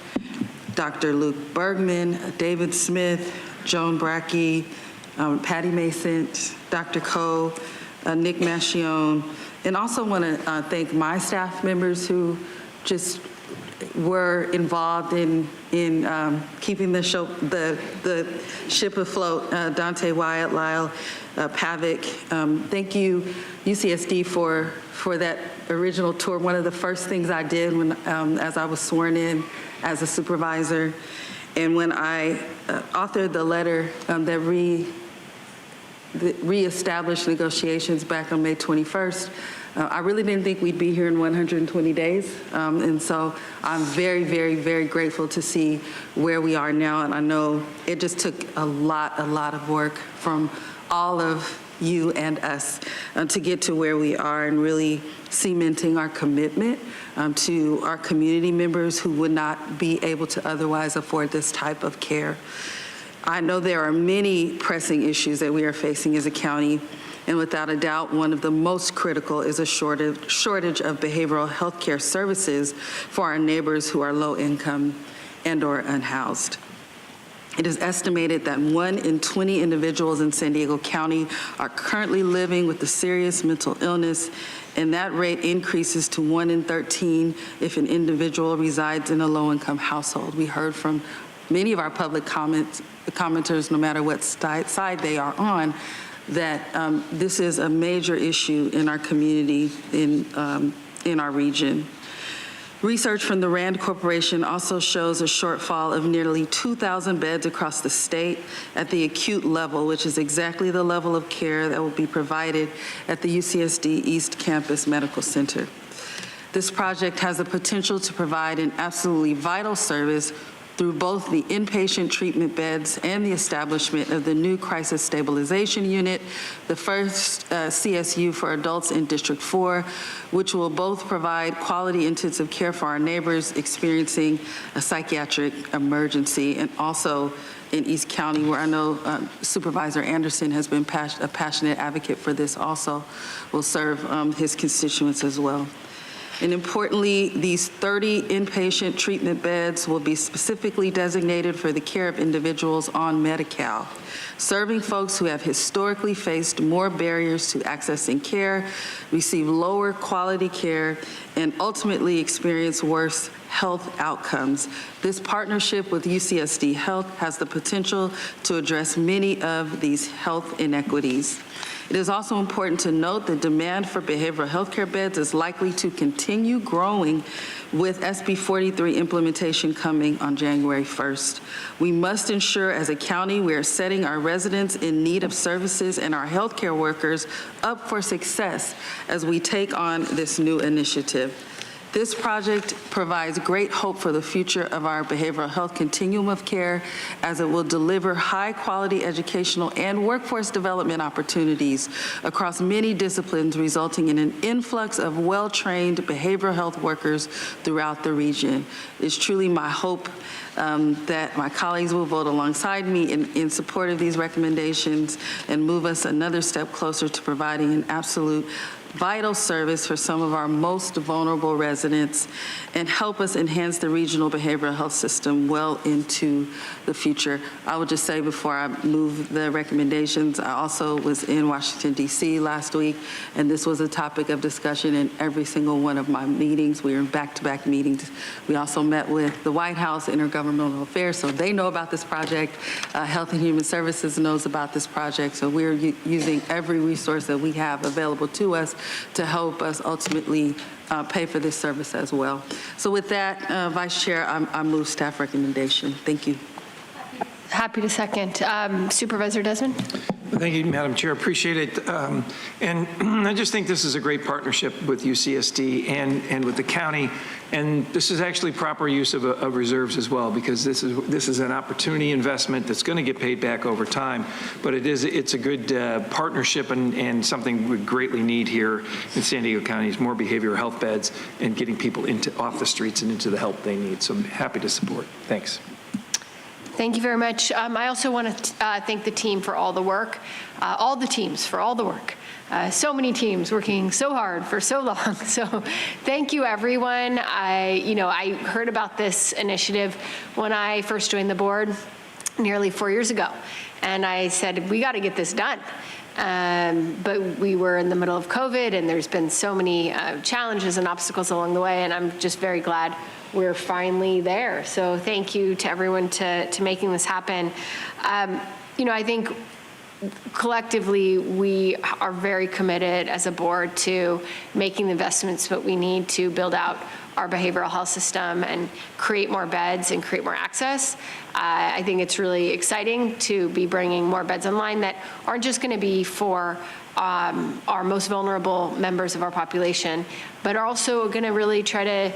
Dr. Luke Bergman, David Smith, Joan Brackey, Patty Mason, Dr. Coe, Nick Mascione, and also want to thank my staff members who just were involved in keeping the ship afloat. Dante Wyatt, Lyle Pavick. Thank you, UCSD, for that original tour. One of the first things I did when as I was sworn in as a supervisor, and when I authored the letter that reestablished negotiations back on May 21st. I really didn't think we'd be here in 120 days. And so I'm very, very, very grateful to see where we are now. And I know it just took a lot of work from all of you and us to get to where we are and really cementing our commitment to our community members who would not be able to otherwise afford this type of care. I know there are many pressing issues that we are facing as a county, and without a doubt, one of the most critical is a shortage of behavioral health care services for our neighbors who are low income and or unhoused. It is estimated that 1 in 20 individuals in San Diego County are currently living with a serious mental illness, and that rate increases to 1 in 13 if an individual resides in a low-income household. We heard from many of our public commenters, no matter what side they are on, that this is a major issue in our community, in our region. Research from the RAND Corporation also shows a shortfall of nearly 2,000 beds across the state at the acute level, which is exactly the level of care that will be provided at the UCSD East Campus Medical Center. This project has the potential to provide an absolutely vital service through both the inpatient treatment beds and the establishment of the new crisis stabilization unit, the first CSU for adults in District 4, which will both provide quality intensive care for our neighbors experiencing a psychiatric emergency, and also in East County, where I know Supervisor Anderson has been a passionate advocate for this, also will serve his constituents as well. And importantly, these 30 inpatient treatment beds will be specifically designated for the care of individuals on Medi-Cal, serving folks who have historically faced more barriers to accessing care, receive lower quality care, and ultimately experience worse health outcomes. This partnership with UCSD Health has the potential to address many of these health inequities. It is also important to note that demand for behavioral health care beds is likely to continue growing with SB 43 implementation coming on January 1st. We must ensure as a county we are setting our residents in need of services and our healthcare workers up for success as we take on this new initiative. This project provides great hope for the future of our behavioral health continuum of care, as it will deliver high-quality educational and workforce development opportunities across many disciplines, resulting in an influx of well-trained behavioral health workers throughout the region. It's truly my hope that my colleagues will vote alongside me in support of these recommendations and move us another step closer to providing an absolute vital service for some of our most vulnerable residents and help us enhance the regional behavioral health system well into the future. I would just say before I move the recommendations, I also was in Washington, D.C. last week, and this was a topic of discussion in every single one of my meetings. We were in back-to-back meetings. We also met with the White House, Intergovernmental Affairs, so they know about this project. Health and Human Services knows about this project, so we're using every resource that we have available to us to help us ultimately pay for this service as well. So with that, Vice Chair, I move staff recommendation. Thank you. Happy to second. Supervisor Desmond? Thank you, Madam Chair. Appreciate it. And I just think this is a great partnership with UCSD and with the county. And this is actually proper use of reserves as well, because this is an opportunity investment that's going to get paid back over time. But it's a good partnership and something we greatly need here in San Diego County is more behavioral health beds and getting people off the streets and into the help they need. So I'm happy to support. Thanks. Thank you very much. I also want to thank the team for all the work, all the teams for all the work. So many teams working so hard for so long. So thank you, everyone. I heard about this initiative when I first joined the board nearly 4 years ago. And I said, we got to get this done. But we were in the middle of COVID, and there's been so many challenges and obstacles along the way, and I'm just very glad we're finally there. So thank you to everyone to making this happen. I think collectively we are very committed as a board to making the investments that we need to build out our behavioral health system and create more beds and create more access. I think it's really exciting to be bringing more beds online that aren't just going to be for our most vulnerable members of our population, but are also going to really try to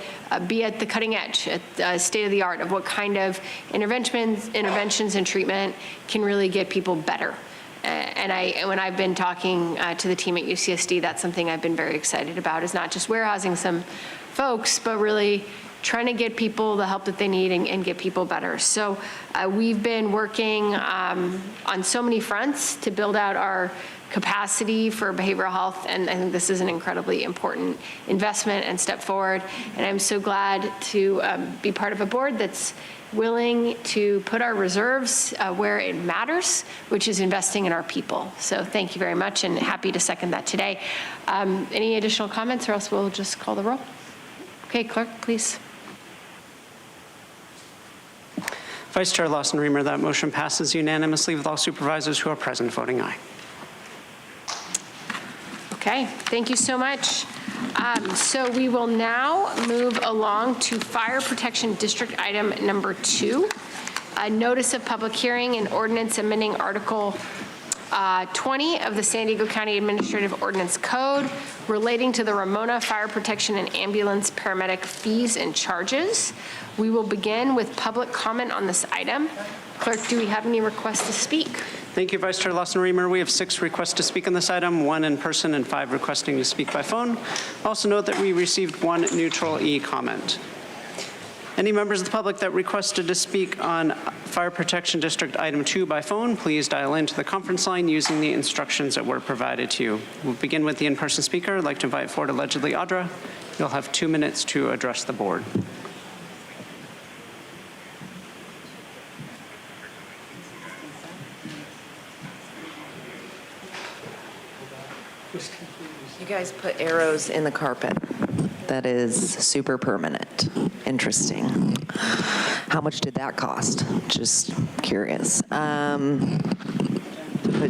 be at the cutting edge, at state of the art of what kind of interventions and treatment can really get people better. And when I've been talking to the team at UCSD, that's something I've been very excited about, is not just warehousing some folks, but really trying to get people the help that they need and get people better. So we've been working on so many fronts to build out our capacity for behavioral health, and I think this is an incredibly important investment and step forward. And I'm so glad to be part of a board that's willing to put our reserves where it matters, which is investing in our people. So thank you very much, and happy to second that today. Any additional comments, or else we'll just call the roll? Okay, clerk, please. Vice Chair Lawson-Remer, that motion passes unanimously with all supervisors who are present voting aye. Okay, thank you so much. So we will now move along to Fire Protection District item number 2, a notice of public hearing and ordinance amending Article 20 of the San Diego County Administrative Ordinance Code relating to the Ramona Fire Protection and Ambulance Paramedic fees and charges. We will begin with public comment on this item. Clerk, do we have any requests to speak? Thank you, Vice Chair Lawson-Remer. We have 6 requests to speak on this item, 1 in person and 5 requesting to speak by phone. Also note that we received 1 neutral e-comment. Any members of the public that requested to speak on Fire Protection District Item 2 by phone, please dial into the conference line using the instructions that were provided to you. We'll begin with the in-person speaker. I'd like to invite forward allegedly Audra. You'll have 2 minutes to address the board. You guys put arrows in the carpet. That is super permanent. Interesting. How much did that cost? Just curious. Put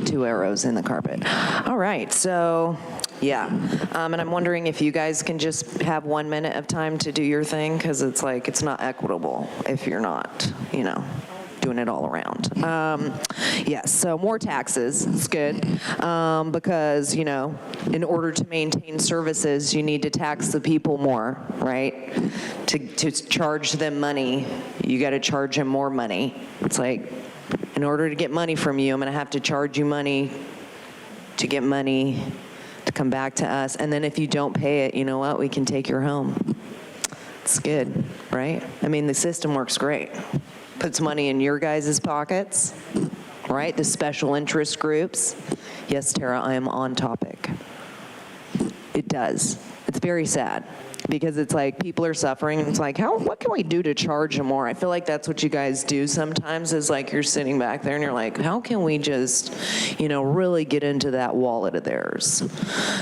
2 arrows in the carpet. All right, so yeah. And I'm wondering if you guys can just have 1 minute of time to do your thing, because it's like, it's not equitable if you're not, doing it all around. Yes, so more taxes, it's good, because, in order to maintain services, you need to tax the people more, right? To charge them money, you got to charge them more money. It's like, in order to get money from you, I'm going to have to charge you money to get money to come back to us. And then if you don't pay it, you know what? We can take your home. It's good, right? I mean, the system works great. Puts money in your guys' pockets, right? The special interest groups. Yes, Tara, I am on topic. It does. It's very sad, because it's like people are suffering, and it's like, what can we do to charge them more? I feel like that's what you guys do sometimes, is like you're sitting back there and you're like, how can we just, really get into that wallet of theirs?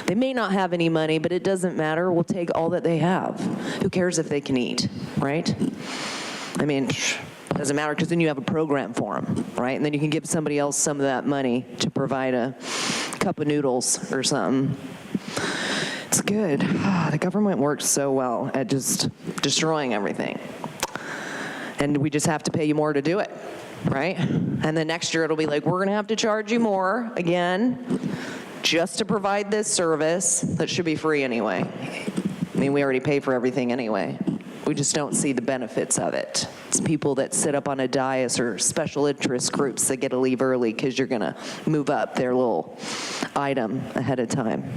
They may not have any money, but it doesn't matter. We'll take all that they have. Who cares if they can eat, right? I mean, doesn't matter, because then you have a program for them, right? And then you can give somebody else some of that money to provide a cup of noodles or something. It's good. The government works so well at just destroying everything. And we just have to pay you more to do it, right? And then next year it'll be like, we're going to have to charge you more again just to provide this service that should be free anyway. I mean, we already pay for everything anyway. We just don't see the benefits of it. It's people that sit up on a dais or special interest groups that get to leave early because you're going to move up their little item ahead of time.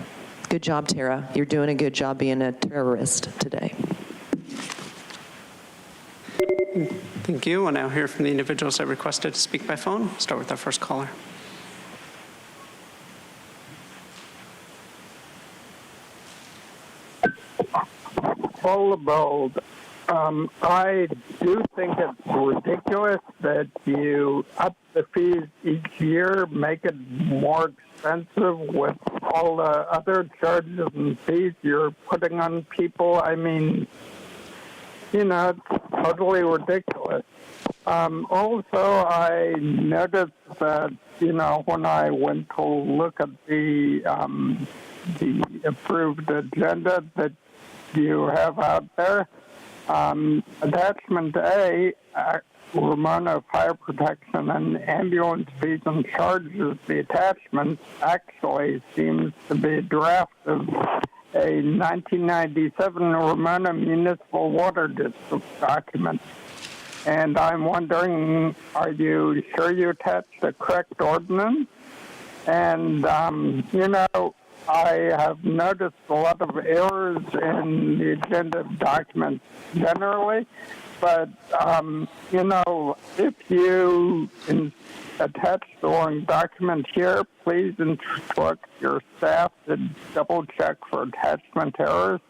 Good job, Tara. You're doing a good job being a terrorist today. Thank you. We'll now hear from the individuals that requested to speak by phone. Start with our first caller. Full bold. I do think it's ridiculous that you up the fees each year, make it more expensive with all the other charges and fees you're putting on people. I mean, it's totally ridiculous. Also, I noticed that, when I went to look at the approved agenda that you have out there, Attachment A, Ramona Fire Protection and Ambulance Fees and Charges, the attachment actually seems to be a draft of a 1997 Ramona Municipal Water District document. And I'm wondering, are you sure you attached the correct ordinance? And, I have noticed a lot of errors in the agenda documents generally, but, if you attach the wrong document here, please instruct your staff to double check for attachment errors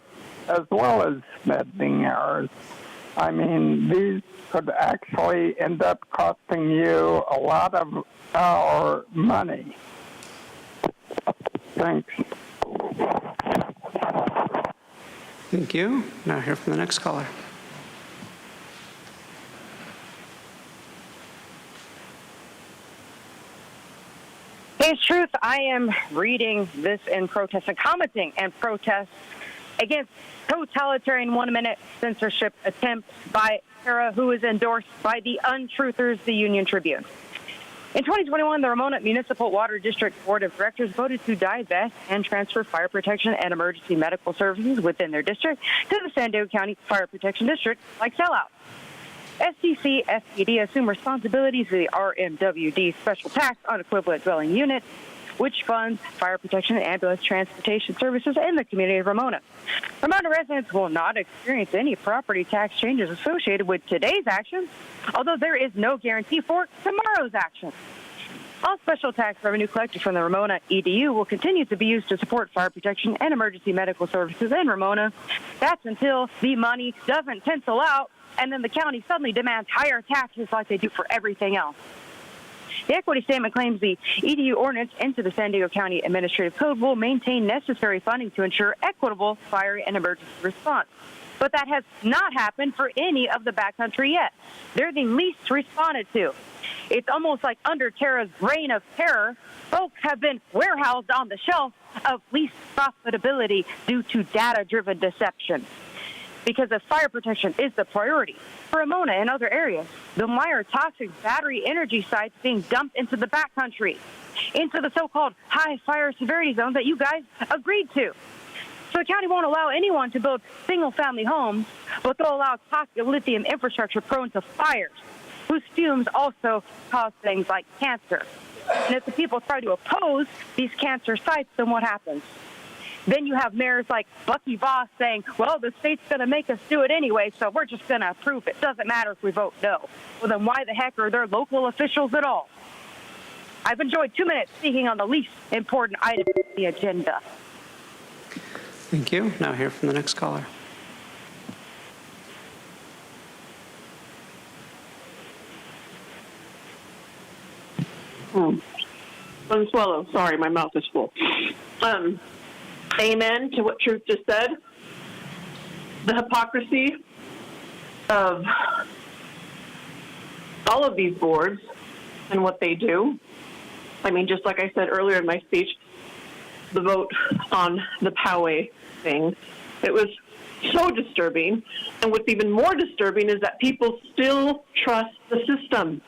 as well as spelling errors. I mean, these could actually end up costing you a lot of our money. Thanks. Thank you. Now hear from the next caller. It's truth. I am reading this in protest and commenting and protest against totalitarian one-minute censorship attempts by Sarah, who is endorsed by the Untruthers, the Union Tribune. In 2021, the Ramona Municipal Water District Board of Directors voted to divest and transfer fire protection and emergency medical services within their district to the San Diego County Fire Protection District, like sellout. SDC, SPD assume responsibilities for the RMWD special tax on equivalent dwelling unit, which funds fire protection and ambulance transportation services in the community of Ramona. Ramona residents will not experience any property tax changes associated with today's actions, although there is no guarantee for tomorrow's actions. All special tax revenue collected from the Ramona EDU will continue to be used to support fire protection and emergency medical services in Ramona. That's until the money doesn't pencil out and then the county suddenly demands higher taxes like they do for everything else. The equity statement claims the EDU ordinance into the San Diego County Administrative Code will maintain necessary funding to ensure equitable fire and emergency response. But that has not happened for any of the backcountry yet. They're the least responded to. It's almost like under Tara's reign of terror, folks have been warehoused on the shelf of least profitability due to data-driven deception. Because if fire protection is the priority for Ramona and other areas, then why are toxic battery energy sites being dumped into the backcountry, into the so-called high fire severity zone that you guys agreed to? So the county won't allow anyone to build single-family homes, but they'll allow toxic lithium infrastructure prone to fires, whose fumes also cause things like cancer. And if the people try to oppose these cancer sites, then what happens? Then you have mayors like Bucky Voss saying, well, the state's going to make us do it anyway, so we're just going to approve it. Doesn't matter if we vote no. Well, then why the heck are there local officials at all? I've enjoyed 2 minutes speaking on the least important item on the agenda. Thank you. Now hear from the next caller. Unswallow. Sorry, my mouth is full. Amen to what Truth just said. The hypocrisy of all of these boards and what they do. I mean, just like I said earlier in my speech, the vote on the Poway thing, it was so disturbing. And what's even more disturbing is that people still trust the system,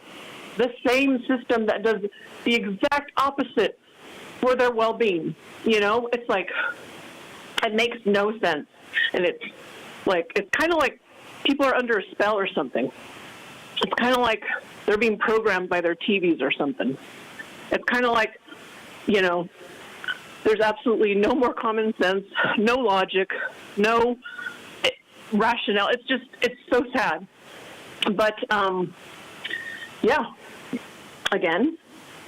the same system that does the exact opposite for their well-being. You know, it's like, it makes no sense. And it's kind of like people are under a spell or something. It's kind of like they're being programmed by their TVs or something. It's kind of like, you know, there's absolutely no more common sense, no logic, no rationale. It's so sad. But, yeah, again,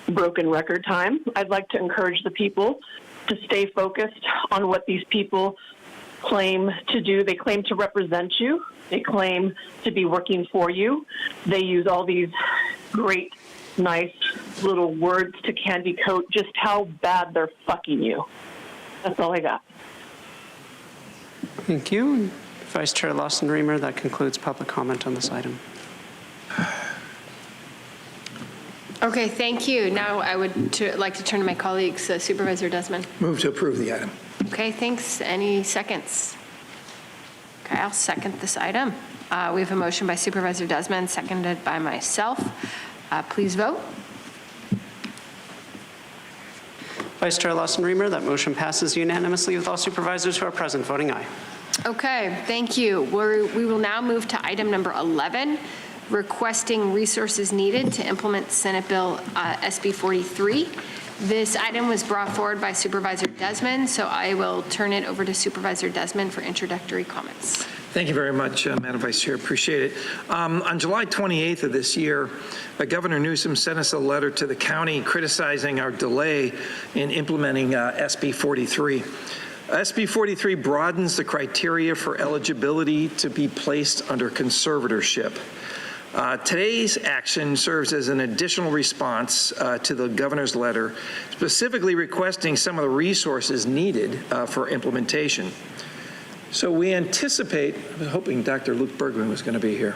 broken record time. I'd like to encourage the people to stay focused on what these people claim to do. They claim to represent you. They claim to be working for you. They use all these great, nice little words to candy coat just how bad they're fucking you. That's all I got. Thank you. Vice Chair Lawson-Remer, that concludes public comment on this item. Okay, thank you. Now I would like to turn to my colleagues. Supervisor Desmond. Move to approve the item. Okay, thanks. Any seconds? Okay, I'll second this item. We have a motion by Supervisor Desmond, seconded by myself. Please vote. Vice Chair Lawson-Remer, that motion passes unanimously with all supervisors who are present voting aye. Okay, thank you. We will now move to item number 11, requesting resources needed to implement Senate Bill SB 43. This item was brought forward by Supervisor Desmond, so I will turn it over to Supervisor Desmond for introductory comments. Thank you very much, Madam Vice Chair. Appreciate it. On July 28th of this year, Governor Newsom sent us a letter to the county criticizing our delay in implementing SB 43. SB 43 broadens the criteria for eligibility to be placed under conservatorship. Today's action serves as an additional response to the governor's letter, specifically requesting some of the resources needed for implementation. So we anticipate, I was hoping Dr. Luke Bergman was going to be here.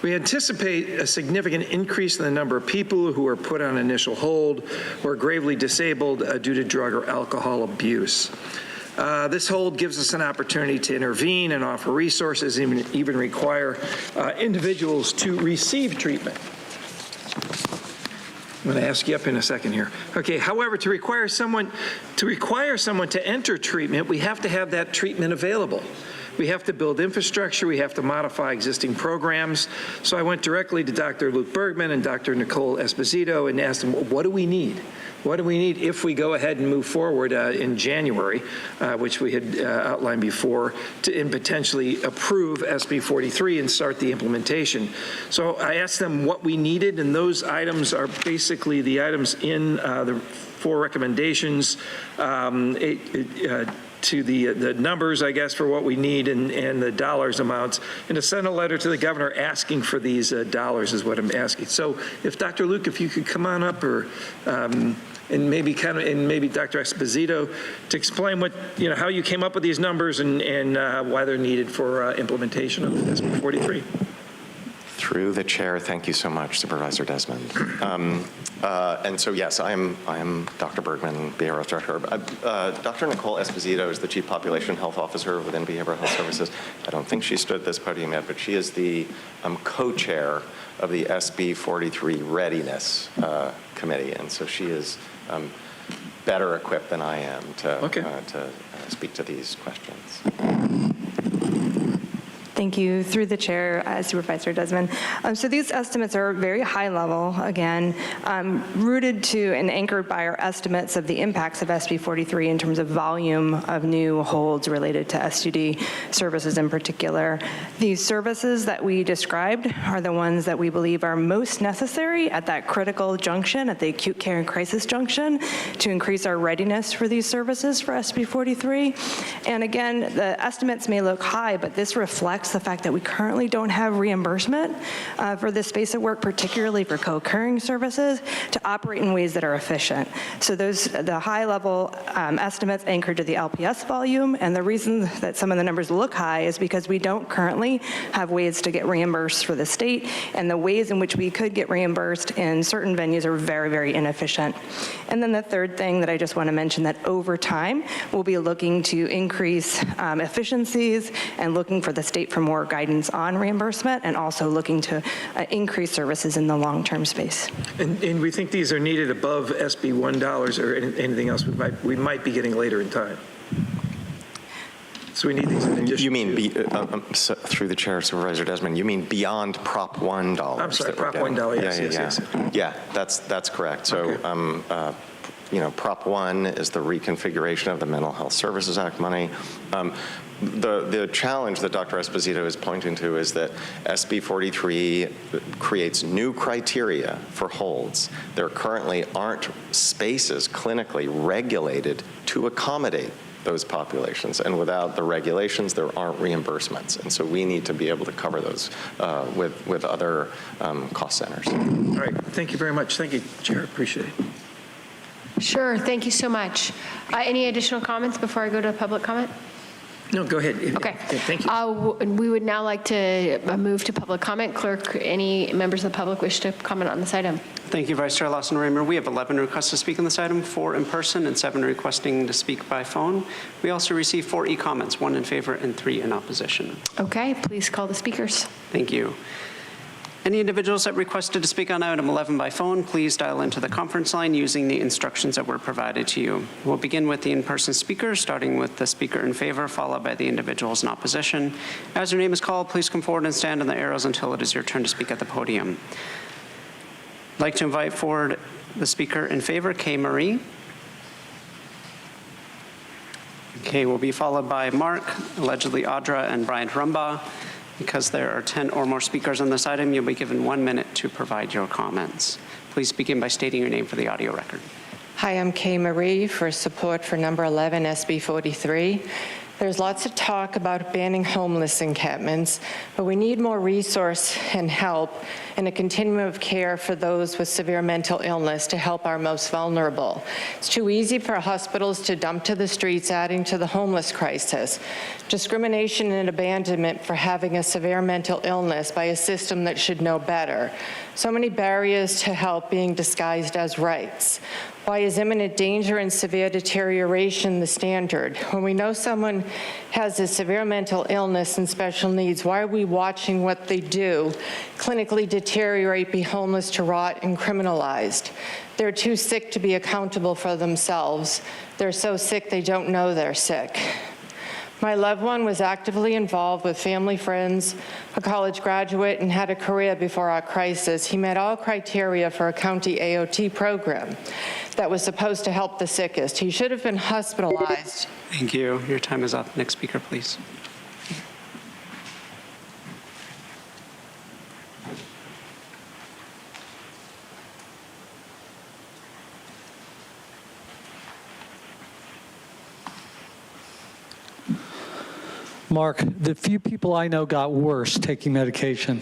We anticipate a significant increase in the number of people who are put on initial hold or gravely disabled due to drug or alcohol abuse. This hold gives us an opportunity to intervene and offer resources, even require individuals to receive treatment. I'm going to ask you up in a second here. Okay, however, to require someone to enter treatment, we have to have that treatment available. We have to build infrastructure. We have to modify existing programs. So I went directly to Dr. Luke Bergman and Dr. Nicole Esposito and asked them, what do we need? What do we need if we go ahead and move forward in January, which we had outlined before, and potentially approve SB 43 and start the implementation? So I asked them what we needed, and those items are basically the items in the 4 recommendations, to the numbers, I guess, for what we need and the dollars amounts, and to send a letter to the governor asking for these dollars is what I'm asking. So if Dr. Luke, if you could come on up, or and maybe Dr. Esposito to explain what, how you came up with these numbers and why they're needed for implementation of SB 43. Through the chair, thank you so much, Supervisor Desmond. And so, yes, I am Dr. Bergman, Behavioral Health Director. Dr. Nicole Esposito is the Chief Population Health Officer within Behavioral Health Services. I don't think she stood at this podium yet, but she is the co-chair of the SB 43 Readiness Committee, and so she is better equipped than I am to speak to these questions. Thank you. Through the chair, Supervisor Desmond. So these estimates are very high level, again, rooted to and anchored by our estimates of the impacts of SB 43 in terms of volume of new holds related to SUD services in particular. These services that we described are the ones that we believe are most necessary at that critical junction, at the acute care and crisis junction, to increase our readiness for these services for SB 43. And again, the estimates may look high, but this reflects the fact that we currently don't have reimbursement for this space of work, particularly for co-occurring services, to operate in ways that are efficient. So the high-level estimates anchored to the LPS volume, and the reason that some of the numbers look high is because we don't currently have ways to get reimbursed for the state, and the ways in which we could get reimbursed in certain venues are very, very inefficient. And then the third thing that I just want to mention, that over time, we'll be looking to increase efficiencies and looking for the state for more guidance on reimbursement, and also looking to increase services in the long-term space. And we think these are needed above SB $1 or anything else we might be getting later in time. So we need these in addition. You mean, through the chair, Supervisor Desmond, you mean beyond Prop $1? I'm sorry, Prop $1, yes. Yeah, that's correct. So, okay. Prop 1 is the reconfiguration of the Mental Health Services Act money. The challenge that Dr. Esposito is pointing to is that SB 43 creates new criteria for holds. There currently aren't spaces clinically regulated to accommodate those populations, and without the regulations, there aren't reimbursements, and so we need to be able to cover those with other cost centers. All right, thank you very much. Thank you, Chair, appreciate it. Sure, thank you so much. Any additional comments before I go to public comment? No, go ahead. Okay. Thank you. We would now like to move to public comment. Clerk, any members of the public wish to comment on this item? Thank you, Vice Chair Lawson-Remer. We have 11 requests to speak on this item, 4 in person and 7 requesting to speak by phone. We also received 4 e-comments, 1 in favor and 3 in opposition. Okay, please call the speakers. Thank you. Any individuals that requested to speak on item 11 by phone, please dial into the conference line using the instructions that were provided to you. We'll begin with the in-person speakers, starting with the speaker in favor, followed by the individuals in opposition. As your name is called, please come forward and stand on the arrows until it is your turn to speak at the podium. I'd like to invite forward the speaker in favor, Kay Marie. Kay will be followed by Mark, allegedly Audra, and Brian Rumbaugh. Because there are 10 or more speakers on this item, you'll be given 1 minute to provide your comments. Please begin by stating your name for the audio record. Hi, I'm Kay Marie for support for number 11, SB 43. There's lots of talk about banning homeless encampments, but we need more resource and help and a continuum of care for those with severe mental illness to help our most vulnerable. It's too easy for hospitals to dump to the streets, adding to the homeless crisis. Discrimination and abandonment for having a severe mental illness by a system that should know better. So many barriers to help being disguised as rights. Why is imminent danger and severe deterioration the standard? When we know someone has a severe mental illness and special needs, why are we watching what they do clinically deteriorate, be homeless to rot, and criminalized? They're too sick to be accountable for themselves. They're so sick they don't know they're sick. My loved one was actively involved with family, friends, a college graduate, and had a career before our crisis. He met all criteria for a county AOT program that was supposed to help the sickest. He should have been hospitalized. Thank you. Your time is up. Next speaker, please. Mark, the few people I know got worse taking medication.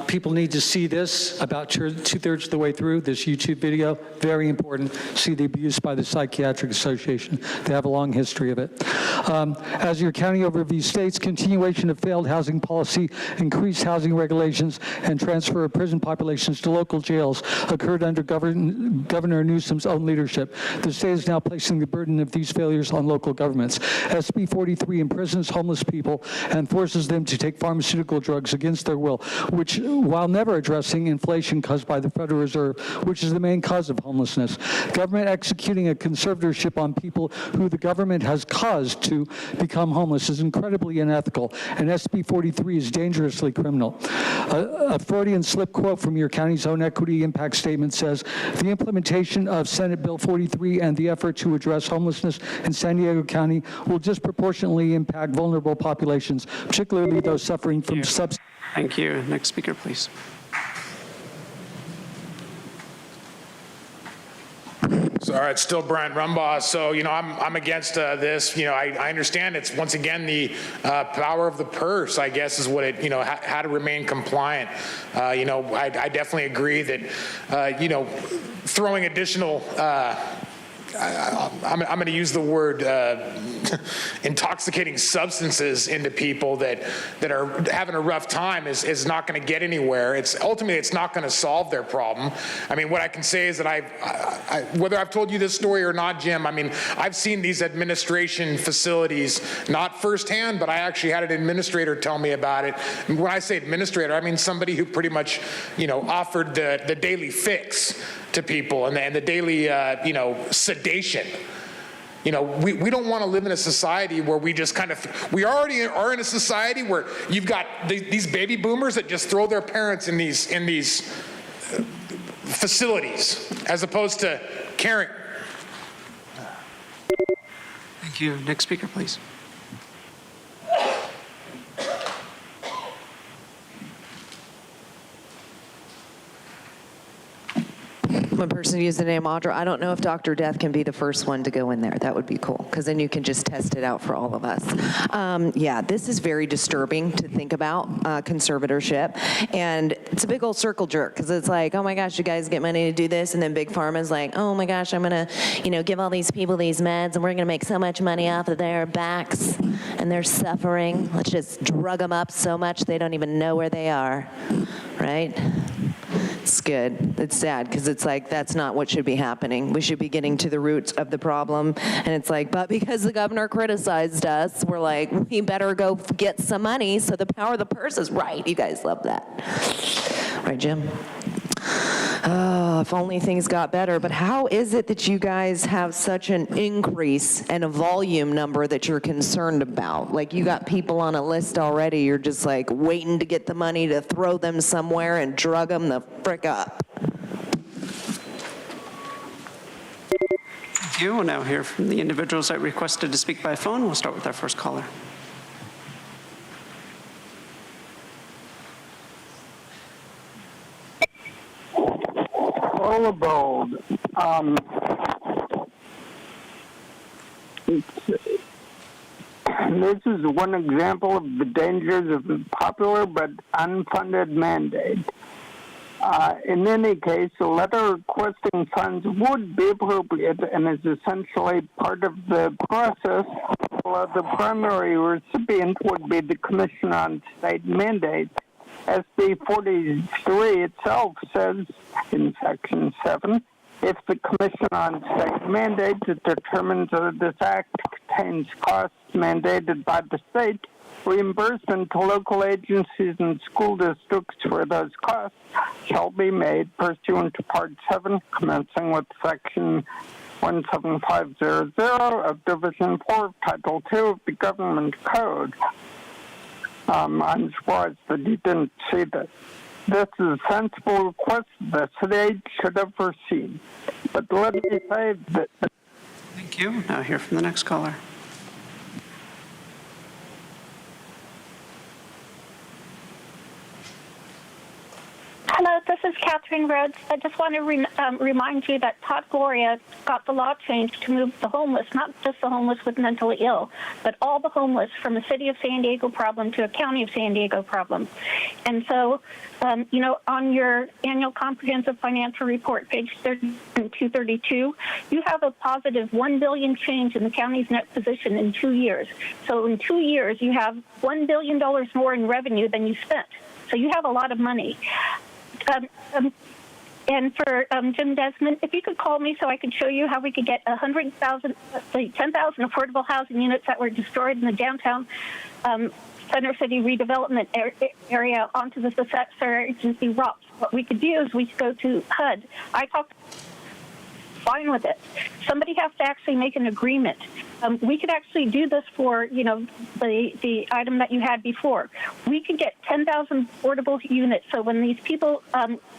People need to see this about two-thirds of the way through, this YouTube video, very important. See the abuse by the Psychiatric Association. They have a long history of it. As your county overview states, continuation of failed housing policy, increased housing regulations, and transfer of prison populations to local jails occurred under Governor Newsom's own leadership. The state is now placing the burden of these failures on local governments. SB 43 imprisons homeless people and forces them to take pharmaceutical drugs against their will, which, while never addressing inflation caused by the Federal Reserve, which is the main cause of homelessness. Government executing a conservatorship on people who the government has caused to become homeless is incredibly unethical, and SB 43 is dangerously criminal. A Freudian slip quote from your county's own equity impact statement says, the implementation of Senate Bill 43 and the effort to address homelessness in San Diego County will disproportionately impact vulnerable populations, particularly those suffering from substance. Thank you. Next speaker, please. So, all right, still Brian Rumbaugh. So, I'm against this. I understand it's, once again, the power of the purse, I guess, is what it, how to remain compliant. I definitely agree that, throwing additional, I'm going to use the word intoxicating substances into people that are having a rough time is not going to get anywhere. Ultimately it's not going to solve their problem. I mean, what I can say is that whether I've told you this story or not, Jim, I mean, I've seen these administration facilities, not firsthand, but I actually had an administrator tell me about it. And when I say administrator, I mean somebody who pretty much, offered the daily fix to people and the daily, sedation. We don't want to live in a society where we just we already are in a society where you've got these baby boomers that just throw their parents in these facilities as opposed to caring. Thank you. Next speaker, please. One person used the name Audra. I don't know if Dr. Death can be the first one to go in there. That would be cool, because then you can just test it out for all of us. Yeah, this is very disturbing to think about, conservatorship. And it's a big old circle jerk, because it's like, oh my gosh, you guys get money to do this, and then Big Pharma's like, oh my gosh, I'm going to, give all these people these meds, and we're going to make so much money off of their backs and their suffering. Let's just drug them up so much they don't even know where they are, right? It's good. It's sad because it's like that's not what should be happening. We should be getting to the roots of the problem. And it's like, but because the governor criticized us, we're like, we better go get some money. So the power of the purse is right. You guys love that. Right, Jim? If only things got better. But how is it that you guys have such an increase and a volume number that you're concerned about? Like, you got people on a list already. You're just like waiting to get the money to throw them somewhere and drug them the frick up. Thank you. We'll now hear from the individuals that requested to speak by phone. We'll start with our first caller. Bold. This is one example of the dangers of a popular but unfunded mandate. In any case, a letter requesting funds would be appropriate and is essentially part of the process, although the primary recipient would be the Commission on State Mandates. SB 43 itself says in Section 7, if the Commission on State Mandates determines that this act contains costs mandated by the state, reimbursement to local agencies and school districts for those costs shall be made pursuant to Part 7, commencing with Section 17500 of Division 4 of Title 2 of the Government Code. I'm surprised that you didn't see this. This is a sensible request the city should have foreseen. But let me say that... Thank you. Now hear from the next caller. Hello, this is Catherine Rhodes. I just want to remind you that Todd Gloria got the law changed to move the homeless, not just the homeless with mentally ill, but all the homeless from a city of San Diego problem to a county of San Diego problem. And so, on your annual comprehensive financial report, page 232, you have a positive $1 billion change in the county's net position in 2 years. So in 2 years, you have $1 billion more in revenue than you spent. So you have a lot of money. And for Jim Desmond, if you could call me so I could show you how we could get 10,000 affordable housing units that were destroyed in the downtown Center City redevelopment area onto the successor agency ROPS. What we could do is we could go to HUD. I talked fine with it. Somebody has to actually make an agreement. We could actually do this for, the item that you had before. We could get 10,000 affordable units. So when these people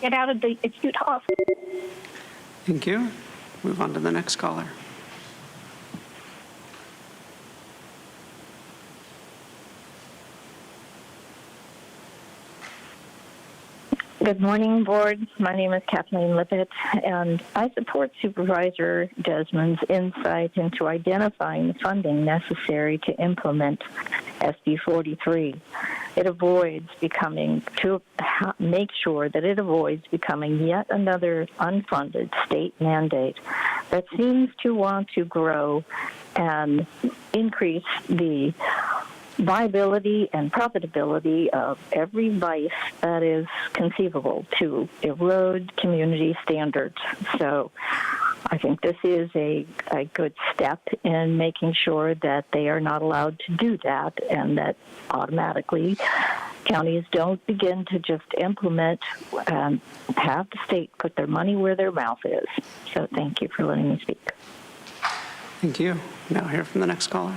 get out of the acute hospital. Thank you. Move on to the next caller. Good morning, Board. My name is Kathleen Lippitt, and I support Supervisor Desmond's insight into identifying the funding necessary to implement SB 43. It avoids make sure that it avoids becoming yet another unfunded state mandate that seems to want to grow and increase the viability and profitability of every vice that is conceivable to erode community standards. So I think this is a good step in making sure that they are not allowed to do that and that automatically counties don't begin to just implement and have the state put their money where their mouth is. So thank you for letting me speak. Thank you. Now hear from the next caller.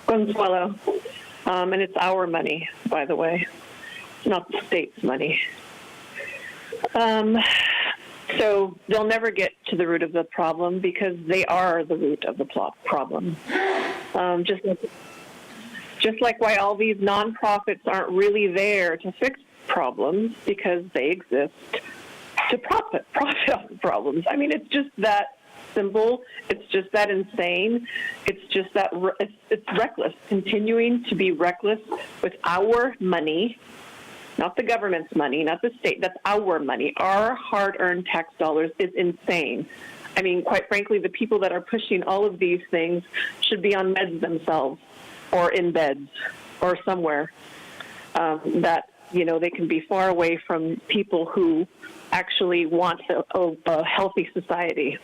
Consuelo, and it's our money, by the way. It's not the state's money. So they'll never get to the root of the problem because they are the root of the problem. Just like why all these nonprofits aren't really there to fix problems because they exist to profit off the problems. I mean, it's just that simple. It's just that insane. It's just that it's reckless. Continuing to be reckless with our money, not the government's money, not the state. That's our money. Our hard-earned tax dollars is insane. I mean, quite frankly, the people that are pushing all of these things should be on meds themselves or in beds or somewhere that, they can be far away from people who actually want a healthy society.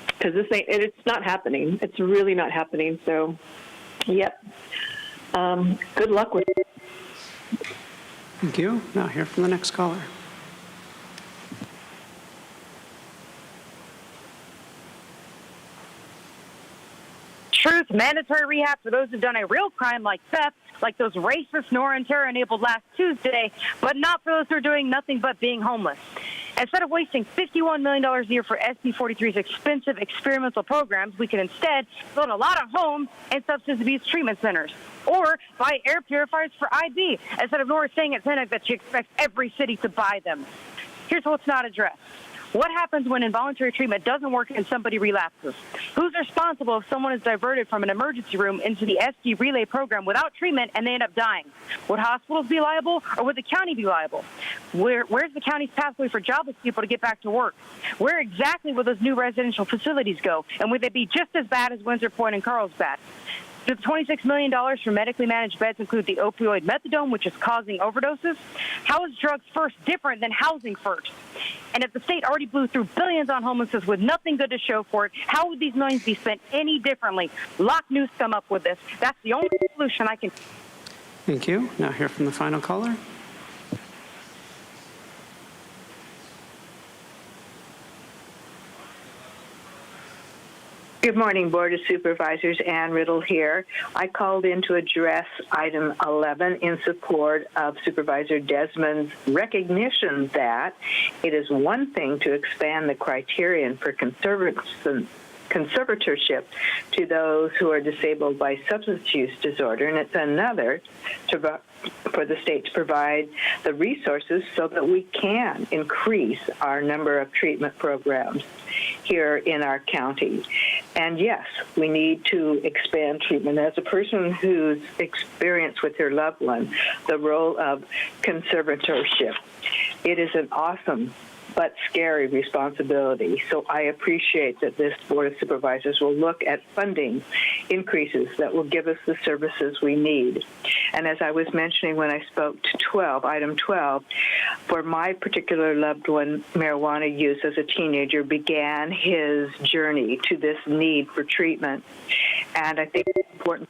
Because it's not happening. It's really not happening. So, yep. Good luck with it. Thank you. Now hear from the next caller. Truth, mandatory rehab for those who've done a real crime like theft, like those racists Nora and Tara enabled last Tuesday, but not for those who are doing nothing but being homeless. Instead of wasting $51 million a year for SB 43's expensive experimental programs, we can instead build a lot of homes and substance abuse treatment centers. Or buy air purifiers for IB, instead of Nora saying at Senate that she expects every city to buy them. Here's what's not addressed. What happens when involuntary treatment doesn't work and somebody relapses? Who's responsible if someone is diverted from an emergency room into the SD Relay program without treatment and they end up dying? Would hospitals be liable, or would the county be liable? Where's the county's pathway for jobless people to get back to work? Where exactly will those new residential facilities go? And would they be just as bad as Windsor Point and Carlsbad? Does the $26 million for medically managed beds include the opioid methadone, which is causing overdoses? How is drugs first different than housing first? And if the state already blew through billions on homelessness with nothing good to show for it, how would these millions be spent any differently? Lock News come up with this. That's the only solution I can. Thank you. Now hear from the final caller. Good morning, Board of Supervisors. Ann Riddle here. I called in to address item 11 in support of Supervisor Desmond's recognition that it is one thing to expand the criterion for conservatorship to those who are disabled by substance use disorder, and it's another for the state to provide the resources so that we can increase our number of treatment programs here in our county. And yes, we need to expand treatment. As a person who's experienced with their loved one the role of conservatorship, it is an awesome but scary responsibility. So I appreciate that this Board of Supervisors will look at funding increases that will give us the services we need. And as I was mentioning when I spoke to item 12, for my particular loved one, marijuana use as a teenager began his journey to this need for treatment. And I think it's important.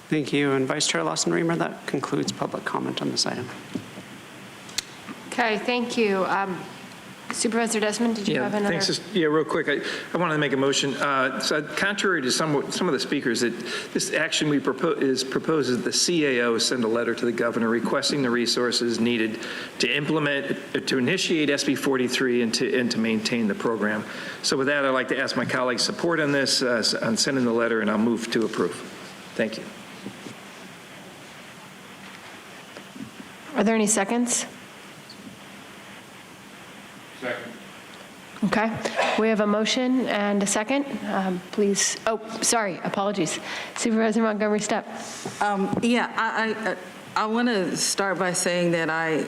Thank you. And Vice Chair Lawson-Remer, that concludes public comment on this item. Okay, thank you. Supervisor Desmond, did you have another? Thanks. Yeah, real quick. I wanted to make a motion. So contrary to some of the speakers, that this action proposes the CAO send a letter to the governor requesting the resources needed to initiate SB 43 and to maintain the program. So with that, I'd like to ask my colleagues' support on this, on sending the letter, and I'll move to approve. Thank you. Are there any seconds? Second. Okay, we have a motion and a second. Please, sorry, apologies. Supervisor Montgomery Stepp. I want to start by saying that I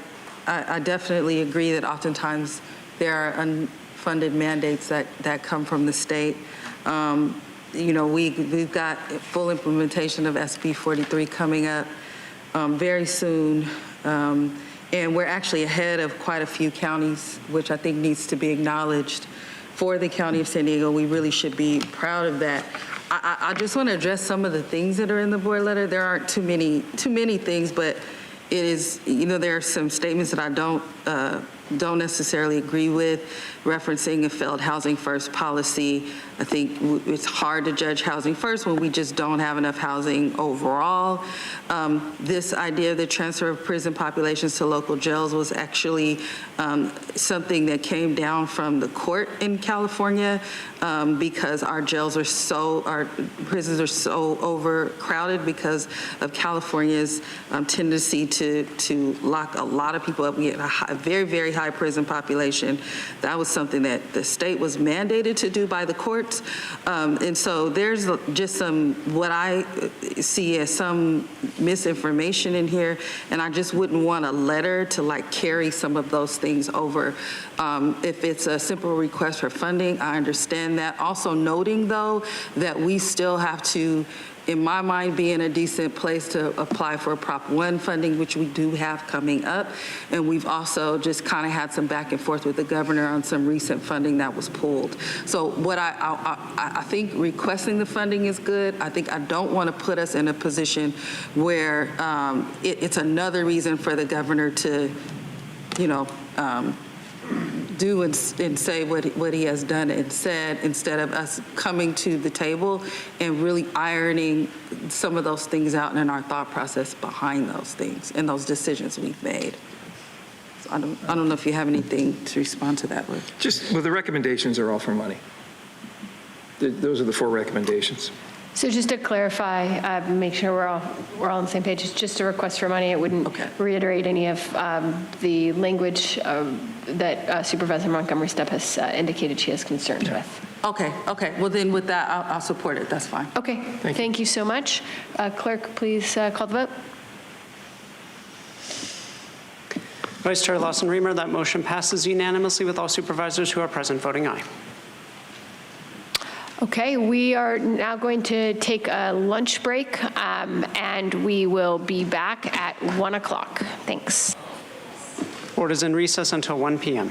definitely agree that oftentimes there are unfunded mandates that come from the state. We've got full implementation of SB 43 coming up very soon. And we're actually ahead of quite a few counties, which I think needs to be acknowledged. For the County of San Diego, we really should be proud of that. I just want to address some of the things that are in the board letter. There aren't too many things, but it is, there are some statements that I don't necessarily agree with, referencing a failed housing first policy. I think it's hard to judge housing first when we just don't have enough housing overall. This idea of the transfer of prison populations to local jails was actually something that came down from the court in California because our prisons are so overcrowded because of California's tendency to lock a lot of people up. We have a very, very high prison population. That was something that the state was mandated to do by the courts. And so there's just what I see as some misinformation in here, and I just wouldn't want a letter to carry some of those things over. If it's a simple request for funding, I understand that. Also noting, though, that we still have to, in my mind, be in a decent place to apply for Prop 1 funding, which we do have coming up. And we've also just kind of had some back and forth with the governor on some recent funding that was pulled. So what I think requesting the funding is good. I think I don't want to put us in a position where it's another reason for the governor to, do and say what he has done and said, instead of us coming to the table and really ironing some of those things out in our thought process behind those things and those decisions we've made. So I don't know if you have anything to respond to that with. Just, well, the recommendations are all for money. Those are the 4 recommendations. So just to clarify, make sure we're all on the same page, it's just a request for money. It wouldn't reiterate any of the language that Supervisor Montgomery Stepp has indicated she has concerns with. Okay. Well, then with that, I'll support it. That's fine. Okay, thank you so much. Clerk, please call the vote. Vice Chair Lawson-Remer, that motion passes unanimously with all supervisors who are present voting aye. Okay, we are now going to take a lunch break, and we will be back at 1 o'clock. Thanks. Board is in recess until 1 p.m.